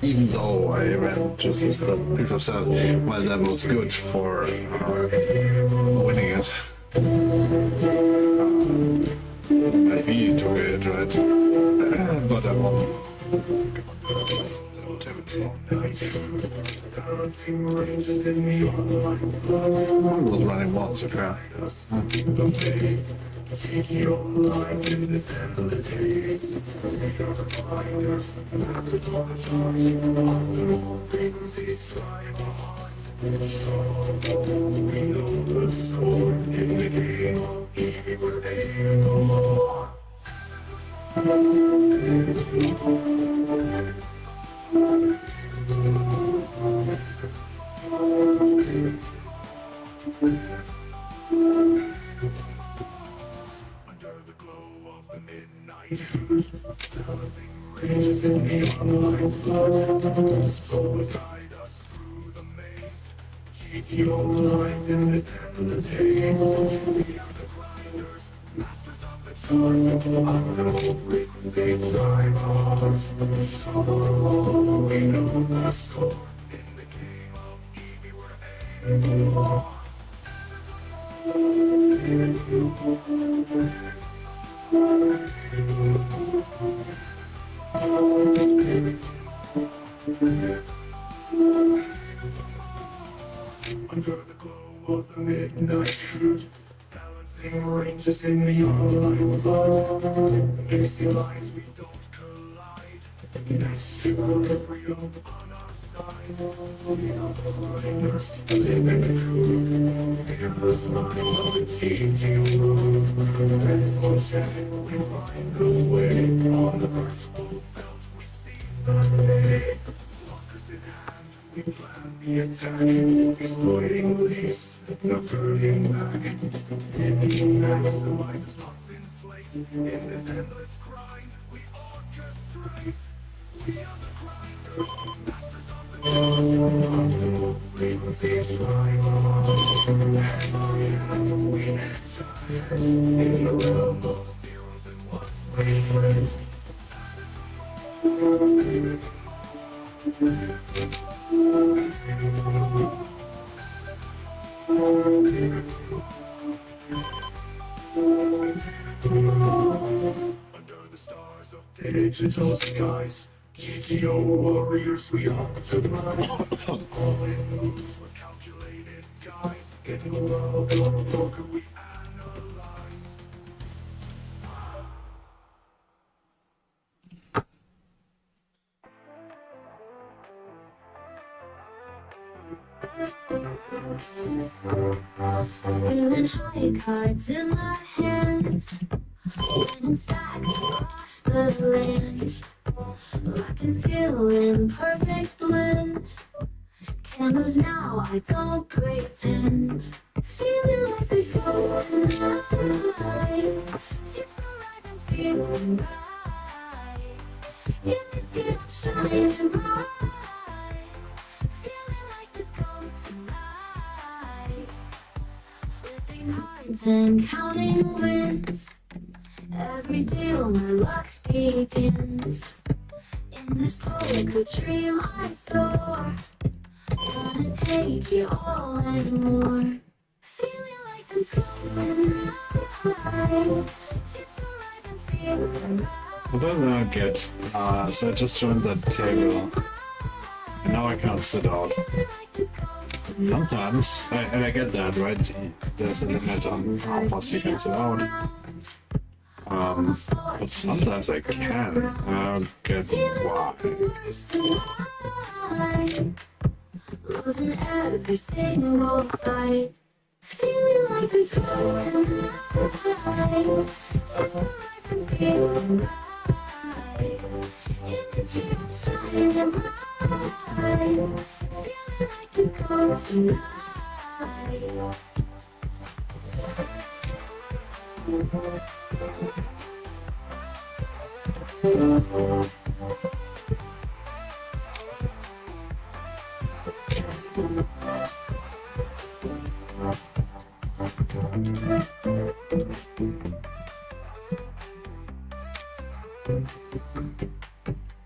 even though I ran just as the proof of sales, well, that was good for winning it. Maybe you took it, right? But I won. Balancing ranges in the online flood. I was running once, okay. GTO lines in this endless haze. We are the grinders, masters of the charge. Optimal frequencies drive our hearts. So we know the score in the game of Eevee. We're aiming for more. Under the glow of the midnight, balancing ranges in the online flood. Souls guide us through the maze. GTO lines in this endless haze. We are the grinders, masters of the charge. Optimal frequency drive our hearts. So we know the score in the game of Eevee. We're aiming for more. Under the glow of the midnight shoot, balancing ranges in the online flood. Mixing lines we don't collide. Next equilibrium on our side. We are the grinders, living the coup. Fearless minds of the GTO road. Red or check, we find the way. On the virtual belt, we seize the day. Lockers in hand, we plan the attack. Exploiting leaps, no turning back. Taking maximize the stocks inflate. In this endless grind, we orchestrate. We are the grinders, masters of the charge. Optimal frequency drive our hearts. And we next time. In the realm of zeros and ones, we raise. Under the stars of digital skies, GTO warriors we optimize. All in moves were calculated guys. In the world of poker we analyze. Feeling high cards in my hands, winning stacks across the land. Lacking skill in perfect blend. Can't lose now, I don't pretend. Feeling like the golden light. Ships are rising, feeling right. In this game, I'm shining bright. Feeling like the golden light. Flipping cards and counting wins. Every deal, my luck begins. In this poker dream I soar. Gonna take it all and more. Feeling like the golden light. Ships are rising, feeling right. What did I get? So I just joined that table. And now I can't sit out. Sometimes, and I get that, right? There's a limit on how fast you can sit out. But sometimes I can. I don't get why. losing every single fight. Feeling like a ghost tonight. Just the rise and feel right. In this game I'm shining bright. Feeling like a ghost tonight.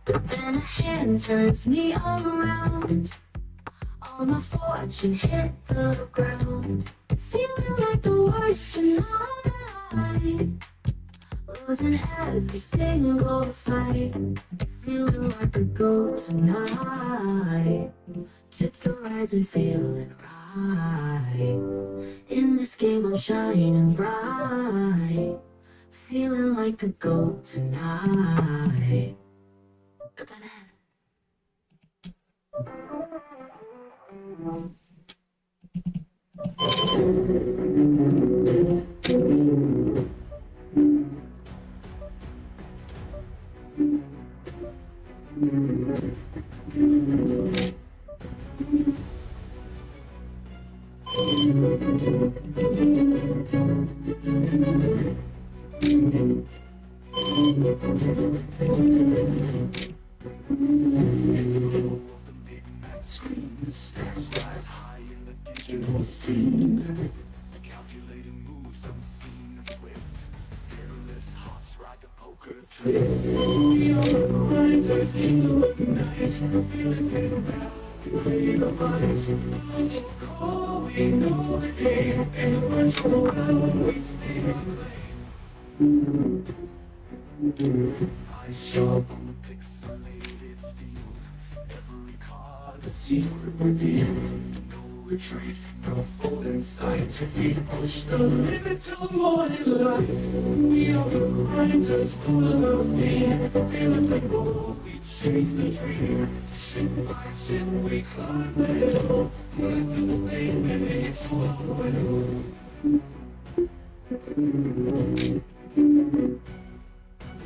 Then a hand turns me around. All my fortune hit the ground. Feeling like the worst tonight. Losing every single fight. Feeling like a goat tonight. Get to rise and feeling right. In this game I'm shining bright. Feeling like a goat tonight. Stars rise high in the digital scene. Calculating moves unseen and swift. Fearless hearts ride the poker drift. We are the grinders, keep the looking nice. Fearless hit around, play the fight. Oh, we know the game. In the virtual realm, we stay and play. Eyes sharp on the pixelated field. Every card a secret revealed. No retreat, no folding sight. We push the limits till the morning light. We are the grinders, rulers of fear. Fearless and bold, we chase the dream. Ship by ship, we climb the hill. Bless is the flame and it's flowing.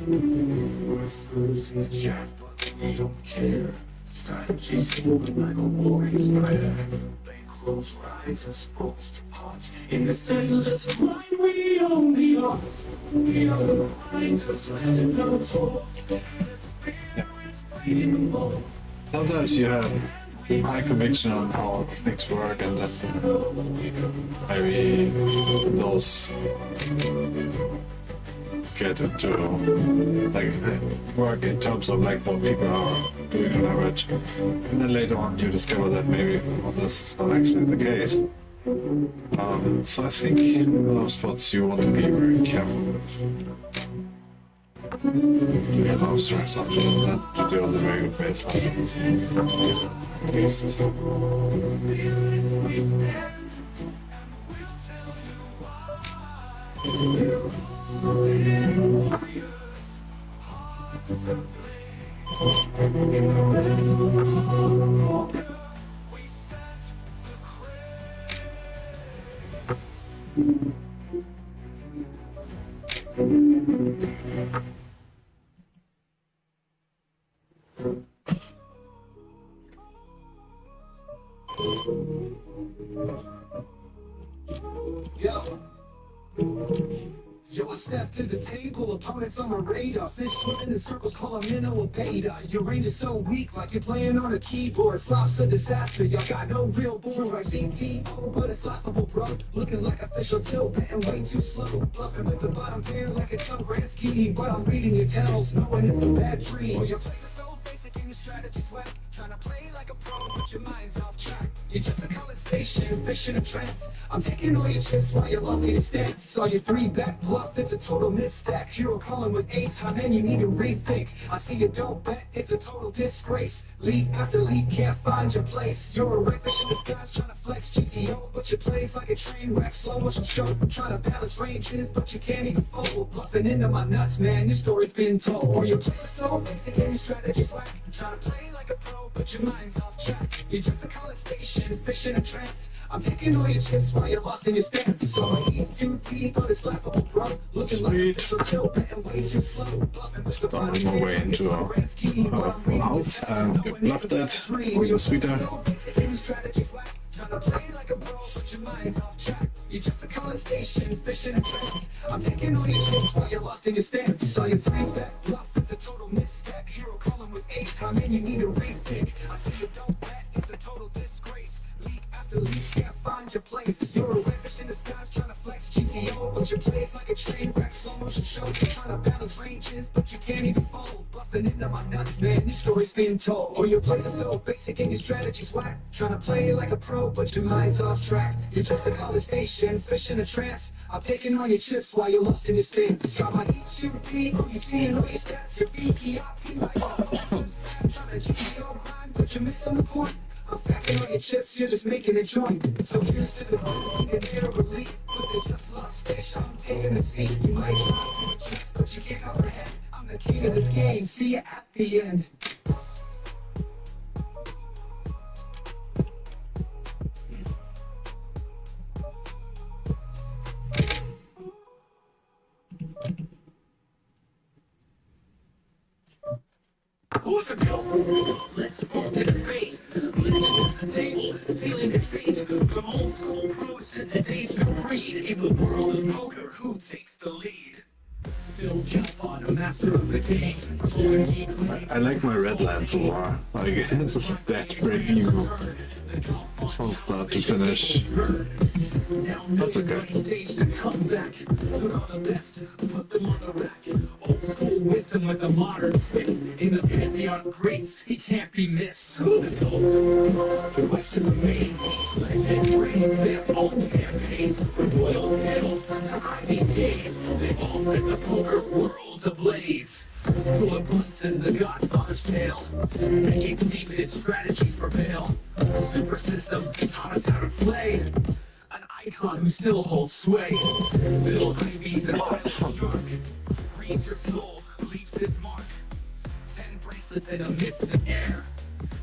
Whispers in the chat, but we don't care. Strategies moving like a warrior's prayer. Bankroll's rise as foes depart. In this endless grind, we own the art. We are the grinders, legends untold. The spirit in the mold. Sometimes you have high conviction on how things work, and then maybe those get into like work in terms of like what people are doing on average, and then later on you discover that maybe this is not actually the case. So I think in those spots you want to be very careful with. You get those stripes on that to do on the very good baseline. At least. Yo, I stepped to the table, opponents on my radar. Fish swimming in circles, call a minnow a beta. Your range is so weak, like you're playing on a keyboard. Flops a disaster, y'all got no real board. Right, GTO, but it's laughable, bro. Looking like official tilt, betting way too slow. Bluffing with the bottom pair like it's some grand scheme. But I'm reading your tells, knowing it's a bad dream. Or your plays are so basic and your strategy's whack. Trying to play like a pro, but your mind's off track. You're just a college station, fish in a trance. I'm taking all your chips while you're lost in stance. Saw your 3-bet bluff, it's a total misstack. Hero calling with ace, how man you need to rethink. I see you don't bet, it's a total disgrace. Lead after lead, can't find your place. You're a red fish in disguise, trying to flex GTO, but your plays like a train wreck, slow motion show. Trying to balance ranges, but you can't even fold. Bluffing into my nuts, man, your story's been told. Or your plays are so basic and your strategy's whack. Trying to play like a pro, but your mind's off track. You're just a college station, fish in a trance. I'm picking all your chips while you're lost in your stance. So I eat too deep, but it's laughable, bro. Looking like a fish on chill, betting way too slow. Bluffing with the Just on my way into a house and get bluffed at. Or sweeter. Trying to play like a pro, but your mind's off track. You're just a college station, fish in a trance. I'm picking all your chips while you're lost in your stance. Saw your 3-bet bluff, it's a total misstep. Hero calling with ace, how many you need a rethink? I see you don't bet, it's a total disgrace. League after league, can't find your place. You're a redfish in the skies, trying to flex GTO, but your play's like a train wreck, slow motion show. Trying to balance ranges, but you can't even fold. Buffing into my nuts, man, this story's being told. Or your plays are so basic and your strategy's whack. Trying to play like a pro, but your mind's off track. You're just a college station, fish in a trance. I'm taking all your chips while you're lost in your stance. Got my heat, shoot, beat, oh, you seeing all your stats. Your VPIP, like trying to GTO grind, but you're missing the point. I'm stacking all your chips, you're just making a joint. So here's to the point, you can relief. But they just lost fish, I'm taking a seat. You might try to trust, but you can't comprehend. I'm the king of this game, see you at the end. Who's the go? Let's all debate. Living at the table, stealing the feet. From old school pros to today's new breed. In the world of poker, who takes the lead? Phil Gelfond, a master of the game. I like my red lands a lot. Like, it's that pretty evil. From start to finish. That's okay. Stage to come back. Took on the best, put them on the rack. Old school wisdom with a modern twist. In the pantheon of greats, he can't be missed. Who's the GOAT? The question remains. Each legend raised their own campaigns. From royal tales to Ivy's days, they've all set the poker world ablaze. Through a Brunson, the Godfather's tale. Decades deep, his strategies prevail. Super system taught us how to play. An icon who still holds sway. Phil Ivy, the silent shark. Reads your soul, leaves his mark. 10 bracelets in a mystic air.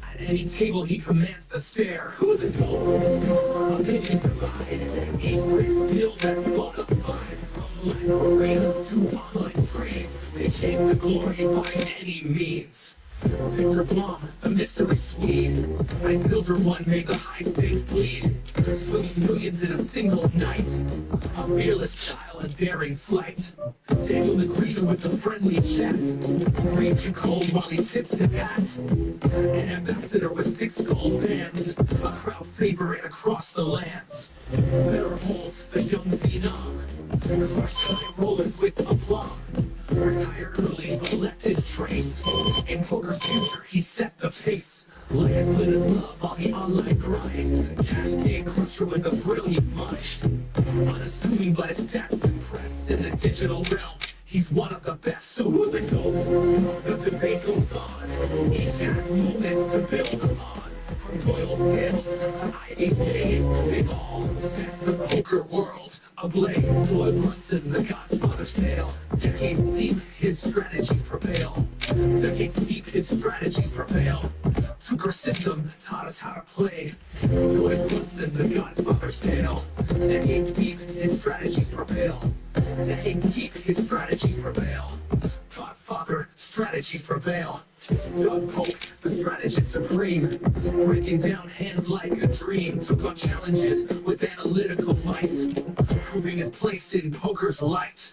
At any table he commands the stare. Who's the GOAT? Opinions divide. Each brings skill that's bona fide. From live arenas to online screens, they chase the glory by any means. Victor Blum, the mystery Swede. I filter one, made the high stakes bleed. Swimming millions in a single night. A fearless style and daring flight. Daniel Negredo with the friendly chat. Reads you cold while he tips his hat. An ambassador with 6 gold bands. A crowd favorite across the lands. Better holes, the young phenom. Crush high rollers with aplomb. Retired early, but left his trace. In poker's future, he set the pace. Last lit his love on the online grind. Cash game crusher with a brilliant mind. Unassuming, but his stats impress. In the digital realm, he's one of the best. So who's the GOAT? The debate goes on. Each has moments to build upon. From Doyle's tales to Ivy's days, they've all set the poker world ablaze. Floyd Brunson, the Godfather's tale. Decades deep, his strategies prevail. Decades deep, his strategies prevail. Took our system, taught us how to play. Floyd Brunson, the Godfather's tale. Decades deep, his strategies prevail. Decades deep, his strategies prevail. Godfather, strategies prevail. Doug Polk, the strategist supreme. Breaking down hands like a dream. Took on challenges with analytical might. Proving his place in poker's light.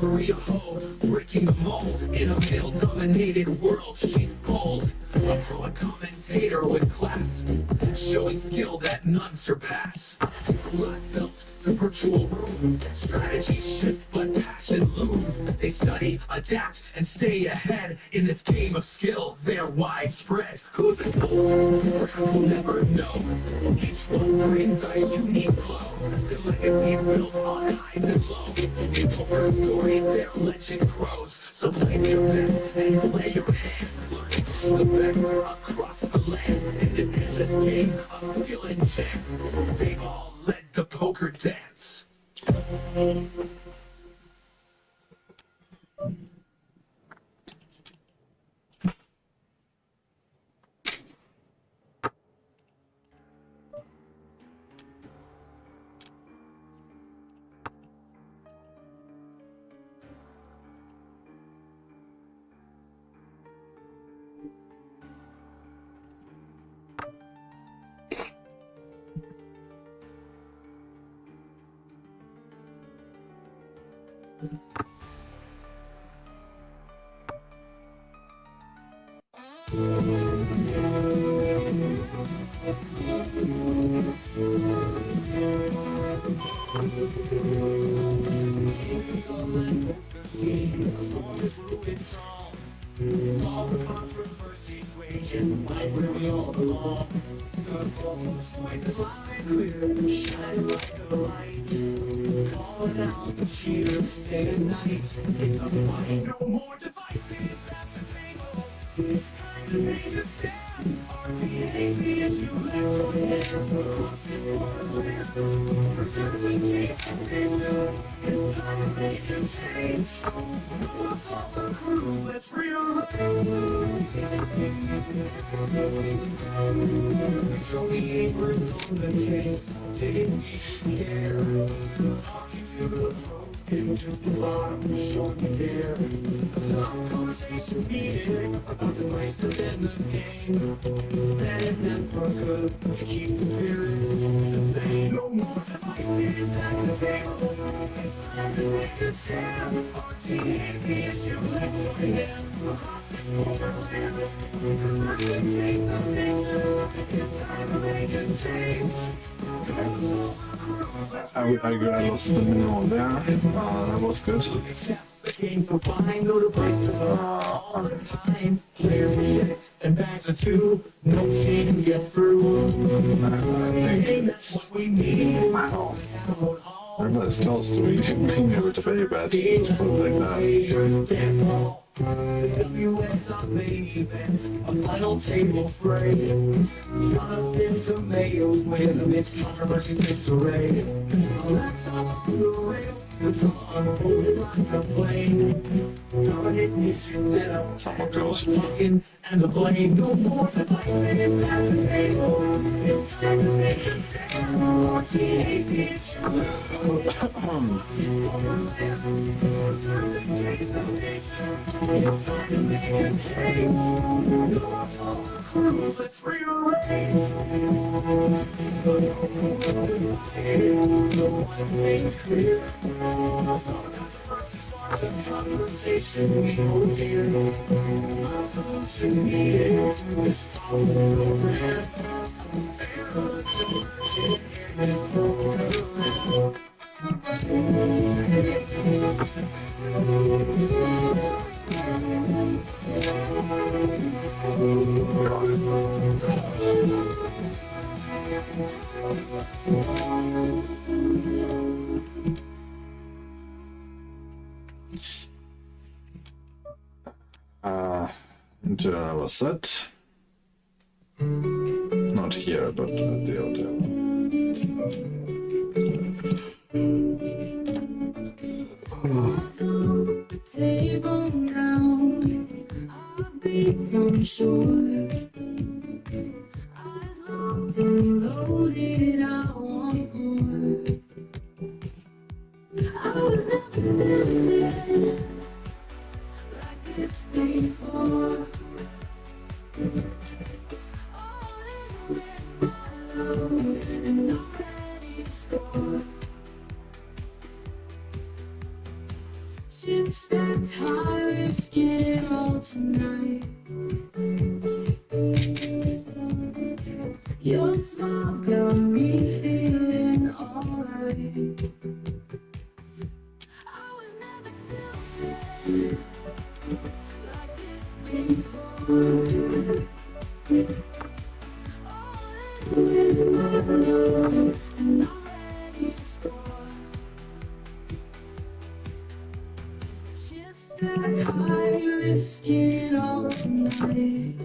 Maria Ho, breaking the mold. In a male-dominated world, she's bold. A pro and commentator with class. Showing skill that none surpass. From live belt to virtual rooms, strategies shift but passion looms. They study, adapt, and stay ahead. In this game of skill, they're widespread. Who's the GOAT? We'll never know. Each one brings a unique glow. Their legacy's built on highs and lows. In poker's story, their legend grows. So play your best and play your hand. Learning from the best across the land. In this endless game of skill and chance, they've all led the poker dance. Solve the controversies waging right where we all belong. The voice is loud and clear, shining like a light. Calling out the cheers day and night. It's a fight, no more devices at the table. It's time to take a stand. RTA's the issue, let's join hands across this borderland. Preserving case and vision, it's time to make a change. Let's all the crews, let's rearrange. Show the Abrams on the case, taking deep care. Talking to the pros, getting to the bottom, showing you care. Tough conversations needed about the vices and the game. That is meant for good, to keep the spirit the same. No more devices at the table. It's time to take a stand. RTA's the issue, let's join hands across this borderland. Preserving taste of nation. It's time to make a change. I lost the minimum there. That was good. The games are fine, no devices are all the time. Players reject and bags are two. No chain gets through. I think That's what we need. everybody's close to being able to very bad. Let's put it like that. The WS on main event, a final table fray. Jonathan's and Mayo's win amidst controversies disarray. A laptop on the rail, the draw unfolded like a flame. Target niche set up, Somewhat close. talking and the blame. No more devices at the table. It's time to take a stand. RTA's the issue. Preserving case of nation. It's time to make a change. North all the crews, let's rearrange. The north is divided, the one thing's clear. Some controversies spark the conversation we hold dear. A solution needed to this problem so grand. Errors emerging in this program. Internal was set. Not here, but at the hotel. The table now, heartbeats on shore. Eyes locked and loaded, I want more. I was never tempted like this before. All in with my love and already scored. Chips stacked high, risk it all tonight. Your smile's got me feeling alright. I was never tilted like this before. All in with my love and already scored. Chips stacked high, risk it all tonight.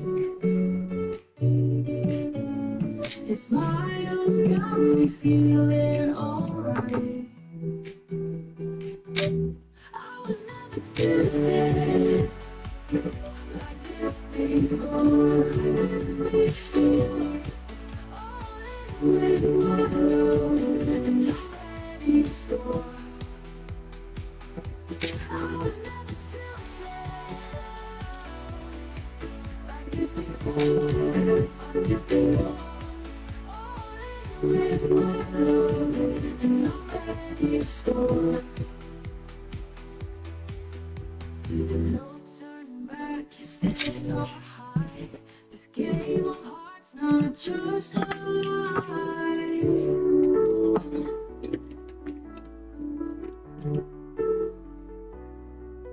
Your smile's got me feeling alright. I was never tempted like this before. All in with my love and already scored. I was never tilted like this before. All in with my love and already scored. game of hearts, not just a lie.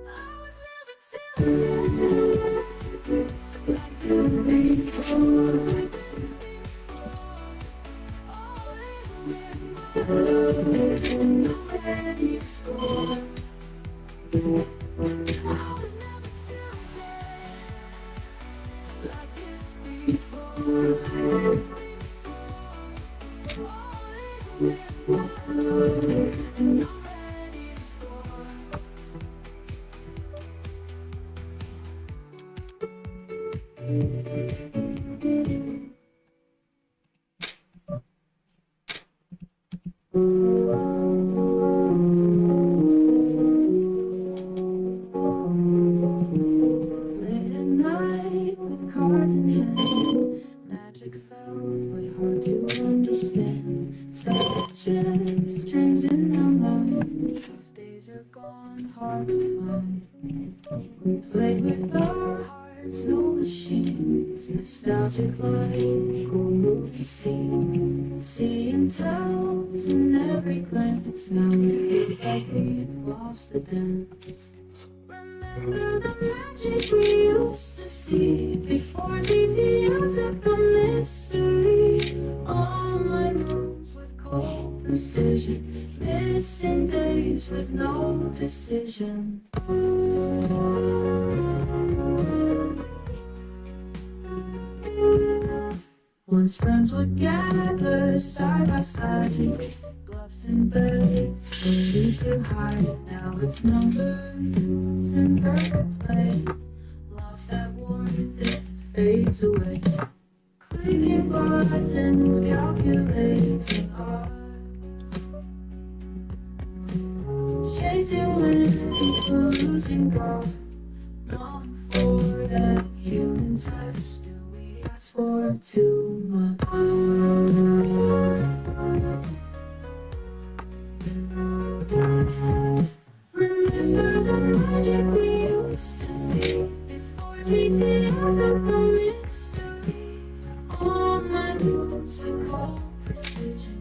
I was never tempted like this before. Already scored. I was never tempted like this before. Already scored. Late at night with cards in hand, magic felt but hard to understand. Stack chips, dreams in our mind. Those days are gone, hard to find. We played with our hearts, no machines. Nostalgic like old movie scenes. Seeing tells in every glance. Now it feels like we've lost the dance. Remember the magic we used to see before GTO took the mystery. Online rooms with cold precision, missing days with no decision. Once friends would gather side by side, gloves and beds, slowly to hide. Now it's numbers and perfect play. Lost that warmth, it fades away. Clicking buttons, calculating odds. Chasing winds, losing God. Long for that human touch. Do we ask for too much? Remember the magic we used to see before GTO took the mystery. Online rooms with cold precision,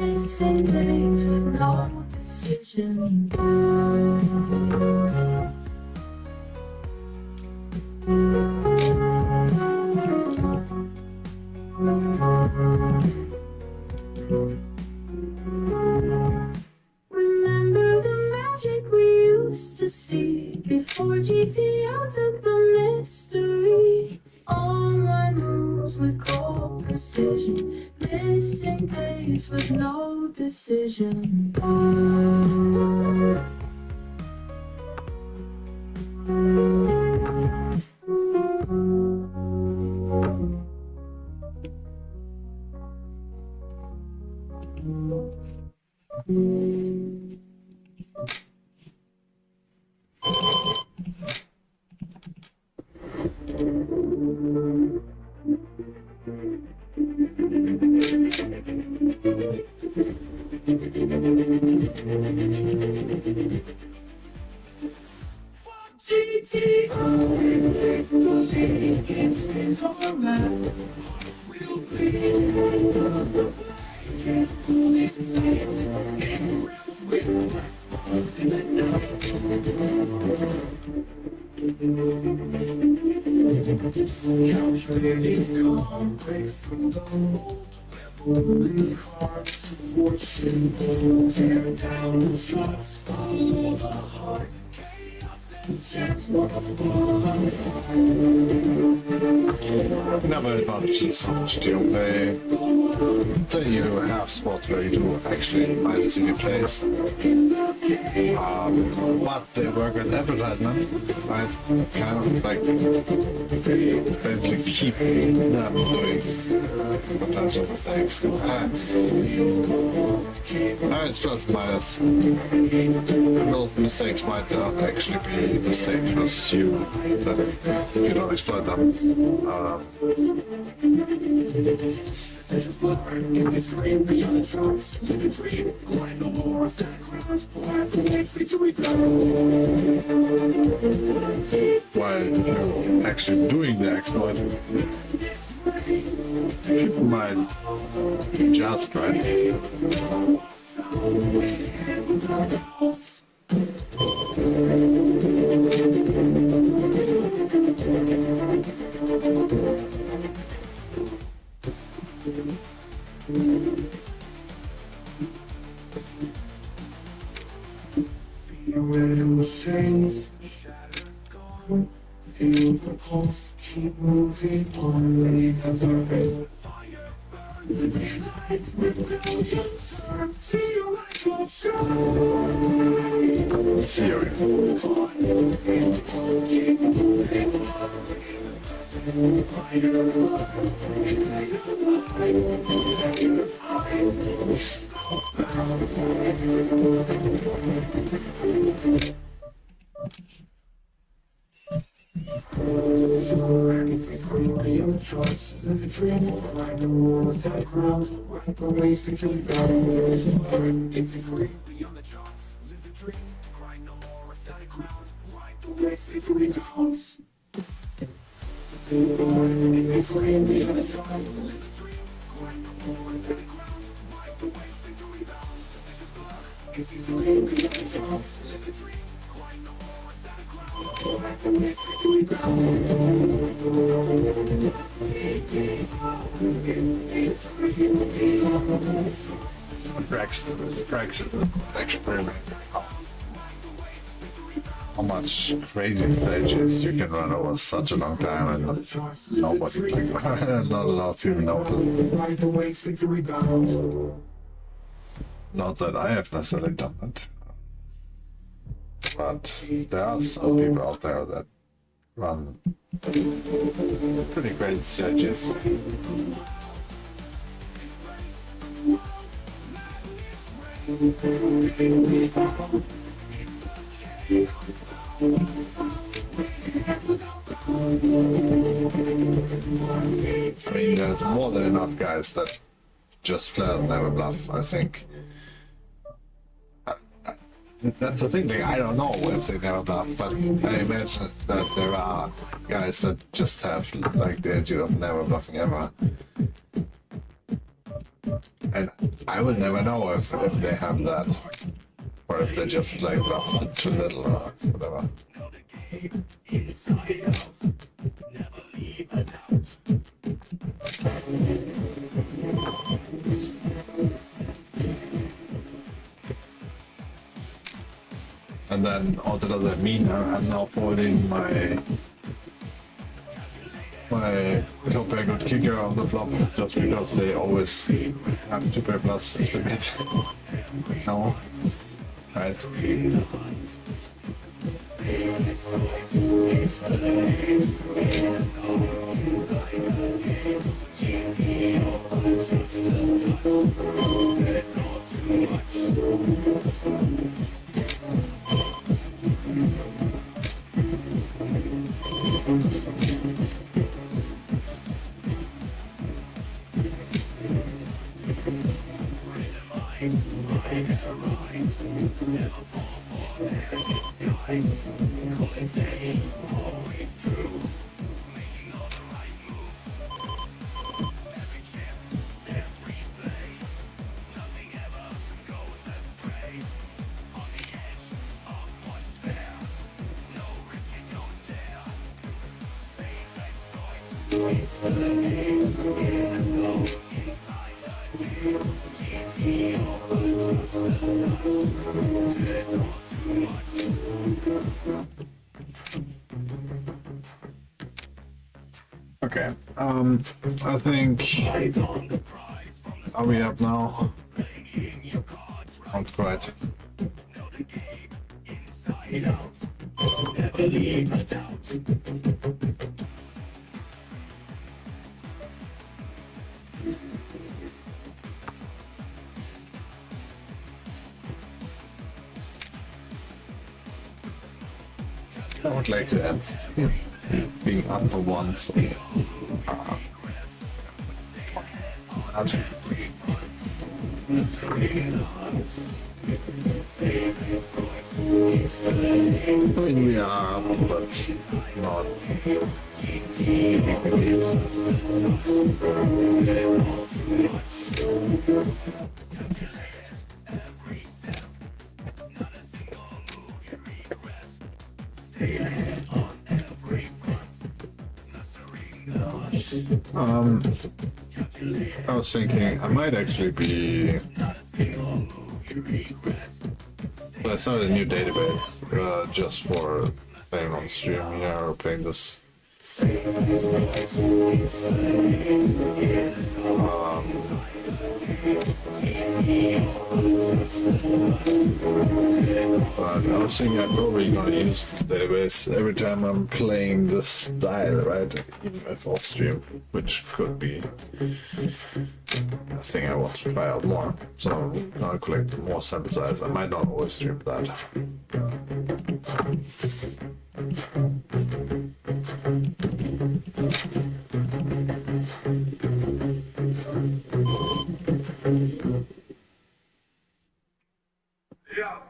missing days with no decision. Remember the magic we used to see before GTO took the mystery. Online moves with cold precision, missing days with no decision. GTO is victory, instincts on the left, we'll bleed of the blanket, police science, it realms with death falls in the night. Calculating calm, break through the mold, moving cards of fortune, tear down the shots, follow the heart. Never advantages of GTO play. Then you have spots where you do actually minus in your place. But they work with advertisement, right? Kind of like they keep them doing potential mistakes. It's plus minus. Those mistakes might not actually be mistakes because you don't exploit them. If it's dream beyond the charts, live a dream, grind no more, set crowns, while you're actually doing the exploit, people might just, right? Feel chains shatter, gone. Feel the pulse, keep moving on. Beneath the surface, fire burns the daylight. Rebellion serves. Feel like a shine. Theory. Keep moving on. Fire burns. Be on the charts, live the dream, climb the wall without ground, right the way, victory bound, vision burn, if the green, be on the charts, live the dream, grind no more, without a ground, right the way, victory bounds. If it's green, be on the charts, live the dream, grind no more, without a ground, right the way, victory bounds, decisions blood. If it's green, be on the charts, live the dream, grind no more, without a ground, right the way, victory bounds. Experiment. How much crazy stages you can run over such a long time and nobody, like, not a lot of people notice. Not that I have necessarily done it, but there are some people out there that run pretty great stages. I mean, there's more than enough guys that just flat out never bluff, I think. That's the thing, like, I don't know if they never bluff, but I imagine that there are guys that just have, like, the attitude of never bluffing ever. And I will never know if they have that, or if they just, like, bluff too little or whatever. And then also does that mean I'm now folding my top pair good kicker on the flop just because they always have 2 pair plus limit? No, right? Okay, I think, are we up now? Not quite. I would like to end being up for once. I mean, we are, but not. I was thinking I might actually be. So I started a new database just for playing on stream, yeah, or playing this. But I was thinking I'm probably gonna use this database every time I'm playing this style, right? Even if off stream, which could be a thing I want to try out more. So I'm gonna collect more sample size. I might not always stream that.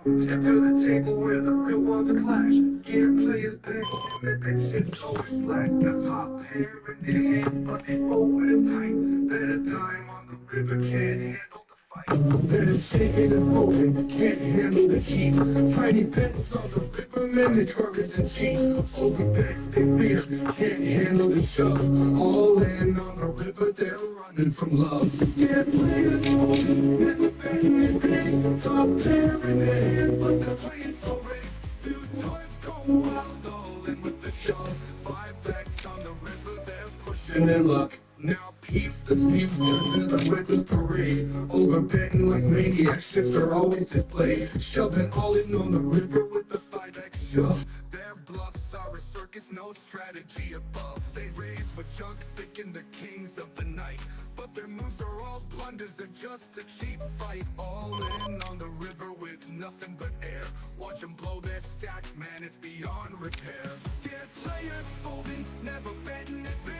Step to the table where the real ones clash. Scared players beg, and that shit's always black. The top pair in their hand, but they roll with a tight. Better time on the river, can't handle the fight. Better shaking and folding, can't handle the heat. Tiny bets on the river, men they courage and cheat. Over bets they fear, can't handle the shove. All in on the river, they're running from love. Scared players folding, never betting it big. Top pair in their hand, but they're playing so rigged. Still toys go wild, all in with the shove. 5X on the river, they're pushing their luck. Now peace the speedsters in the river's parade. Over betting like maniacs, ships are always displayed. Shoving all in on the river with the 5X shove. Their bluffs are a circus, no strategy above. They raise with junk, thinking the kings of the night. But their moves are all blunders and just a cheap fight. All in on the river with nothing but air. Watch them blow their stack, man, it's beyond repair. Scared players folding, never betting it big.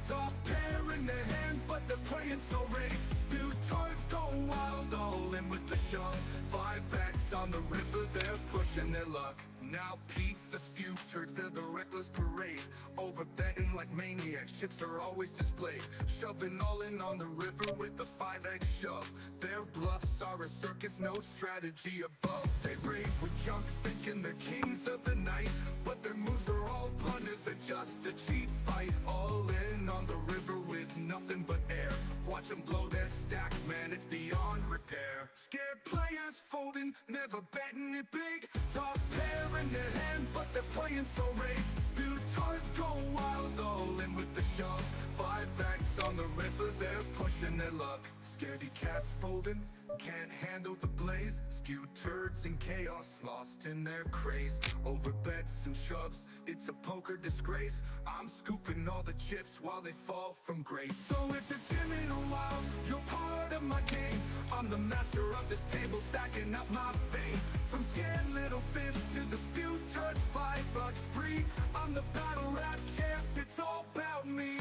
Top pair in their hand, but they're playing so rigged. Spewed cards go wild, all in with the shove. 5X on the river, they're pushing their luck. Now peep the spew turds, they're the reckless parade. Over betting like maniacs, chips are always displayed. Shoving all in on the river with the 5X shove. Their bluffs are a circus, no strategy above. They raise with junk, thinking they're kings of the night. But their moves are all blunders, they're just a cheap fight. All in on the river with nothing but air. Watch them blow their stack, man, it's beyond repair. Scared players folding, never betting it big. Top pair in their hand, but they're playing so rigged. Spewed cards go wild, all in with the shove. 5X on the river, they're pushing their luck. Scaredy cats folding, can't handle the blaze. Spewed turds in chaos, lost in their craze. Over bets and shoves, it's a poker disgrace. I'm scooping all the chips while they fall from grace. So if you're timid or wild, you're part of my game. I'm the master of this table, stacking up my fame. From scared little fish to the spewed turds, $5 free. I'm the battle rap champ, it's all about me.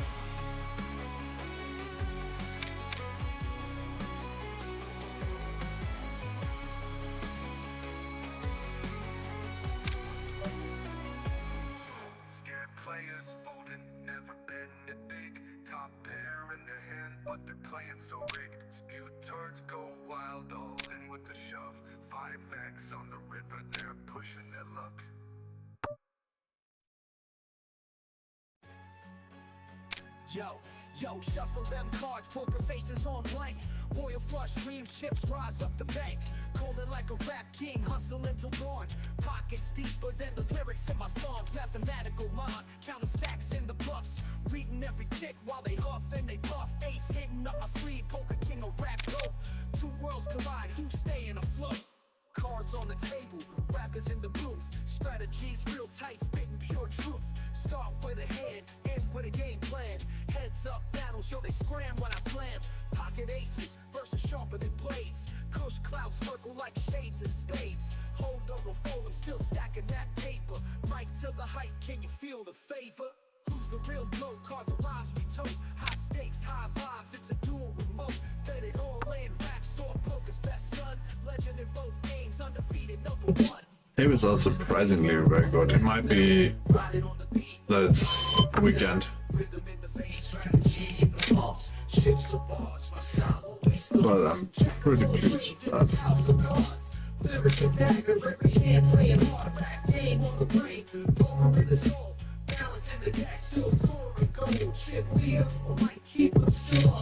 Players folding, never betting it big. Top pair in their hand, but they're playing so rigged. Spewed turds go wild, all in with the shove. 5X on the river, they're pushing their luck. Yo, shuffle them cards, poker faces on blank. Royal flush, dreams, chips rise up the bank. Call it like a rap king, hustle until dawn. Pockets deeper than the lyrics in my songs. Mathematical mind, counting stacks in the bluffs. Reading every tick while they huff and they puff. Ace hitting up my sleeve, poker king or rap dope. Two worlds collide, who's staying afloat? Cards on the table, rappers in the booth. Strategies real tight, spitting pure truth. Start with a hand, end with a game plan. Heads up battles, yo, they scram when I slam. Pocket aces, versus sharper than blades. Kush clouds circle like shades and spades. Hold over, fold, I'm still stacking that paper. Mic to the height, can you feel the favor? Who's the real blow? Cards and rhymes we tote. High stakes, high vibes, it's a dual remote. Bet it all in, rap, sword, poker's Tables are surprisingly very good. It might be that it's weekend, but I'm pretty pleased with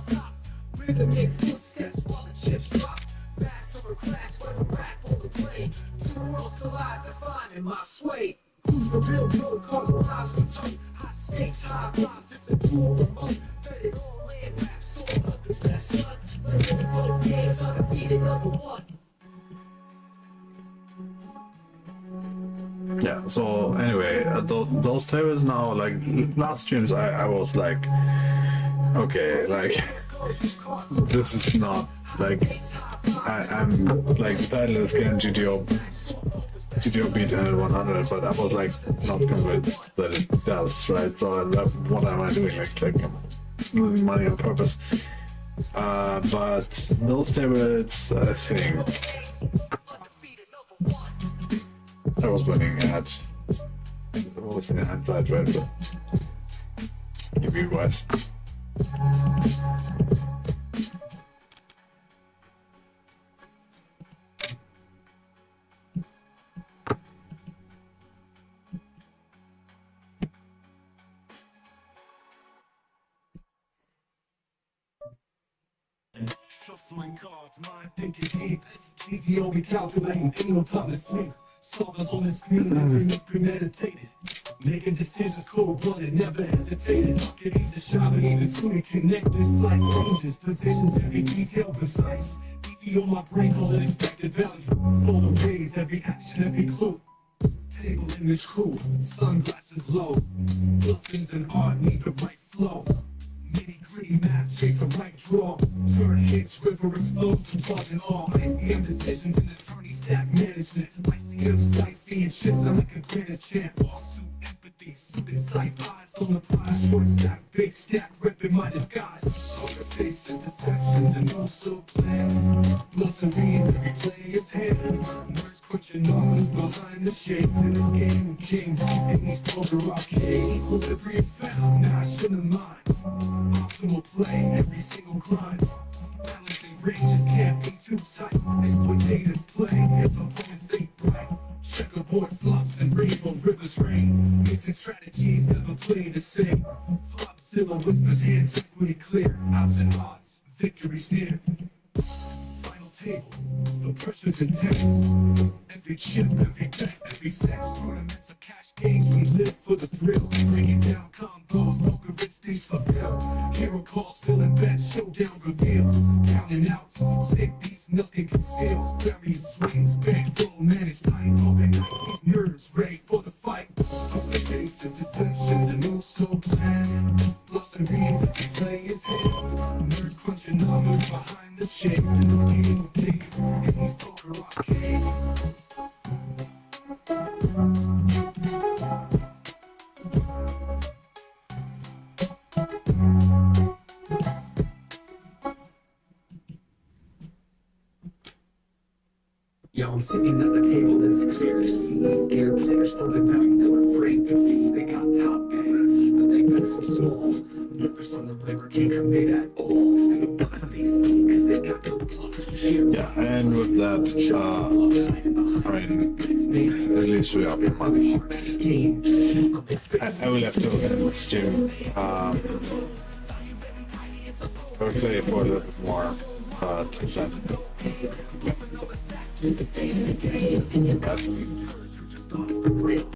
that. Rhythmic footsteps while the chips drop. Mass over class, where the rap on the plane. Two worlds collide, defining my sway. Who's the real pro? Cause the lives we took. Hot stakes, high vibes, it's a dual remote. Bet it all in, rap soul up is that son. Living in both games, undefeated #1. Yeah, so anyway, those tables now, like last streams, I was like, okay, like this is not like I'm like the title is getting GTO beat 100, but I was like not convinced that it does, right? So what am I doing? Like I'm losing money on purpose. But those tables, I think I was winning at what was in hindsight, right? But EV wise. Shuffling cards, mind thinking deep. GTO recalculating, ain't no time to sleep. Solvers on the screen, every move premeditated. Making decisions cold-blooded, never hesitated. Get easy shot, but even sooner connected. Slice ranges, positions, every detail precise. EV on my brain, call it expected value. Fold arrays, every action, every clue. Table image cool, sunglasses low. Bluffings and art need the right flow. Nitty-gritty math, chase a right draw. Turn hits, river explodes, to pause and all. ICM decisions and attorney stack management. ICM sightseeing shifts, I'm like a granite champ. Lawsuit, empathy, suited sight, eyes on the prize. Short stack, big stack, repping my disguise. Poker faces, deceptions, and also plan. Plus and reads, every player's hand. Nerds crunching numbers behind the shades. In this game of kings, in these poker arcades. Equilibrium found, now I shouldn't mind. Optimal play, every single grind. Balancing ranges can't be too tight. Exploitative play if opponents ain't bright. Checkerboard flops and rainbow rivers rain. Mixing strategies never play the same. Flopzilla whispers hands equity clear. Outs and odds, victory's near. Final table, the pressure's intense. Every chip, every bet, every sex. Tournaments of cash games, we live for the thrill. Breaking down combos, poker instincts fulfill. Hero calls, filling bets, showdown reveals. Counting outs, sick beats, nothing conceals. Variant swings, bankroll, managed tight. Organize these nerds, ready for the fight. Poker faces, deceptions, and moves so planned. Bluffs and reads, every play is hand. Nerds crunching numbers behind the shades. In this game of kings, in these poker arcades. Yo, I'm sitting at the table and it's clear to see. Scared players holding back, they're afraid to be. They got top pay, but they got so small. Numbers on the river can't commit at all. And the bluff face because they got no bluff. Yeah, and with that, I mean, at least we up in money. I will have to stream. I will play for a little bit more, but then.